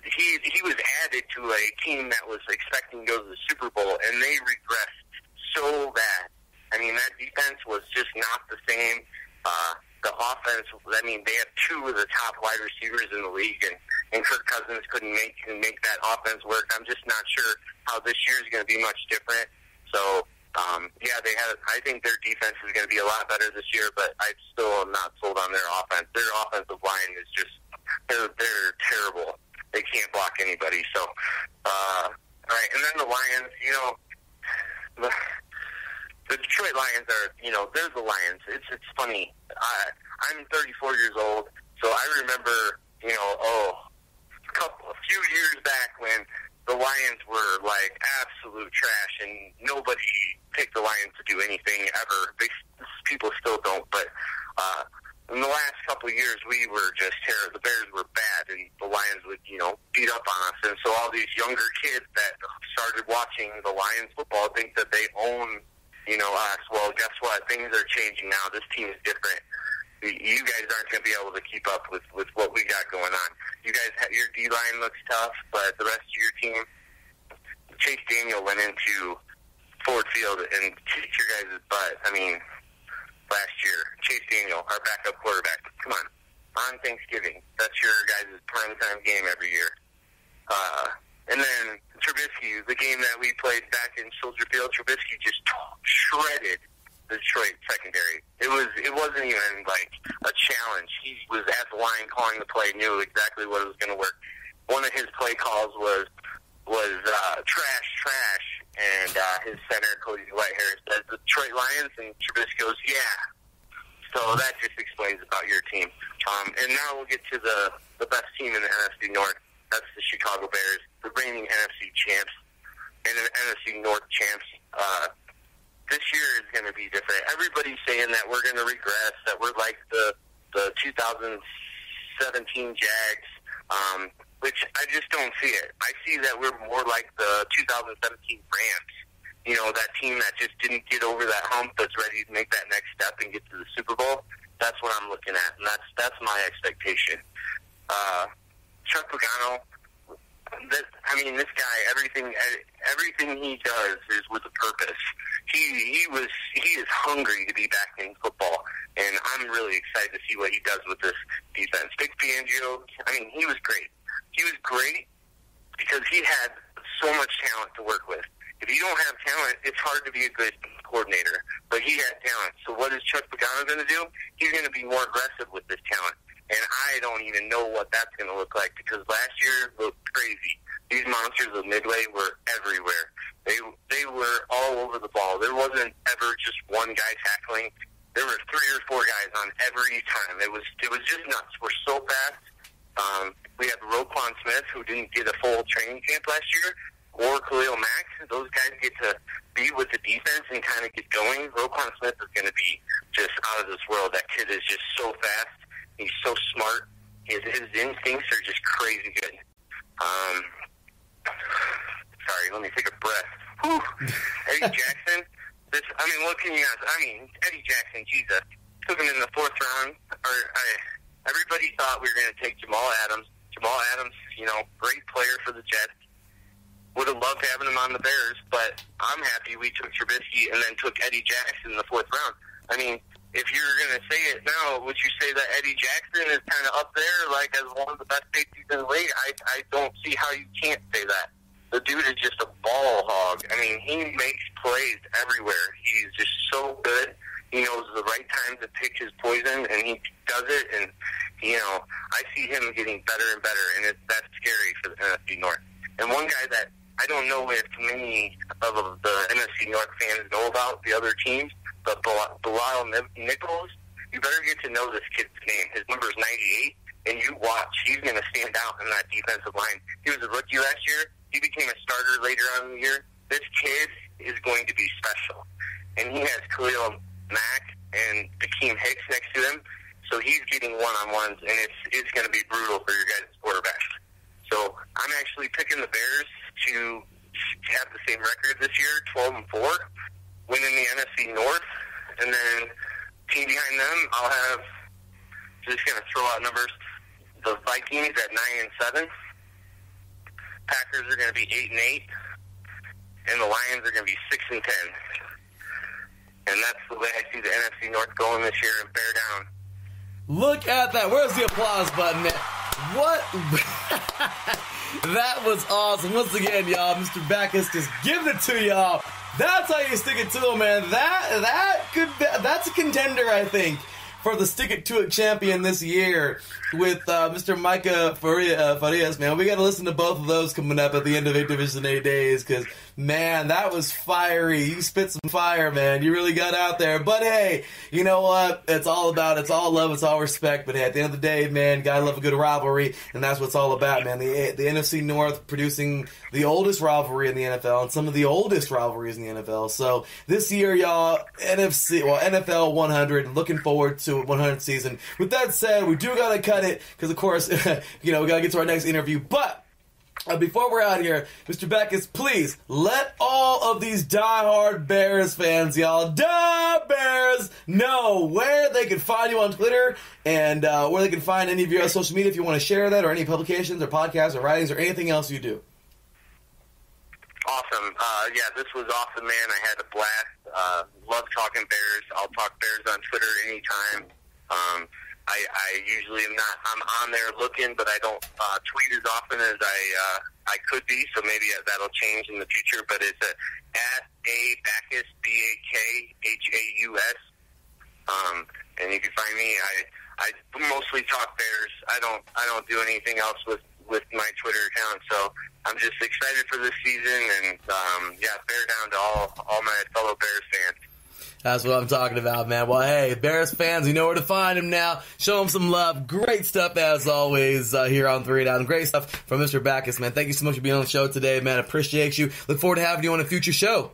he was added to a team that was expecting to go to the Super Bowl, and they regressed so bad. I mean, that defense was just not the same. The offense, I mean, they have two of the top wide receivers in the league, and Kirk Cousins couldn't make that offense work. I'm just not sure how this year is going to be much different. So, I think their defense is going to be a lot better this year, but I still am not sold on their offense. Their offensive line is just, they're terrible. They can't block anybody. So, all right, and then the Lions, the Detroit Lions are, they're the Lions. It's funny. I'm 34 years old, so I remember, a few years back when the Lions were like absolute trash, and nobody picked the Lions to do anything ever. People still don't, but in the last couple of years, we were just terrible. The Bears were bad, and the Lions would, beat up on us. And so all these younger kids that started watching the Lions football think that they own, us. Well, guess what? Things are changing now. This team is different. You guys aren't going to be able to keep up with what we got going on. You guys, your D-line looks tough, but the rest of your team, Chase Daniel went into Ford Field and kicked your guys' butt. I mean, last year, Chase Daniel, our backup quarterback. Come on Thanksgiving. That's your guys' primetime game every year. And then Trubisky, the game that we played back in Soldier Field, Trubisky just shredded the Detroit secondary. It wasn't even like a challenge. He was at the line calling the play, knew exactly what was going to work. One of his play calls was trash, and his center, Cody Whitehair, said the Detroit Lions, and Trubisky goes, yeah. So that just explains about your team. And now we'll get to the best team in the NFC North. That's the Chicago Bears, the reigning NFC champs and the NFC North champs. This year is going to be different. Everybody's saying that we're going to regress, that we're like the 2017 Jags, which I just don't see it. I see that we're more like the 2017 Rams. That team that just didn't get over that hump, that's ready to make that next step and get to the Super Bowl. That's what I'm looking at, and that's my expectation. Chuck Pagano, this guy, everything he does is with a purpose. He is hungry to be back in football, and I'm really excited to see what he does with this defense. Vic Fangio, he was great. He was great because he had so much talent to work with. If you don't have talent, it's hard to be a good coordinator. But he had talent. So what is Chuck Pagano going to do? He's going to be more aggressive with this talent. And I don't even know what that's going to look like, because last year looked crazy. These monsters of Midway were everywhere. They were all over the ball. There wasn't ever just one guy tackling. There were 3 or 4 guys on every time. It was just nuts. We're so fast. We had Roquan Smith, who didn't get a full training camp last year, or Khalil Mack. Those guys get to be with the defense and kind of get going. Roquan Smith is going to be just out of this world. That kid is just so fast. He's so smart. His instincts are just crazy good. Sorry, let me take a breath. Whew. Eddie Jackson. What can you ask? Eddie Jackson, Jesus. Took him in the 4th round. Everybody thought we were going to take Jamal Adams. Jamal Adams, great player for the Jets. Would have loved having him on the Bears, but I'm happy we took Trubisky and then took Eddie Jackson in the 4th round. If you're going to say it now, would you say that Eddie Jackson is kind of up there, like as one of the best safeties in the league? I don't see how you can't say that. The dude is just a ball hog. He makes plays everywhere. He's just so good. He knows the right time to pick his poison, and he does it. And, I see him getting better and better, and that's scary for the NFC North. And one guy that I don't know if many of the NFC North fans know about the other teams, but Bilal Nichols, you better get to know this kid's name. His number is 98, and you watch. He's going to stand out in that defensive line. He was a rookie last year. He became a starter later on in the year. This kid is going to be special. And he has Khalil Mack and Akeem Hicks next to him, so he's getting one-on-ones, and it's going to be brutal for your guys' quarterback. So I'm actually picking the Bears to have the same record this year, 12-4, winning the NFC North, and then team behind them, I'll have, just going to throw out numbers, the Vikings at 9-7, Packers are going to be 8-8, and the Lions are going to be 6-10. And that's the way I see the NFC North going this year, and bear down. Look at that. Where's the applause button? What? That was awesome. Once again, y'all, Mr. Backus just giving it to y'all. That's how you stick it to him, man. That's a contender, I think, for the Stick It To It champion this year with Mr. Micah Farias, man. We got to listen to both of those coming up at the end of 8 Division 8 days because, man, that was fiery. You spit some fire, man. You really got out there. But, hey, you know what? It's all love, it's all respect. But, hey, at the end of the day, man, got to love a good rivalry, and that's what it's all about, man. The NFC North producing the oldest rivalry in the NFL and some of the oldest rivalries in the NFL. So, this year, y'all, NFL 100, looking forward to 100th season. With that said, we do gotta cut it because, of course, we gotta get to our next interview. But before we're out of here, Mr. Backus, please let all of these diehard Bears fans, y'all, Bears, know where they can find you on Twitter and where they can find any of your social media if you want to share that, or any publications or podcasts or writings or anything else you do. Awesome. This was awesome, man. I had a blast. Love talking Bears. I'll talk Bears on Twitter anytime. I usually am not. I'm on there looking, but I don't tweet as often as I could be. So maybe that'll change in the future. But it's at Backus, Backhus. And you can find me. I mostly talk Bears. I don't do anything else with my Twitter account. So I'm just excited for this season, and bear down to all my fellow Bears fans. That's what I'm talking about, man. Well, hey, Bears fans, you know where to find him now. Show him some love. Great stuff, as always, here on 3 Down. Great stuff from Mr. Backus, man. Thank you so much for being on the show today, man. Appreciate you. Look forward to having you on a future show.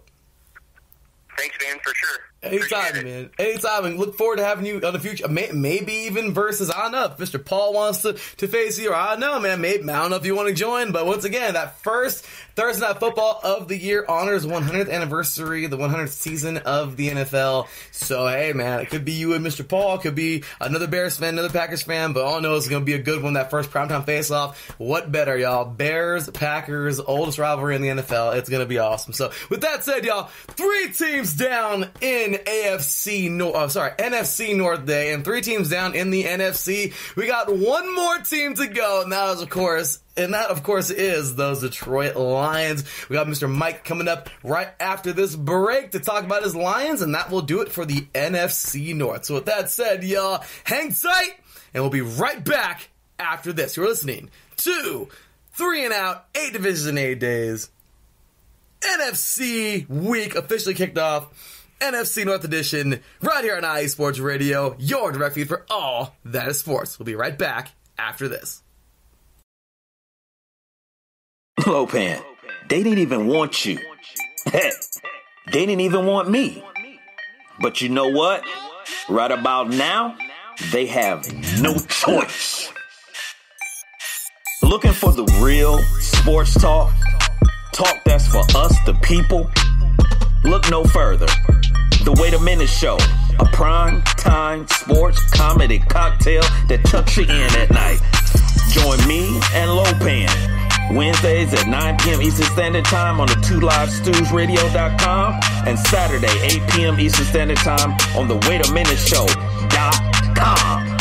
Thanks, man, for sure. Anytime, man. Anytime. And look forward to having you on the future. Maybe even versus, I don't know, if Mr. Paul wants to face you, or I don't know, man. Maybe, I don't know if you want to join. But once again, that first Thursday Night Football of the year honors 100th anniversary, the 100th season of the NFL. So, hey, man, it could be you and Mr. Paul. It could be another Bears fan, another Packers fan. But all I know is it's going to be a good one, that first primetime face-off. What better, y'all? Bears, Packers, oldest rivalry in the NFL. It's going to be awesome. So, with that said, y'all, 3 teams down in an NFC North day, and 3 teams down in the NFC. We got one more team to go, and that, of course, is those Detroit Lions. We got Mr. Mike coming up right after this break to talk about his Lions, and that will do it for the NFC North. So with that said, y'all, hang tight, and we'll be right back after this. You're listening to 3 and Out, 8 divisions in 8 days. NFC week officially kicked off. NFC North edition right here on IE Sports Radio, your direct feed for all that is sports. We'll be right back after this. Lopan, they didn't even want you. Heck, they didn't even want me. But you know what? Right about now, they have no choice. Looking for the real sports talk? Talk that's for us, the people? Look no further. The Wait a Minute Show, a prime-time sports comedy cocktail that tucks you in at night. Join me and Lopan Wednesdays at 9 p.m. Eastern Standard Time on the 2livestewsradio.com and Saturday 8 p.m. Eastern Standard Time on the waitaminuteshow.com.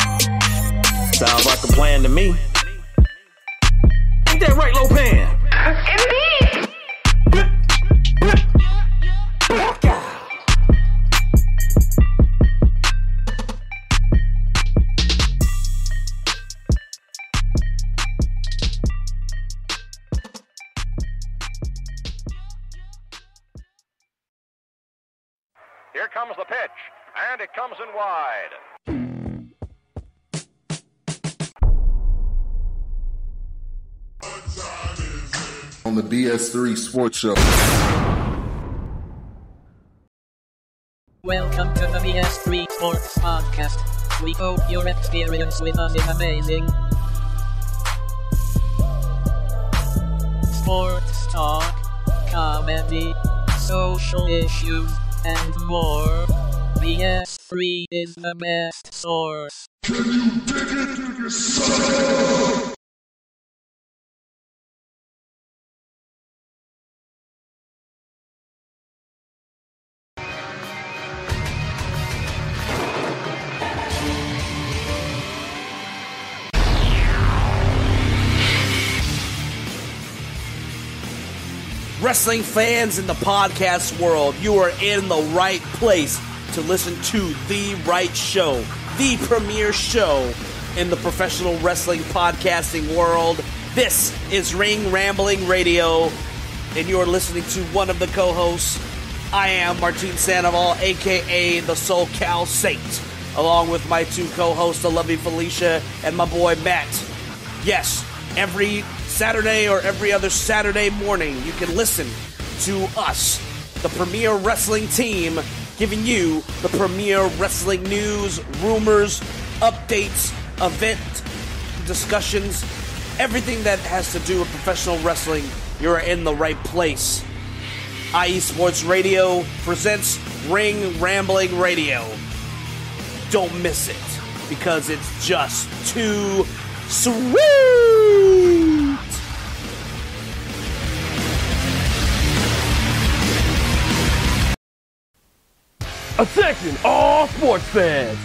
Sounds like a plan to me. Ain't that right, Lopan? Indeed. Here comes the pitch, and it comes in wide. On the BS3 Sports Show. Welcome to the BS3 Sports Podcast. We hope your experience with us is amazing. Sports talk, comedy, social issues, and more. BS3 is the best source. Can you dig it, son? Wrestling fans in the podcast world, you are in the right place to listen to the right show, the premier show in the professional wrestling podcasting world. This is Ring Rambling Radio, and you are listening to one of the co-hosts. I am Martin Sandoval, a.k.a. the SoCal Saint, along with my 2 co-hosts, the lovely Felicia and my boy Matt. Yes, every Saturday or every other Saturday morning, you can listen to us, the premier wrestling team, giving you the premier wrestling news, rumors, updates, event discussions, everything that has to do with professional wrestling. You're in the right place. IE Sports Radio presents Ring Rambling Radio. Don't miss it, because it's just too sweet. Attention, all sports fans!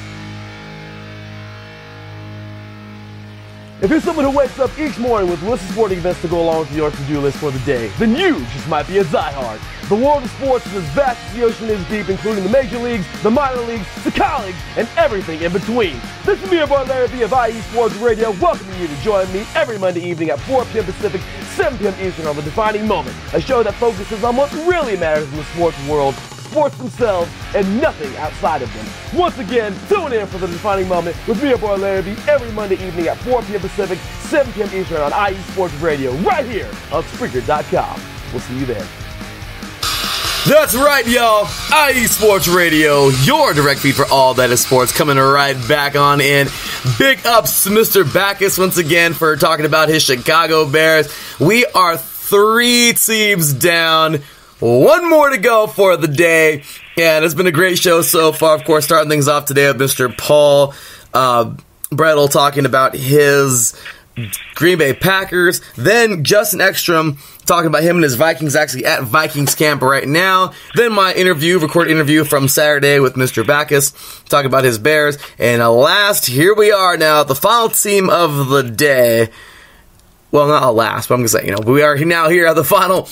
If you're someone who wakes up each morning with lists of sporting events to go along with your to-do list for the day, then you just might be a diehard. The world of sports is as vast as the ocean is deep, including the major leagues, the minor leagues, the colleges, and everything in between. This is me, your boy Larry B of IE Sports Radio, welcoming you to join me every Monday evening at 4 p.m. Pacific, 7 p.m. Eastern on The Defining Moment, a show that focuses on what really matters in the sports world, sports themselves, and nothing outside of them. Once again, tune in for The Defining Moment with me, your boy Larry B, every Monday evening at 4 p.m. Pacific, 7 p.m. Eastern on IE Sports Radio, right here on Spreaker.com. We'll see you there. That's right, y'all. IE Sports Radio, your direct feed for all that is sports, coming right back on in. Big ups to Mr. Backus once again for talking about his Chicago Bears. We are 3 teams down. 1 more to go for the day, and it's been a great show so far. Of course, starting things off today with Mr. Paul Brettel talking about his Green Bay Packers. Then Justin Ekstrom talking about him and his Vikings, actually at Vikings camp right now. Then my recorded interview from Saturday with Mr. Backus, talking about his Bears. And last, here we are now, the final team of the day. Well, not last, but I'm going to say, we are now here at the final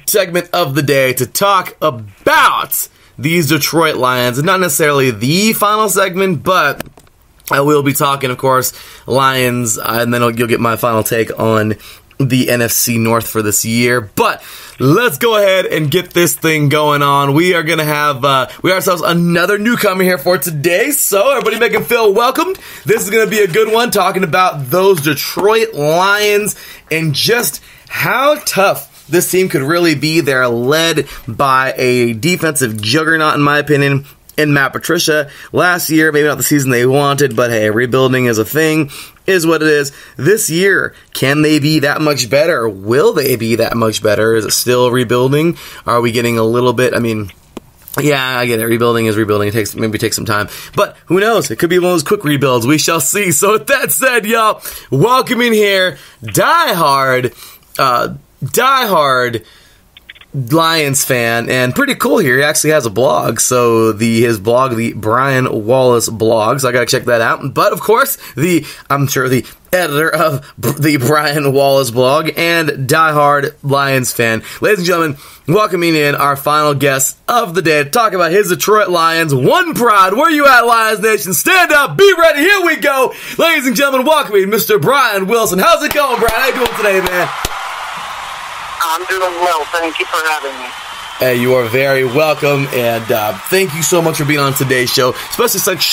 segment of the day to talk about these Detroit Lions. Not necessarily the final segment, but I will be talking, of course, Lions, and then you'll get my final take on the NFC North for this year. But let's go ahead and get this thing going on. We are going to have, we ourselves another newcomer here for today. So everybody make him feel welcomed. This is going to be a good one, talking about those Detroit Lions and just how tough this team could really be. They're led by a defensive juggernaut, in my opinion, in Matt Patricia. Last year, maybe not the season they wanted, but hey, rebuilding is a thing, is what it is. This year, can they be that much better? Will they be that much better? Is it still rebuilding? Are we getting a little bit, yeah, I get it. Rebuilding is rebuilding. It maybe takes some time. But who knows? It could be one of those quick rebuilds. We shall see. So with that said, y'all, welcome in here, diehard Lions fan, and pretty cool here. He actually has a blog. So his blog, the Brian Wallace blog. So I gotta check that out. But of course, I'm sure the editor of the Brian Wallace blog and diehard Lions fan. Ladies and gentlemen, welcoming in our final guest of the day to talk about his Detroit Lions. One pride. Where you at, Lions Nation? Stand up. Be ready. Here we go. Ladies and gentlemen, welcoming Mr. Brian Wilson. How's it going, Brian? How you doing today, man? I'm doing well. Thank you for having me. Hey, you are very welcome, and thank you so much for being on today's show, especially such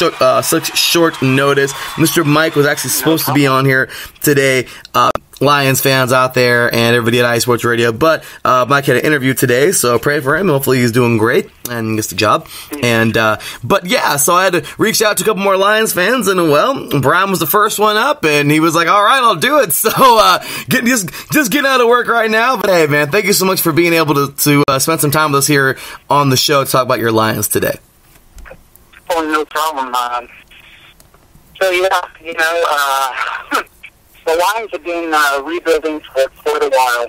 short notice. Mr. Mike was actually supposed to be on here today. Lions fans out there and everybody at iSports Radio, but Mike had an interview today, so pray for him. Hopefully he's doing great and gets the job. And but yeah, so I had to reach out to a couple more Lions fans, and well, Brian was the first one up, and he was like, "All right, I'll do it." So just getting out of work right now. But hey, man, thank you so much for being able to spend some time with us here on the show to talk about your Lions today. Oh, no problem. So yeah, the Lions have been rebuilding for quite a while.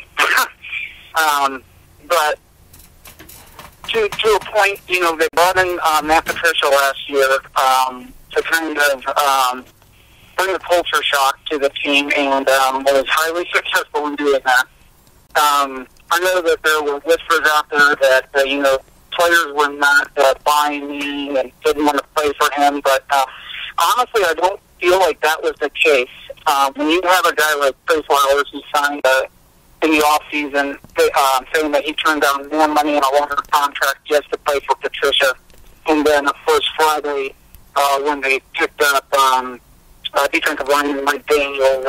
But to a point, they brought in Matt Patricia last year to kind of bring a culture shock to the team, and was highly successful in doing that. I know that there were whispers out there that, players were not buying in and didn't want to play for him, but honestly, I don't feel like that was the case. When you have a guy like Chris Flowers who signed in the offseason saying that he turned down more money in a longer contract just to play for Patricia, and then, of course, Friday, when they picked up defensive lineman Mike Daniel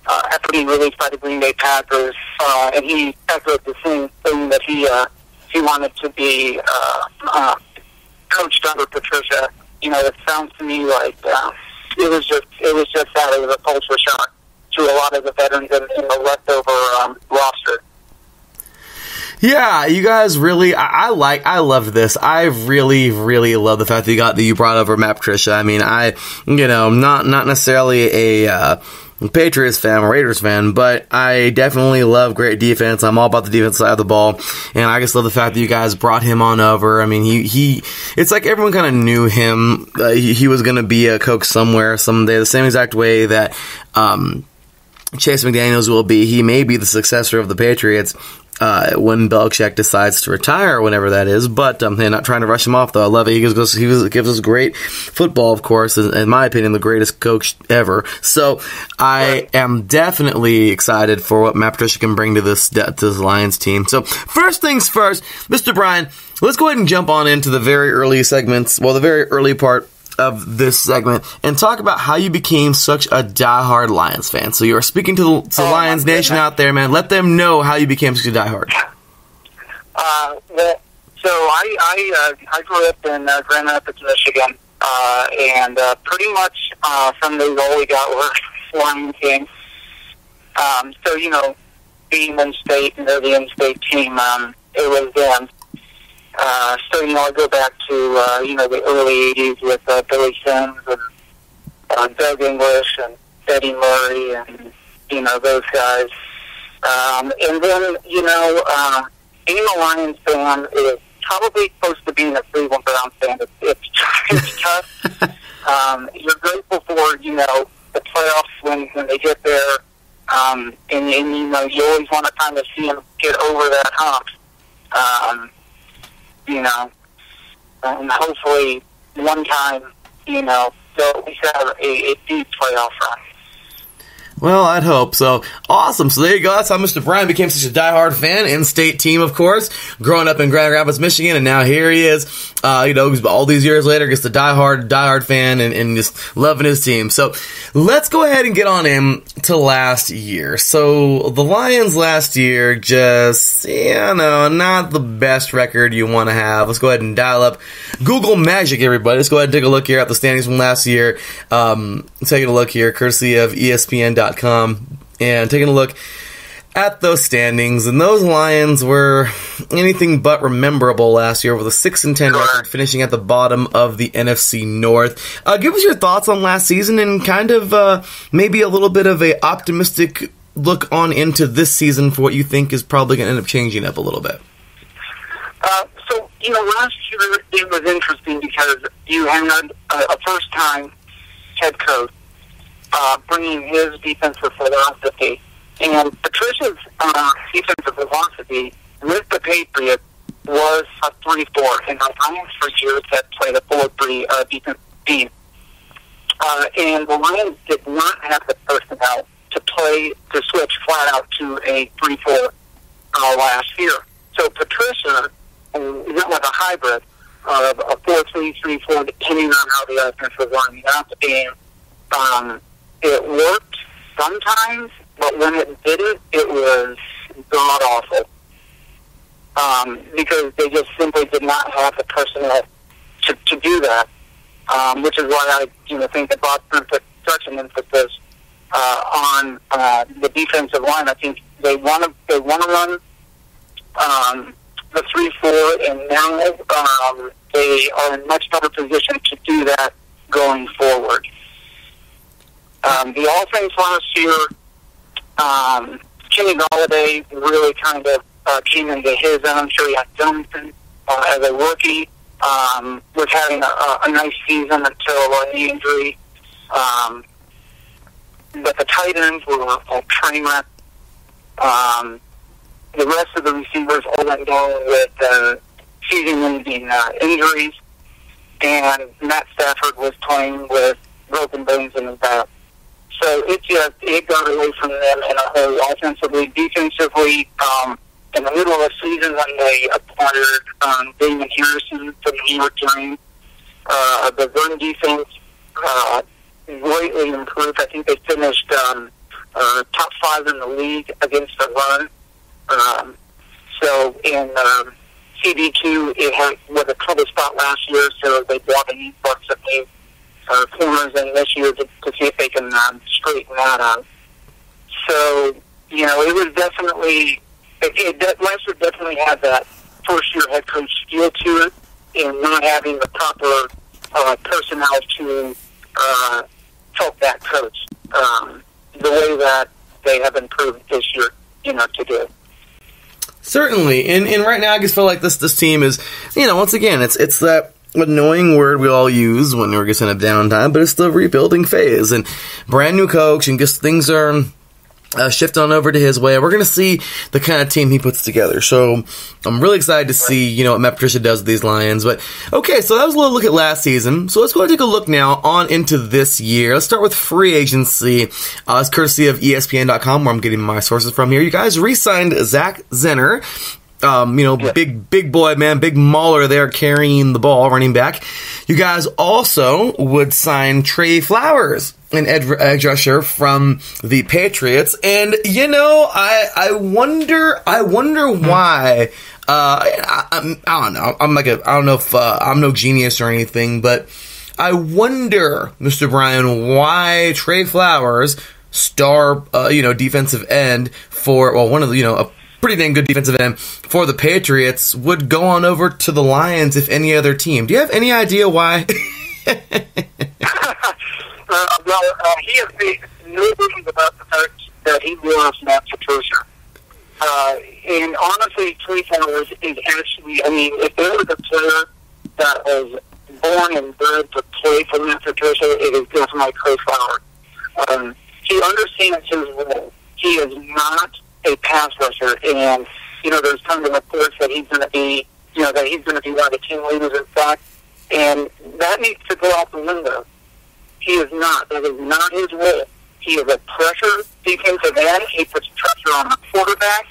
after being released by the Green Bay Packers, and he echoed the same thing that he wanted to be coached under Patricia. It sounds to me like it was just that. It was a culture shock to a lot of the veterans in the leftover roster. Yeah, you guys really, I loved this. I really, really love the fact that you brought over Matt Patricia. I mean, not necessarily a Patriots fan or Raiders fan, but I definitely love great defense. I'm all about the defense side of the ball, and I just love the fact that you guys brought him on over. I mean, it's like everyone kind of knew him. He was going to be a coach somewhere, someday, the same exact way that Chase McDaniels will be. He may be the successor of the Patriots when Belichick decides to retire, whenever that is. But they're not trying to rush him off, though. I love it. He gives us great football, of course, in my opinion, the greatest coach ever. So I am definitely excited for what Matt Patricia can bring to this Lions team. So first things first, Mr. Brian, let's go ahead and jump on into the very early segments, the very early part of this segment, and talk about how you became such a diehard Lions fan. So you are speaking to the Lions Nation out there, man. Let them know how you became such a diehard. So I grew up in Grand Rapids, Michigan, and pretty much from the goal we got were Lions games. So being in-state and they're the in-state team, it was them. So I go back to the early '80s with Billy Sims and Doug English and Eddie Murray and, those guys. And then, being a Lions fan is probably close to being a Cleveland Browns fan. It's tough. You're grateful for, the playoffs when they get there. And you always want to kind of see them get over that hump. And hopefully one time, they'll at least have a deep playoff run. Well, I'd hope so. Awesome. So there you go. That's how Mr. Bryan became such a diehard fan. In-state team, of course. Growing up in Grand Rapids, Michigan, and now here he is. All these years later, just a diehard fan and just loving his team. So let's go ahead and get on in to last year. So the Lions last year just, not the best record you want to have. Let's go ahead and dial up Google Magic, everybody. Let's go ahead and take a look here at the standings from last year. Taking a look here, courtesy of ESPN.com, and taking a look at those standings, and those Lions were anything but rememberable last year with a 6-10 record, finishing at the bottom of the NFC North. Give us your thoughts on last season and kind of maybe a little bit of a optimistic look on into this season for what you think is probably going to end up changing up a little bit. Last year it was interesting because you had a first-time head coach bringing his defensive philosophy. And Patricia's defensive philosophy with the Patriots was a 3-4. And the Lions for years had played a 4-3 defensive team. And the Lions did not have the personnel to switch flat out to a 3-4 last year. So Patricia went with a hybrid of a 4-3, 3-4, depending on how the offense was lining up. And it worked sometimes, but when it didn't, it was god-awful. Because they just simply did not have the personnel to do that. Which is why I think that Boston put such an emphasis on the defensive line. I think they want to run the 3-4, and now they are in much better position to do that going forward. The offense last year, Kenny Golladay really kind of came into his own. I'm sure he had Johnson as a rookie, was having a nice season until an injury. But the tight ends were a train wreck. The rest of the receivers all went down with season-ending injuries, and Matt Stafford was playing with broken bones in his back. So it got away from them in a hurry, offensively, defensively. In the middle of the season, when they acquired Damon Harrison from the New York Giants, the run defense greatly improved. I think they finished top 5 in the league against the run. So in CB2, it was a trouble spot last year, so they brought an influx of new corners in this year to see if they can straighten that out. So, it was definitely, last year definitely had that first-year head coach feel to it, and not having the proper personnel to help that coach the way that they have improved this year, to do. Certainly, and right now I just feel like this team is, once again, it's that annoying word we all use when we're just in a downtime, but it's the rebuilding phase, and brand new coach, and just things are shift on over to his way. We're going to see the kind of team he puts together. So I'm really excited to see, what Matt Patricia does with these Lions. But okay, so that was a little look at last season. So let's go and take a look now on into this year. Let's start with free agency. It's courtesy of ESPN.com, where I'm getting my sources from here. You guys re-signed Zach Zenner. Big boy, man, big mauler there carrying the ball, running back. You guys also would sign Trey Flowers, an edge rusher from the Patriots. And, I wonder why, I don't know. I don't know if, I'm no genius or anything, but I wonder, Mr. Bryan, why Trey Flowers, star, defensive end for, one of the, a pretty dang good defensive end for the Patriots, would go on over to the Lions if any other team. Do you have any idea why? He has made no bones about the fact that he loves Matt Patricia. And honestly, Trey Flowers is actually, I mean, if there was a player that was born and bred to play for Matt Patricia, it is definitely Trey Flowers. He understands his role. He is not a pass rusher, and, you know, there's tons of reports that he's going to be, you know, that he's going to be one of the team leaders in fact, and that needs to go out the window. He is not. That is not his role. He is a pressure defensive end. He puts pressure on the quarterback.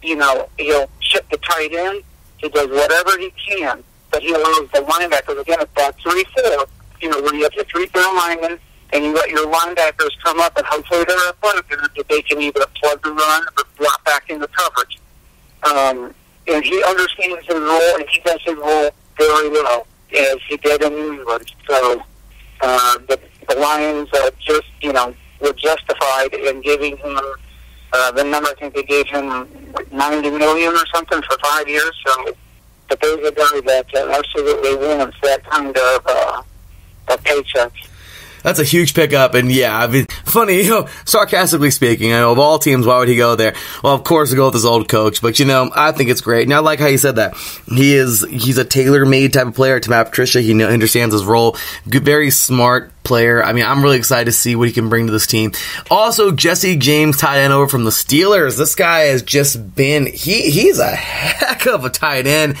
You know, he'll chip the tight end. He does whatever he can, but he allows the linebackers, again, it's that 3-4, you know, where you have your 3-4 linemen, and you let your linebackers come up, and hopefully they're athletic enough that they can either plug the run or drop back into coverage. And he understands his role, and he does his role very well, as he did in New England. So the Lions just, you know, were justified in giving him the number. I think they gave him $90 million or something for 5 years. So, but there's a guy that absolutely wants that kind of a paycheck. That's a huge pickup, and yeah, I mean, funny, you know, sarcastically speaking, I know of all teams, why would he go there? Well, of course, to go with his old coach, but, you know, I think it's great, and I like how you said that. He's a tailor-made type of player to Matt Patricia. He understands his role. Good, very smart player. I mean, I'm really excited to see what he can bring to this team. Also, Jesse James, tight end over from the Steelers. This guy has just been, he's a heck of a tight end,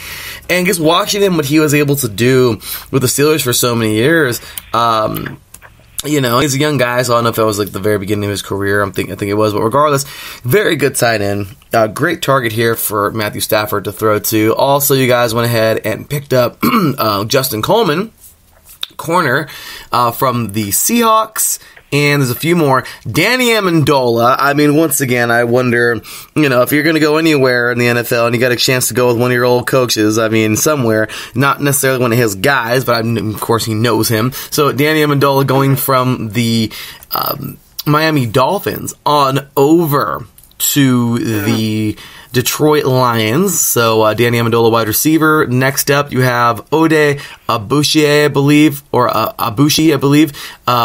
and just watching him, what he was able to do with the Steelers for so many years, you know, he's a young guy, so I don't know if that was like the very beginning of his career. I think it was, but regardless, very good tight end. Great target here for Matthew Stafford to throw to. Also, you guys went ahead and picked up Justin Coleman, corner from the Seahawks. And there's a few more. Danny Amendola. I mean, once again, I wonder, you know, if you're going to go anywhere in the NFL and you got a chance to go with one of your old coaches, I mean, somewhere, not necessarily one of his guys, but of course he knows him. So Danny Amendola going from the Miami Dolphins on over to the Detroit Lions. So Danny Amendola, wide receiver. Next up, you have Ode Abushi, I believe,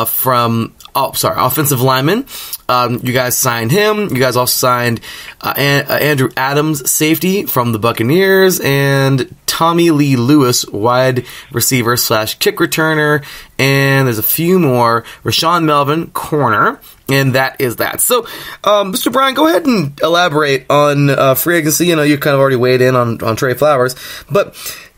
from offensive lineman. You guys signed him. You guys also signed Andrew Adams, safety from the Buccaneers, and Tommy Lee Lewis, wide receiver / kick returner. And there's a few more. Rashawn Melvin, corner. And that is that. So, Mr. Bryan, go ahead and elaborate on free agency. You know, you kind of already weighed in on Trey Flowers. But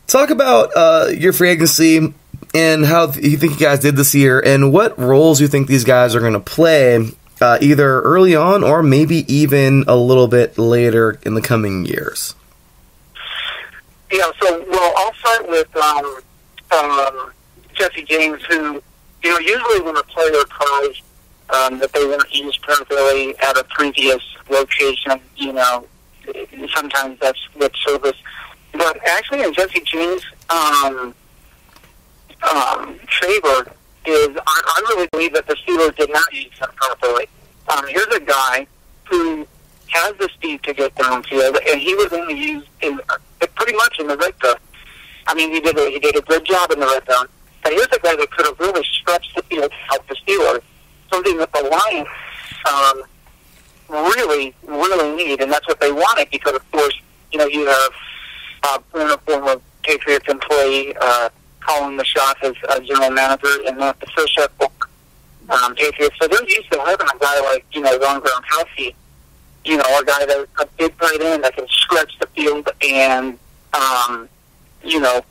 talk about your free agency and how you think you guys did this year, and what roles you think these guys are going to play either early on or maybe even a little bit later in the coming years. Yeah, so, well, I'll start with Jesse James, who, you know, usually when a player tries that they weren't used properly at a previous location, you know, sometimes that's lip service. But actually in Jesse James' favor is, I really believe that the Steelers did not use him properly. Here's a guy who has the speed to get downfield, and he was only used pretty much in the red zone. I mean, he did a good job in the red zone. But here's a guy that could have really stretched the field to help the Steelers, something that the Lions really need, and that's what they wanted, because, of course, you know, you have former Patriots employee calling the shots as general manager, and Matt Patricia, Patriots. So they're used to having a guy like, you know, Ron Gronkowski, you know, a guy that a big tight end that can stretch the field and, you know,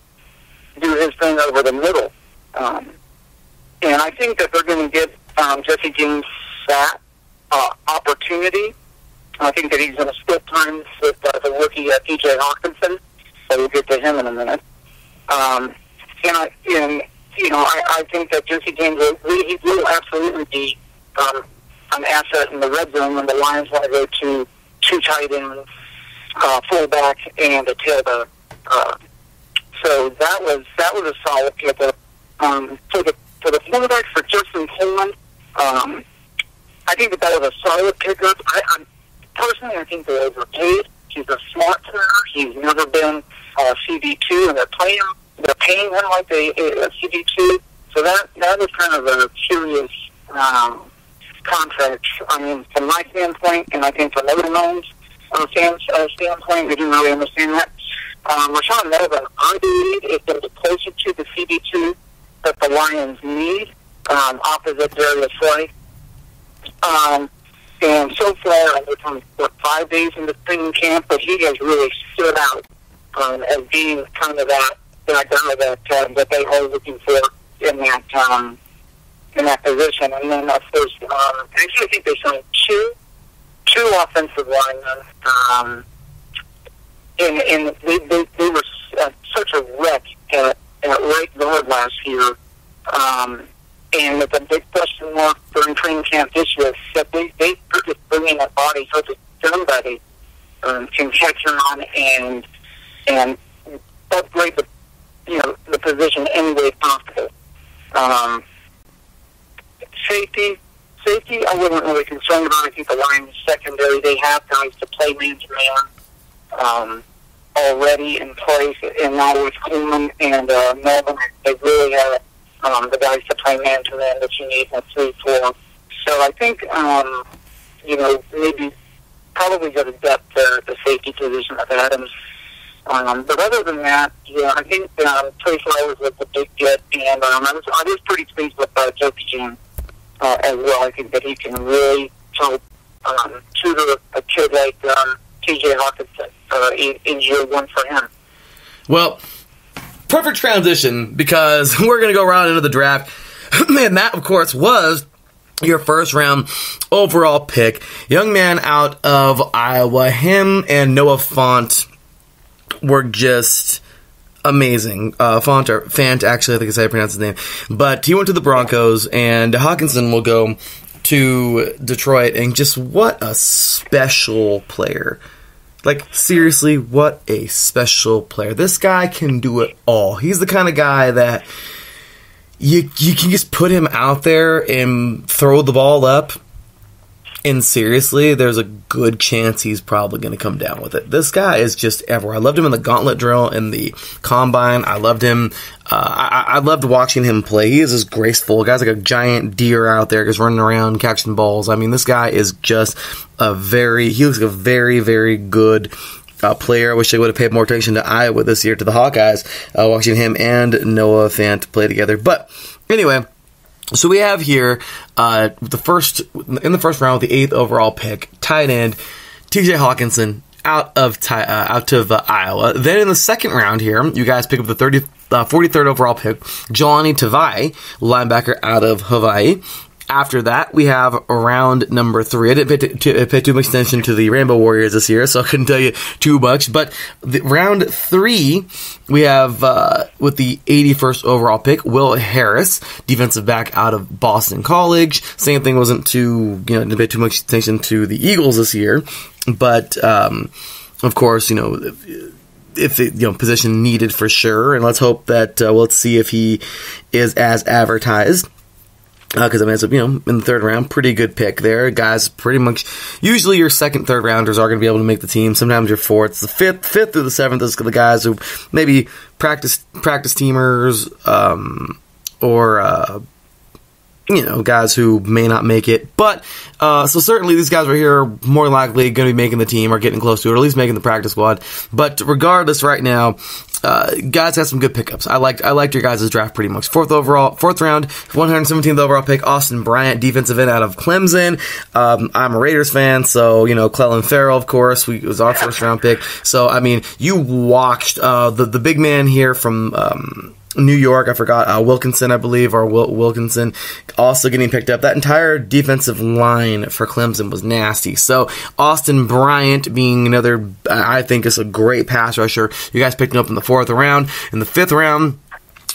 do his thing over the middle. And I think that they're going to get Jesse James that opportunity. I think that he's going to split time with the rookie P.J. Hawkinson, so we'll get to him in a minute. I think that Jesse James will absolutely be an asset in the red zone when the Lions want to go to two tight ends, fullback, and a tailback. So that was a solid pickup. For the fullback for Justin Coleman, I think that was a solid pickup. Personally, I think they're overpaid. He's a smart player. He's never been CB2, and they're paying him they're paying him like a CB2. So that is kind of a curious contract. I mean, from my standpoint, and I think from everyone's standpoint, we didn't really understand that. Rashawn Melvin, I believe, is going to be closer to the CB2 that the Lions need, opposite Darius Slay. And so far, we're 5 days into training camp, but he has really stood out as being kind of that guy that they are looking for in that position. And then, of course, actually, I think they signed two offensive linemen. And they were such a wreck at right guard last year. And with a big question mark during training camp this year, that they're just bringing that body so that somebody can catch on and upgrade the position any way possible. Safety, I wasn't really concerned about. I think the Lions secondary, they have guys to play man-to-man already in place, and now with Coleman and Melvin, they really have the guys to play man-to-man that you need in 3-4. So I think, maybe probably got a depth there at the safety position of Adams. But other than that, I think Trey Flowers was a big get, and I was pretty pleased with Joe Jean as well. I think that he can really help tutor a kid like T.J. Hawkinson in year one for him. Well, perfect transition, because we're going to go right into the draft. And that, of course, was your first round overall pick. Young man out of Iowa. Him and Noah Fant were just amazing. Fant, actually, I think is how you pronounce his name. But he went to the Broncos, and Hawkinson will go to Detroit. And just what a special player. Like, seriously, what a special player. This guy can do it all. He's the kind of guy that you can just put him out there and throw the ball up, and seriously, there's a good chance he's probably going to come down with it. This guy is just everywhere. I loved him in the gauntlet drill, in the combine. I loved him. I loved watching him play. He is just graceful. Guy's like a giant deer out there just running around catching balls. I mean, this guy is just he looks like a very, very good player. I wish I would have paid more attention to Iowa this year, to the Hawkeyes, watching him and Noah Fant play together. But anyway, so we have here in the first round with the 8th overall pick, tight end T.J. Hawkinson out of Iowa. Then in the second round here, you guys pick up the 43rd overall pick, Jelani Tavai, linebacker out of Hawaii. After that, we have round number 3. I didn't pay too much attention to the Rainbow Warriors this year, so I couldn't tell you too much. But round 3, we have, with the 81st overall pick, Will Harris, defensive back out of Boston College. Same thing, didn't pay too much attention to the Eagles this year. But, of course, if position needed for sure. And let's hope that, let's see if he is as advertised. Because it's in the third round, pretty good pick there. Guys, pretty much, usually your second, third rounders are going to be able to make the team. Sometimes your fourth. The fifth through the 7th is the guys who maybe practice teamers, or guys who may not make it. But, so certainly these guys right here are more likely going to be making the team or getting close to it, or at least making the practice squad. But regardless, right now, guys have some good pickups. I liked your guys' draft pretty much. 4th round, 117th overall pick, Austin Bryant, defensive end out of Clemson. I'm a Raiders fan, so, Clelin Ferrell, of course, was our first round pick. So, I mean, you watched, the big man here from, New York, I forgot, Wilkinson, I believe, or Wilkinson, also getting picked up. That entire defensive line for Clemson was nasty. So, Austin Bryant being another, I think, is a great pass rusher. You guys picked him up in the 4th round. In the 5th round,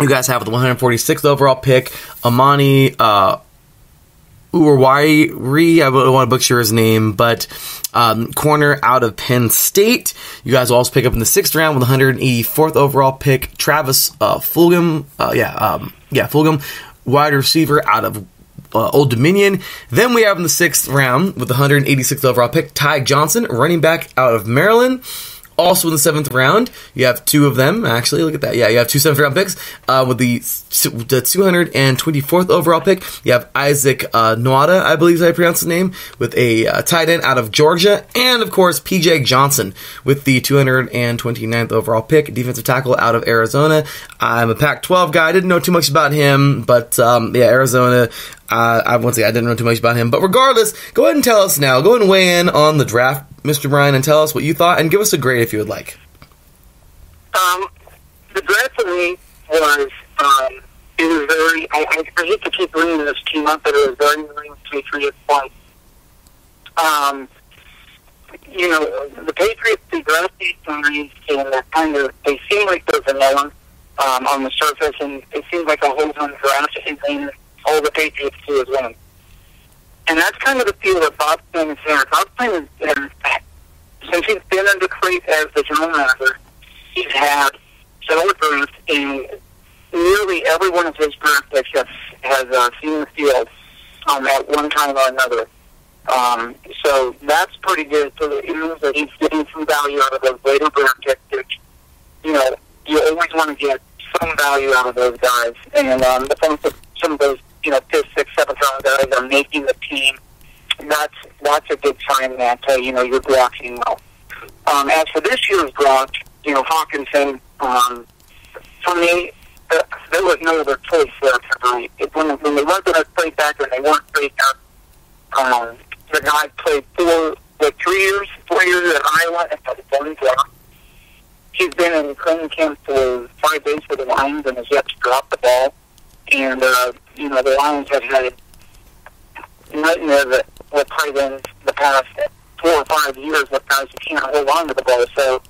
you guys have the 146th overall pick, Amani Uwari, I don't want to butcher his name, but corner out of Penn State. You guys will also pick up in the 6th round with the 184th overall pick, Travis Fulgham, Fulgham, wide receiver out of Old Dominion. Then we have in the 6th round with the 186th overall pick, Ty Johnson, running back out of Maryland. Also in the 7th round, you have 2 of them, actually. Look at that. Yeah, you have 2 7th-round picks. With the 224th overall pick, you have Isaac Nwada, I believe is how I pronounce his name, with a tight end out of Georgia. And, of course, P.J. Johnson with the 229th overall pick, defensive tackle out of Arizona. I'm a Pac-12 guy. I didn't know too much about him, but, Arizona... I didn't know too much about him. But regardless, go ahead and tell us now. Go ahead and weigh in on the draft, Mr. Bryan, and tell us what you thought, and give us a grade if you would like. The draft for me was, it was very, I hate to keep bringing this team up, but it was very, very Patriots-like. The Patriots, they draft these guys, and they seem like they're vanilla on the surface, and it seems like a whole ton of draft, and then all the Patriots do is win. And that's kind of the feel that Bob Quinn is here. Bob Quinn, since he's been under Crate as the general manager, he's had several drafts, and nearly every one of his draft picks has seen the field at one time or another. So that's pretty good. So it means that he's getting some value out of those later draft picks, which, you always want to get some value out of those guys. And the fact that some of those 5th, 6th, 7th round guys are making the team, that's a good sign that, you're drafting well. As for this year's draft, Hawkinson, for me, there was no other choice there tonight. When they weren't going to play back and they weren't playing back, the guy played 4 years at Iowa and had 1 draft. He's been in training camp for 5 days for the Lions and has yet to drop the ball. And, the Lions have had nightmares with tight ends the past 4 or 5 years with guys who can't hold on to the ball. So,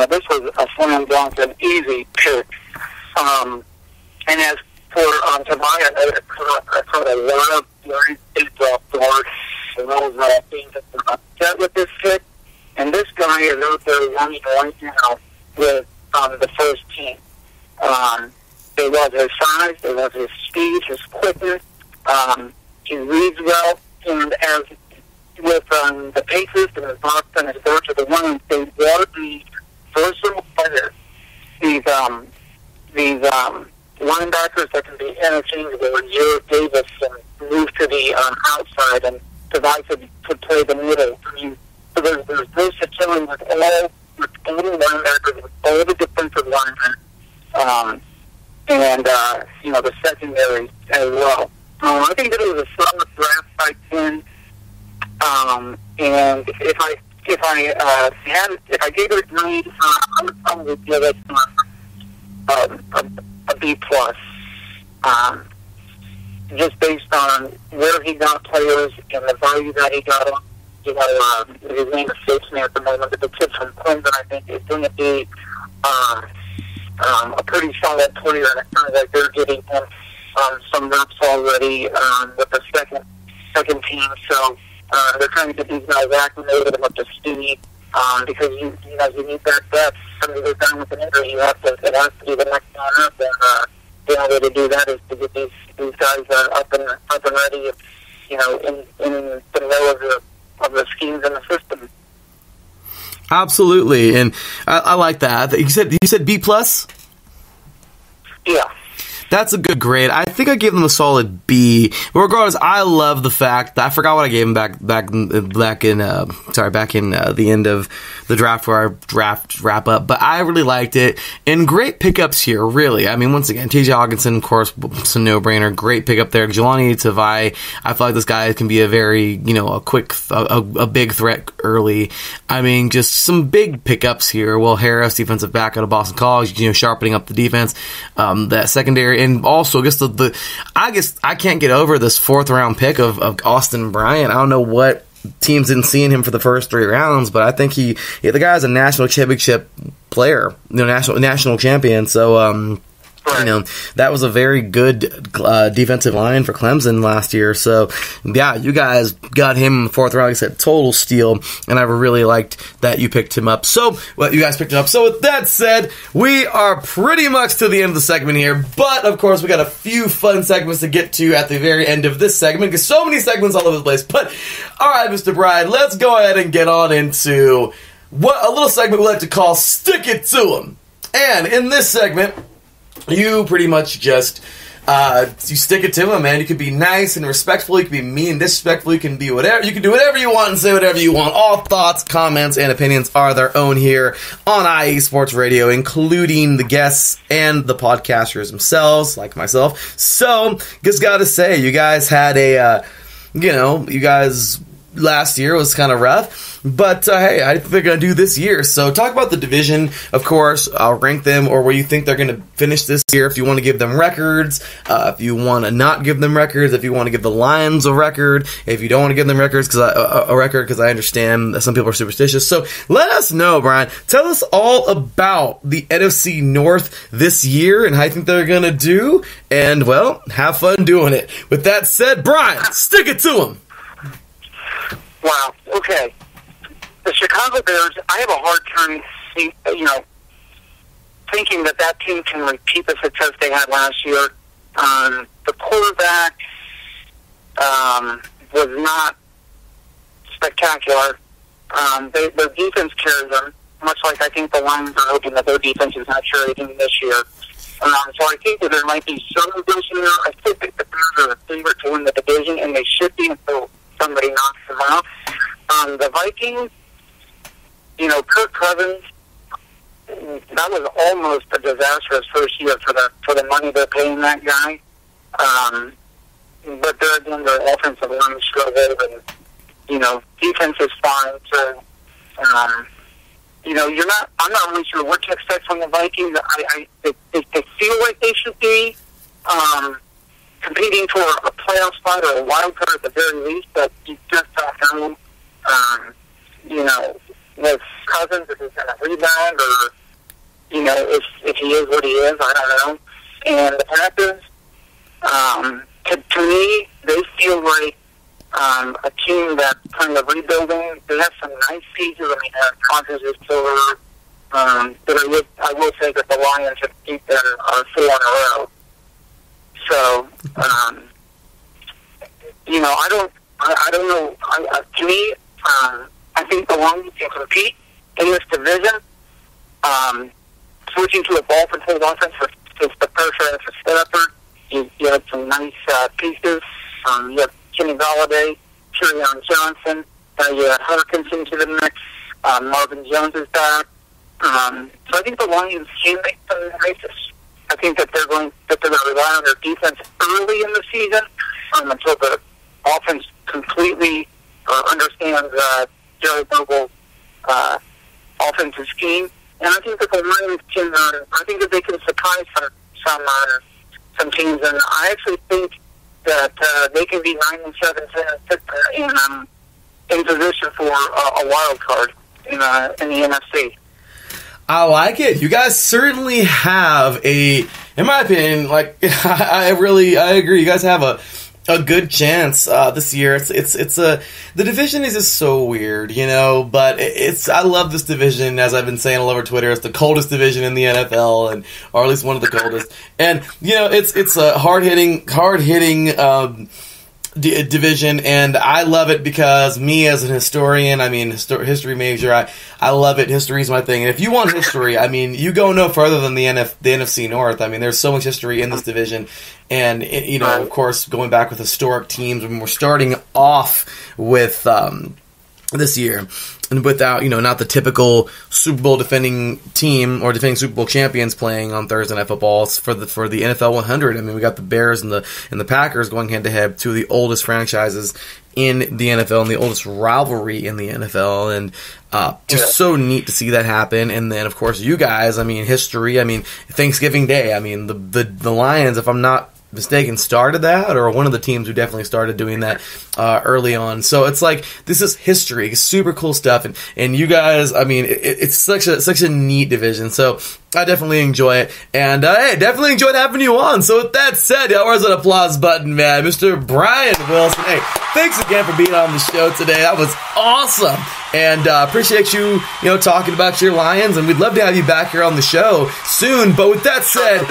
this was a slam dunk, an easy pick. And as for Tobias, I caught a lot of very big drop guards. And those things that were upset with this pick. And this guy is out there running right now with the first team. There was his size, there was his speed, his quickness. He reads well, and as with the Pacers and the Boston and Birch of the Lions, they want these versatile players. These linebackers that can be interchangeable. And Jared Davis and move to the outside, and Tobias could play the middle. So there's versatility with all the linebackers, with all the defensive linemen. And the secondary as well. I think that it was a solid draft by Quinn. And if I gave it a grade, I would probably give it a B plus. Just based on where he got players and the value that he got them. His name escapes me at the moment, but the kid from Clemson, I think, is going to be a pretty solid player, and it sounds like they're getting him some reps already with the second team. So they're trying to get these guys acclimated and up to speed because you need that depth. Somebody goes down with an injury, it has to be the next one up, and the only way to do that is to get these guys up and ready, in the middle of the schemes in the system. Absolutely, and I like that. You said B plus? Yeah. That's a good grade. I think I gave them a solid B. But regardless, I love the fact that I forgot what I gave them back in the end of the draft where our draft wrap up. But I really liked it, and great pickups here. Really, I mean, once again, T.J. Hawkinson, of course, it's a no-brainer. Great pickup there. Jelani Tavai, I feel like this guy can be a very a big threat early. I mean, just some big pickups here. Will Harris, defensive back out of Boston College, sharpening up the defense. That secondary. And also, I guess I can't get over this 4th round pick of Austin Bryant. I don't know what teams didn't see in him for the first 3 rounds, but I think the guy's a national championship player, national champion. So, that was a very good defensive line for Clemson last year. So, yeah, you guys got him in the 4th round. Like I said, total steal, and I really liked that you picked him up. So, you guys picked him up. So, with that said, we are pretty much to the end of the segment here. But, of course, we got a few fun segments to get to at the very end of this segment, because so many segments all over the place. But, all right, Mr. Bryan, let's go ahead and get on into a little segment we like to call Stick It To 'Em. And in this segment, you pretty much just you stick it to them, man. You can be nice and respectful. You can be mean and disrespectful. You can be whatever. You can do whatever you want and say whatever you want. All thoughts, comments, and opinions are their own here on IE Sports Radio, including the guests and the podcasters themselves, like myself. So, just gotta say, you guys had last year was kind of rough, but hey, I think they're going to do this year. So talk about the division, of course. I'll rank them or where you think they're going to finish this year. If you want to give them records, if you want to not give them records, if you want to give the Lions a record, if you don't want to give them records because I understand that some people are superstitious. So let us know, Brian. Tell us all about the NFC North this year and how you think they're going to do. And, well, have fun doing it. With that said, Brian, stick it to them. Wow. Okay. The Chicago Bears, I have a hard time thinking that team can repeat the success they had last year. The quarterback was not spectacular. Their defense carried them, much like I think the Lions are hoping that their defense is not carried them this year. So I think that there might be some regression there. I think that the Bears are a favorite to win the division, and they should be until somebody knocks them out. The Vikings, Kirk Cousins, that was almost a disastrous first year for the money they're paying that guy. But their offensive line struggled, and defense is fine. So, I'm not really sure what to expect from the Vikings. They feel like they should be competing for a playoff spot or a wild card at the very least, but you just don't know. With Cousins, if he's going to rebound or, if he is what he is, I don't know. And the Panthers, to me, they feel like a team that's kind of rebuilding. They have some nice pieces. I mean, Conference is still but I will say that the Lions have beat them 4 in a row. So, I don't know. To me, I think the Lions can compete in this division. Switching to a ball controlled offense with the pressure and for Stafford, you have some nice pieces. You have Kenny Galladay, Kerryon Johnson. You have Hurkinson to the mix. Marvin Jones is back. So I think the Lions can make some races. I think that they're going to rely on their defense early in the season until the offense completely understands Joe Bogle's offensive scheme. And I think that the Lions can. I think that they can surprise some teams, and I actually think that they can be 9-7, 10-6, in position for a wild card in the NFC. I like it. You guys certainly have in my opinion, I agree. You guys have a good chance this year. The division is just so weird, but I love this division. As I've been saying all over Twitter, it's the coldest division in the NFL, or at least one of the coldest. And it's a hard hitting division, and I love it because me as an historian, history major, I love it. History is my thing. And if you want history, you go no further than the NFC North. There's so much history in this division. And, of course, going back with historic teams, we're starting off with this year, and without, not the typical Super Bowl defending team or defending Super Bowl champions playing on Thursday Night Football. It's for the NFL 100. We got the Bears and the Packers going head to head, two of the oldest franchises in the NFL and the oldest rivalry in the NFL, and just so neat to see that happen. And then, of course, you guys, history. Thanksgiving Day. The Lions, if I'm not mistaken, started that, or one of the teams who definitely started doing that early on. So it's like, this is history. It's super cool stuff, and you guys, it's such a neat division. So I definitely enjoy it, and hey, definitely enjoyed having you on. So with that said, where's that applause button, man? Mr. Brian Wilson, hey, thanks again for being on the show today. That was awesome, and appreciate you, talking about your Lions, and we'd love to have you back here on the show soon. But with that said,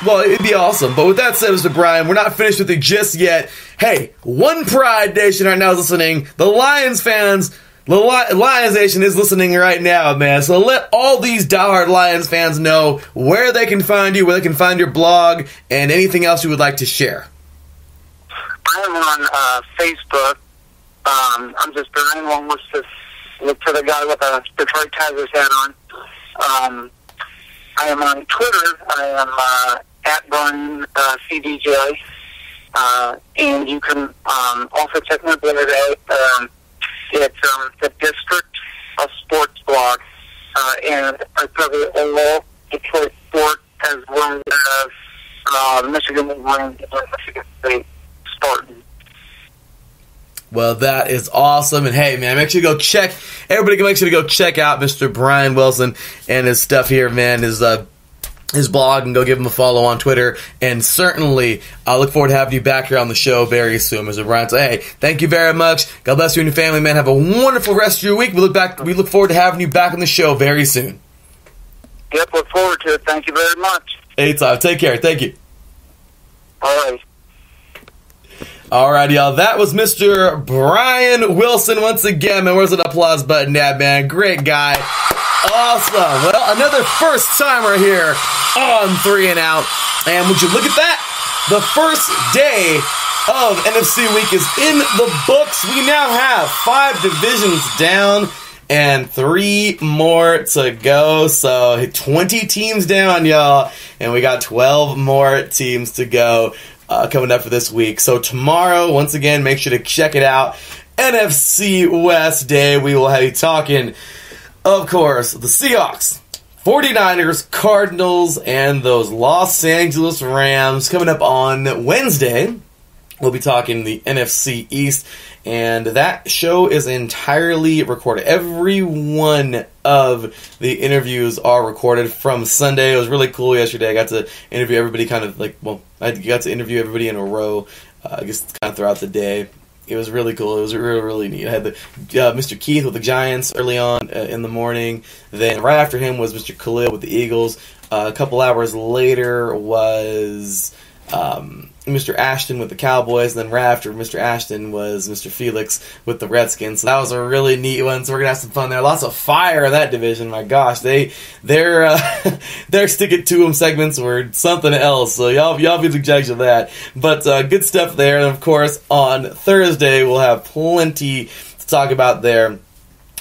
well, it'd be awesome. But with that said, Mr. Brian, we're not finished with it just yet. Hey, one Pride Nation right now is listening. The Lions fans, The Lions Nation is listening right now, man. So let all these diehard Lions fans know where they can find you, where they can find your blog, and anything else you would like to share. I am on Facebook. I'm just Brian Wellness. Just look for the guy with a Detroit Tigers hat on. I am on Twitter. I am at Brian CDJ. And you can also check my blog out. It's the District of Sports blog. And I cover all Detroit sport as well as Michigan and Michigan State Spartans. Well, that is awesome. And hey, man, make sure to go check. Everybody make sure to go check out Mr. Brian Wilson and his stuff here, man. His blog, and go give him a follow on Twitter. And certainly, I look forward to having you back here on the show very soon, Mr. Brian. So, hey, thank you very much. God bless you and your family, man. Have a wonderful rest of your week. We look forward to having you back on the show very soon. Yep, look forward to it. Thank you very much. Anytime. Take care. Thank you. All right. All right, y'all. That was Mr. Brian Wilson once again, man. Where's an applause button at, man? Great guy. Awesome. Well, another first timer here on 3 and Out. And would you look at that? The first day of NFC Week is in the books. We now have 5 divisions down and 3 more to go. So 20 teams down, y'all. And we got 12 more teams to go coming up for this week. So tomorrow, once again, make sure to check it out. NFC West Day. We will have you talking, of course, the Seahawks, 49ers, Cardinals, and those Los Angeles Rams. Coming up on Wednesday, we'll be talking the NFC East, and that show is entirely recorded. Every one of the interviews are recorded from Sunday. It was really cool yesterday. I got to interview everybody I got to interview everybody in a row, I guess kind of throughout the day. It was really cool. It was really, really neat. I had Mr. Keith with the Giants early on in the morning. Then right after him was Mr. Khalil with the Eagles. A couple hours later was Mr. Ashton with the Cowboys. And then right after Mr. Ashton was Mr. Felix with the Redskins. So that was a really neat one. So we're gonna have some fun there. Lots of fire in that division. My gosh, their stick it to them segments were something else. So y'all be the judge of that. But good stuff there. And of course, on Thursday we'll have plenty to talk about there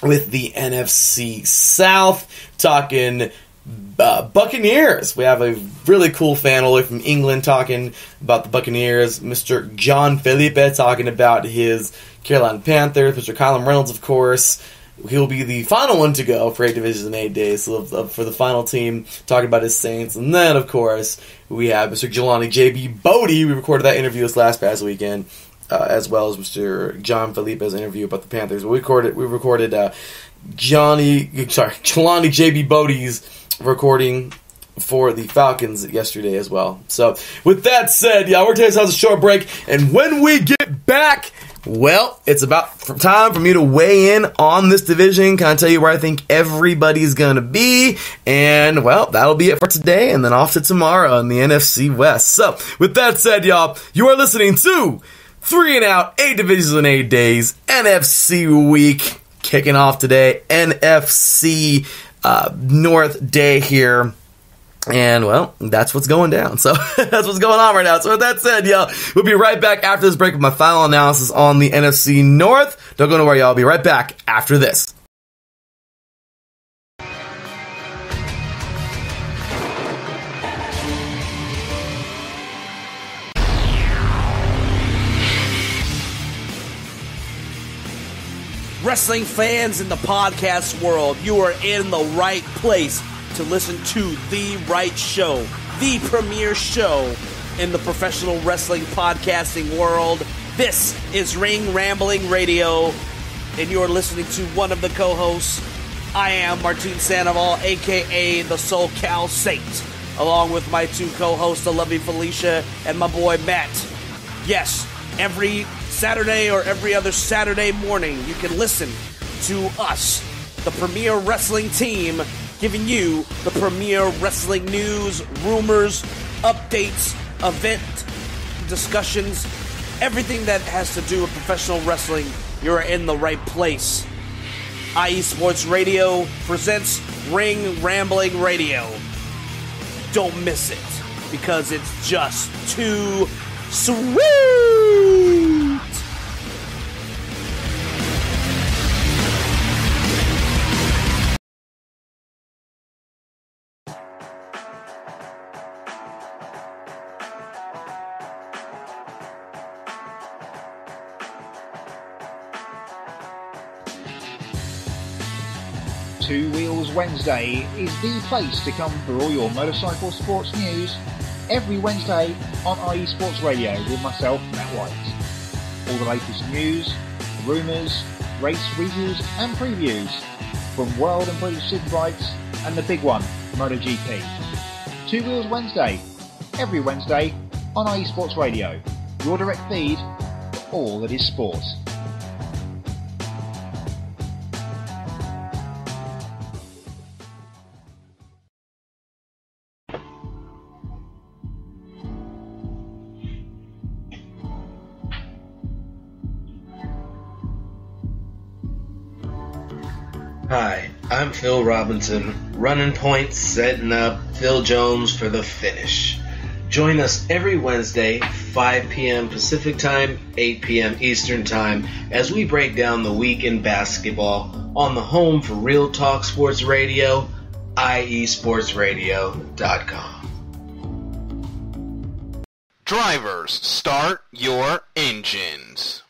with the NFC South, talking Buccaneers. We have a really cool fan all the way from England talking about the Buccaneers. Mr. John Felipe talking about his Carolina Panthers. Mr. Colin Reynolds, of course. He'll be the final one to go for 8 divisions in 8 days. So for the final team, talking about his Saints. And then, of course, we have Mr. Jelani J.B. Bodie. We recorded that interview this past weekend, as well as Mr. John Felipe's interview about the Panthers. We recorded Jelani J.B. Bodie's recording for the Falcons yesterday as well. So, with that said, y'all, we're taking ourselves a short break, and when we get back, well, it's about time for me to weigh in on this division, kind of tell you where I think everybody's going to be, and, well, that'll be it for today, and then off to tomorrow in the NFC West. So, with that said, y'all, you are listening to 3 and Out, 8 divisions in 8 days, NFC Week, kicking off today, NFC North Day here. And, well, that's what's going down. So, that's what's going on right now. So, with that said, y'all, we'll be right back after this break with my final analysis on the NFC North. Don't go nowhere, y'all. I'll be right back after this. Wrestling fans in the podcast world, you are in the right place to listen to the right show, the premier show in the professional wrestling podcasting world. This is Ring Rambling Radio, and you're listening to one of the co-hosts. I am Martin Sandoval, a.k.a. the SoCal Saint, along with my 2 co-hosts, the lovely Felicia and my boy Matt. Yes, every Saturday or every other Saturday morning, you can listen to us, the premier wrestling team, giving you the premier wrestling news, rumors, updates, event discussions, everything that has to do with professional wrestling. You're in the right place. IE Sports Radio presents Ring Rambling Radio. Don't miss it, because it's just too sweet! Two Wheels Wednesday is the place to come for all your motorcycle sports news every Wednesday on IE Sports Radio with myself, Matt White. All the latest news, rumours, race reviews and previews from World and British Superbikes and the big one, MotoGP. Two Wheels Wednesday, every Wednesday on IE Sports Radio, your direct feed for all that is sport. Hi, I'm Phil Robinson, running points, setting up Phil Jones for the finish. Join us every Wednesday, 5 p.m. Pacific Time, 8 p.m. Eastern Time, as we break down the week in basketball on the home for Real Talk Sports Radio, IESportsRadio.com. Drivers, start your engines.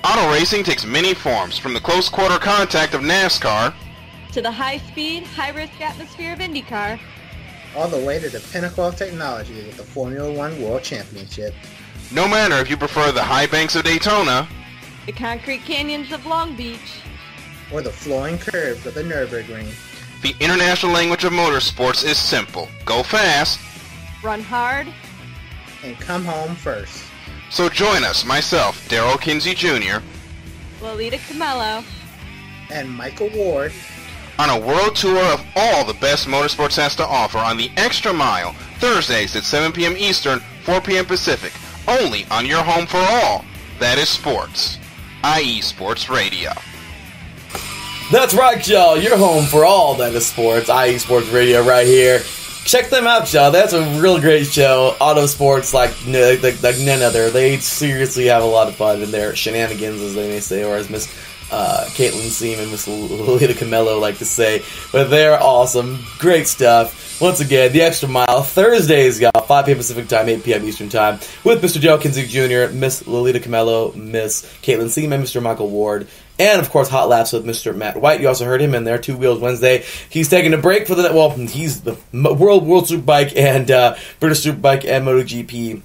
Auto racing takes many forms, from the close quarter contact of NASCAR to the high-speed, high-risk atmosphere of IndyCar, all the way to the pinnacle of technology with the Formula One World Championship. No matter if you prefer the high banks of Daytona, the concrete canyons of Long Beach, or the flowing curves of the Nürburgring, the international language of motorsports is simple. Go fast, run hard, and come home first. So join us, myself, Darrell Kinsey Jr., Lolita Camello, and Michael Ward, on a world tour of all the best motorsports has to offer on the Extra Mile, Thursdays at 7 p.m. Eastern, 4 p.m. Pacific, only on your home for all that is sports, IE Sports Radio. That's right, y'all. Your home for all that is sports, IE Sports Radio right here. Check them out, y'all. That's a real great show. Auto sports like none other. They seriously have a lot of fun in their shenanigans, as they may say, or as Miss Caitlin Seam and Miss Lolita Camello like to say. But they're awesome. Great stuff. Once again, the Extra Mile, Thursdays, y'all, 5 p.m. Pacific Time, 8 p.m. Eastern Time, with Mr. Joe Kinsey Jr., Miss Lolita Camello, Miss Caitlin Seam, and Mr. Michael Ward. And, of course, Hot Laps with Mr. Matt White. You also heard him in there, Two Wheels Wednesday. He's taking a break for the... Well, he's the World Superbike and British Superbike and MotoGP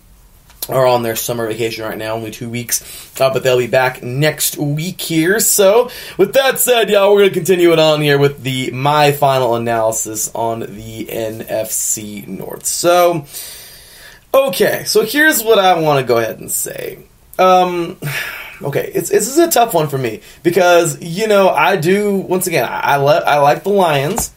are on their summer vacation right now, only 2 weeks. But they'll be back next week here. So, with that said, y'all, we're going to continue it on here with my final analysis on the NFC North. So, okay. So, here's what I want to go ahead and say. Okay, this is a tough one for me because, you know, I like the Lions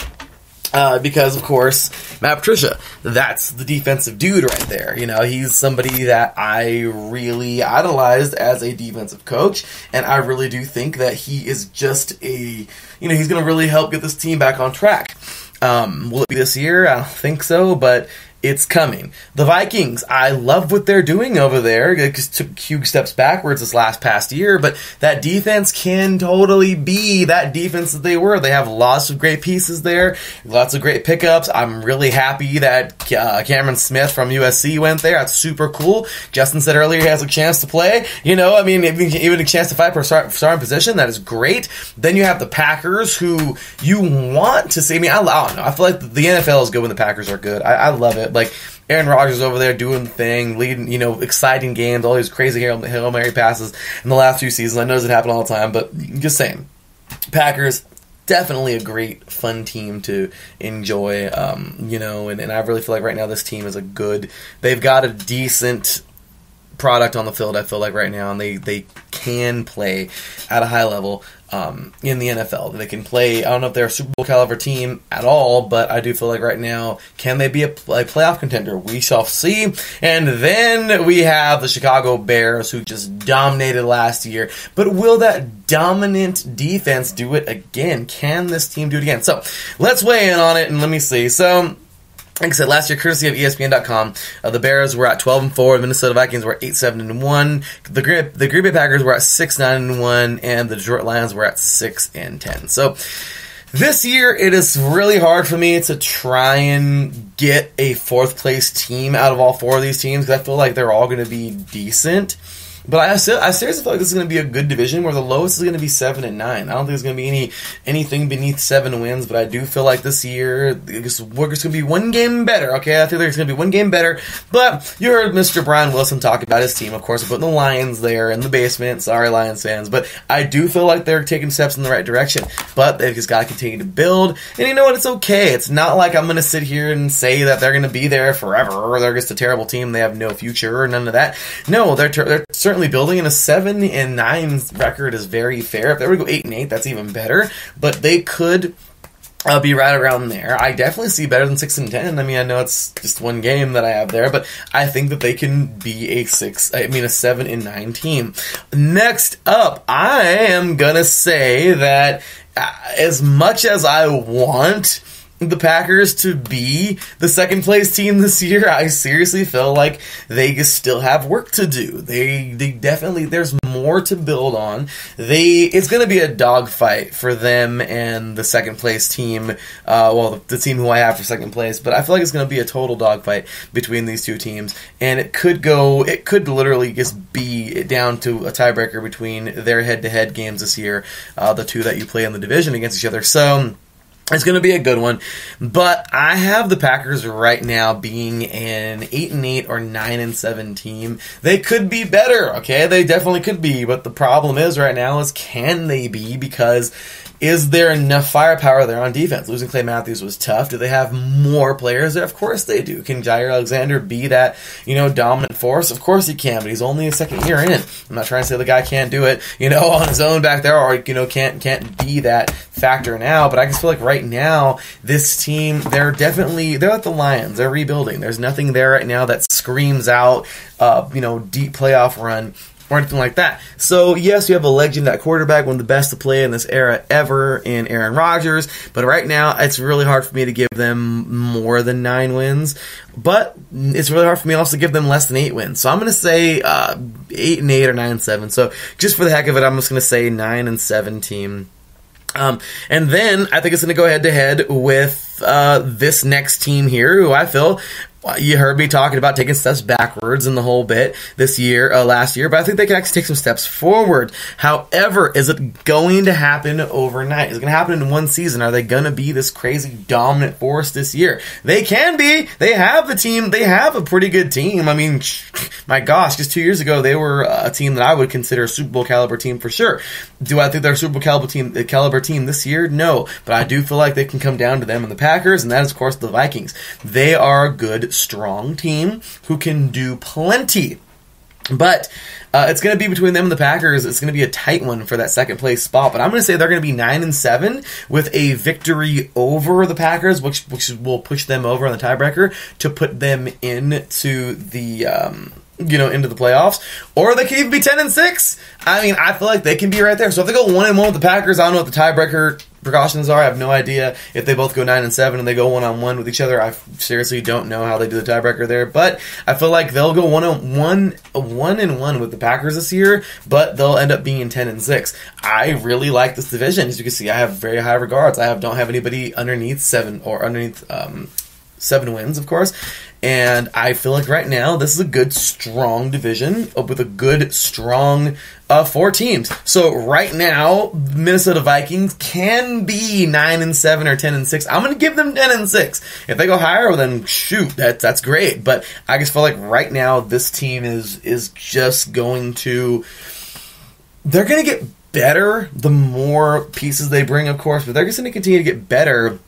because, of course, Matt Patricia, that's the defensive dude right there. You know, he's somebody that I really idolized as a defensive coach, and I really do think that he is just he's going to really help get this team back on track. Will it be this year? I don't think so, but it's coming. The Vikings, I love what they're doing over there. It just took huge steps backwards this past year, but that defense can totally be that defense that they were. They have lots of great pieces there, lots of great pickups. I'm really happy that Cameron Smith from USC went there. That's super cool. Justin said earlier he has a chance to play. You know, I mean, even a chance to fight for a starting position. That is great. Then you have the Packers, who you want to see. I mean, I don't know. I feel like the NFL is good when the Packers are good. I love it. Like, Aaron Rodgers over there doing the thing, leading, exciting games, all these crazy Hail Mary passes in the last few seasons. I know it doesn't happen all the time, but just saying. Packers, definitely a great, fun team to enjoy, and I really feel like right now this team is they've got a decent product on the field, I feel like right now, and they can play at a high level in the NFL. They can play, I don't know if they're a Super Bowl caliber team at all, but I do feel like right now, can they be a playoff contender? We shall see. And then we have the Chicago Bears, who just dominated last year. But will that dominant defense do it again? Can this team do it again? So let's weigh in on it, and let me see. So, like I said, last year, courtesy of ESPN.com, the Bears were at 12-4, the Minnesota Vikings were at 8-7-1, the Green Bay Packers were at 6-9-1, and the Detroit Lions were at 6-10. So this year, it is really hard for me to try and get a fourth place team out of all four of these teams, because I feel like they're all going to be decent. But I seriously feel like this is going to be a good division where the lowest is going to be 7-9. I don't think there's going to be anything beneath 7 wins, but I do feel like this year we're just going to be one game better, okay? I think there's going to be one game better, but you heard Mr. Brian Wilson talk about his team. Of course, we're putting the Lions there in the basement. Sorry, Lions fans, but I do feel like they're taking steps in the right direction, but they've just got to continue to build, and you know what? It's okay. It's not like I'm going to sit here and say that they're going to be there forever, or they're just a terrible team, they have no future, or none of that. No, they're certainly building, and a 7-9 record is very fair. If they were to go 8-8, that's even better. But they could be right around there. I definitely see better than 6-10. I mean, I know it's just one game that I have there, but I think that they can be a 7-9 team. Next up, I am gonna say that as much as I want the Packers to be the second place team this year, I seriously feel like they still have work to do. They definitely, there's more to build on. It's going to be a dogfight for them and the second place team, the team who I have for second place, but I feel like it's going to be a total dogfight between these two teams, and it could literally just be down to a tiebreaker between their head-to-head games this year, the two that you play in the division against each other. So it's going to be a good one, but I have the Packers right now being an 8-8 or 9-7 team. They could be better, okay? They definitely could be, but the problem is right now is, can they be? Because is there enough firepower there on defense? Losing Clay Matthews was tough. Do they have more players there? Of course they do. Can Jair Alexander be that, dominant force? Of course he can, but he's only a second year in. I'm not trying to say the guy can't do it, on his own back there, or, can't be that factor now, but I just feel like right now, this team, they're like the Lions. They're rebuilding. There's nothing there right now that screams out, deep playoff run or anything like that. So, yes, you have a legend at quarterback, one of the best to play in this era ever in Aaron Rodgers, but right now, it's really hard for me to give them more than 9 wins, but it's really hard for me also to give them less than 8 wins. So I'm going to say 8-8 or 9-7. So, just for the heck of it, I'm just going to say 9-7 team. And then I think it's going to go head-to-head with this next team here, who I feel, you heard me talking about taking steps backwards in the whole bit last year, but I think they can actually take some steps forward. However, is it going to happen overnight? Is it going to happen in one season? Are they going to be this crazy dominant force this year? They can be. They have the team. They have a pretty good team. I mean, my gosh, just 2 years ago, they were a team that I would consider a Super Bowl caliber team for sure. Do I think they're a Super Bowl caliber team this year? No, but I do feel like they can come down to them and the Packers, and that is, of course, the Vikings. They are a good, strong team who can do plenty. But it's going to be between them and the Packers. It's going to be a tight one for that second place spot. But I'm going to say they're going to be 9-7 with a victory over the Packers, which will push them over on the tiebreaker to put them into the into the playoffs. Or they could even be 10-6. I mean, I feel like they can be right there. So if they go 1-1 with the Packers, I don't know what the tiebreaker precautions are. I have no idea if they both go 9-7 and they go 1-on-1 with each other. I seriously don't know how they do the tiebreaker there, but I feel like they'll go 1-1 with the Packers this year, but they'll end up being 10-6. I really like this division. As you can see, I have very high regards. Don't have anybody underneath 7 wins, of course. And I feel like right now, this is a good, strong division with a good, strong 4 teams. So right now, Minnesota Vikings can be 9-7 or 10-6. I'm going to give them 10-6. If they go higher, well, then shoot, that's great. But I just feel like right now, this team is just going to... They're going to get better the more pieces they bring, of course, but they're just going to continue to get better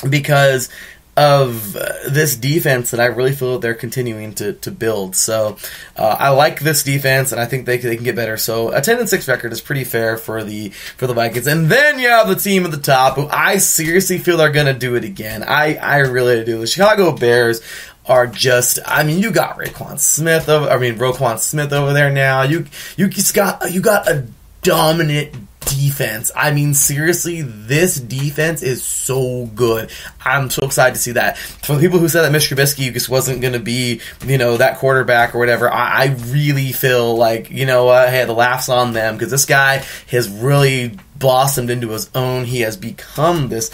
because of this defense that I really feel they're continuing to build. So I like this defense, and I think they can get better. So a 10-6 record is pretty fair for the Vikings. And then you have the team at the top who I seriously feel are going to do it again. I really do. The Chicago Bears are just, I mean, you got Roquan Smith over there now. You got a dominant defense. I mean, seriously, this defense is so good. I'm so excited to see that. For the people who said that Mitch Trubisky just wasn't going to be, that quarterback or whatever, I really feel like, you know what, hey, the laugh's on them, because this guy has really blossomed into his own. He has become this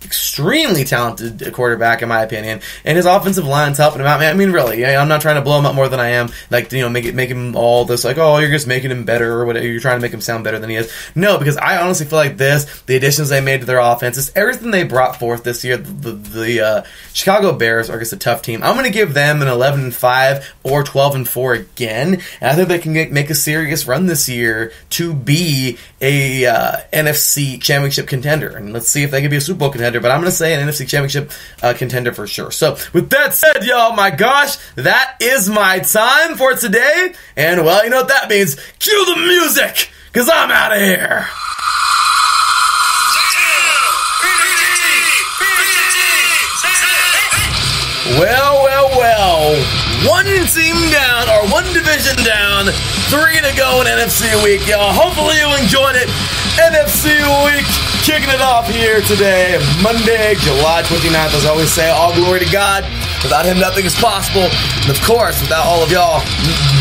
extremely talented quarterback, in my opinion, and his offensive line's helping him out. Man, I mean, really, I'm not trying to blow him up more than I am. Like, make him all this, like, oh, you're just making him better or whatever. You're trying to make him sound better than he is. No, because I honestly feel like the additions they made to their offenses, everything they brought forth this year, the Chicago Bears are just a tough team. I'm going to give them an 11-5 or 12-4 again, and I think they can make a serious run this year to be a NFC Championship contender. And let's see if they can be a Super Bowl contender. But I'm going to say an NFC Championship contender for sure. So, with that said, y'all, my gosh, that is my time for today. And, well, you know what that means. Cue the music, because I'm out of here. Well. One team down, or one division down, 3 to go in NFC week, y'all. Hopefully you enjoyed it. NFC week, kicking it off here today, Monday, July 29th. As I always say, all glory to God. Without him, nothing is possible. And of course, without all of y'all,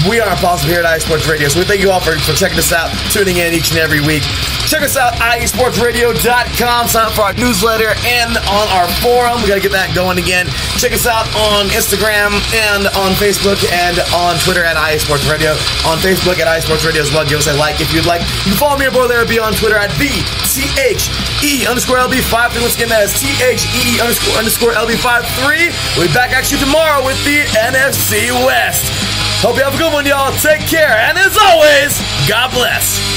we aren't possible here at iSports Radio. So we thank you all for checking us out, tuning in each and every week. Check us out, iesportsradio.com. Sign up for our newsletter and on our forum. We got to get that going again. Check us out on Instagram and on Facebook and on Twitter at iSportsRadio. On Facebook at iSportsRadio as well. Give us a like if you'd like. You can follow me aboard there. Be on Twitter at THE_LB53. Once again, that is THE_LB53. We'll be back at you tomorrow with the NFC West. Hope you have a good one, y'all. Take care. And as always, God bless.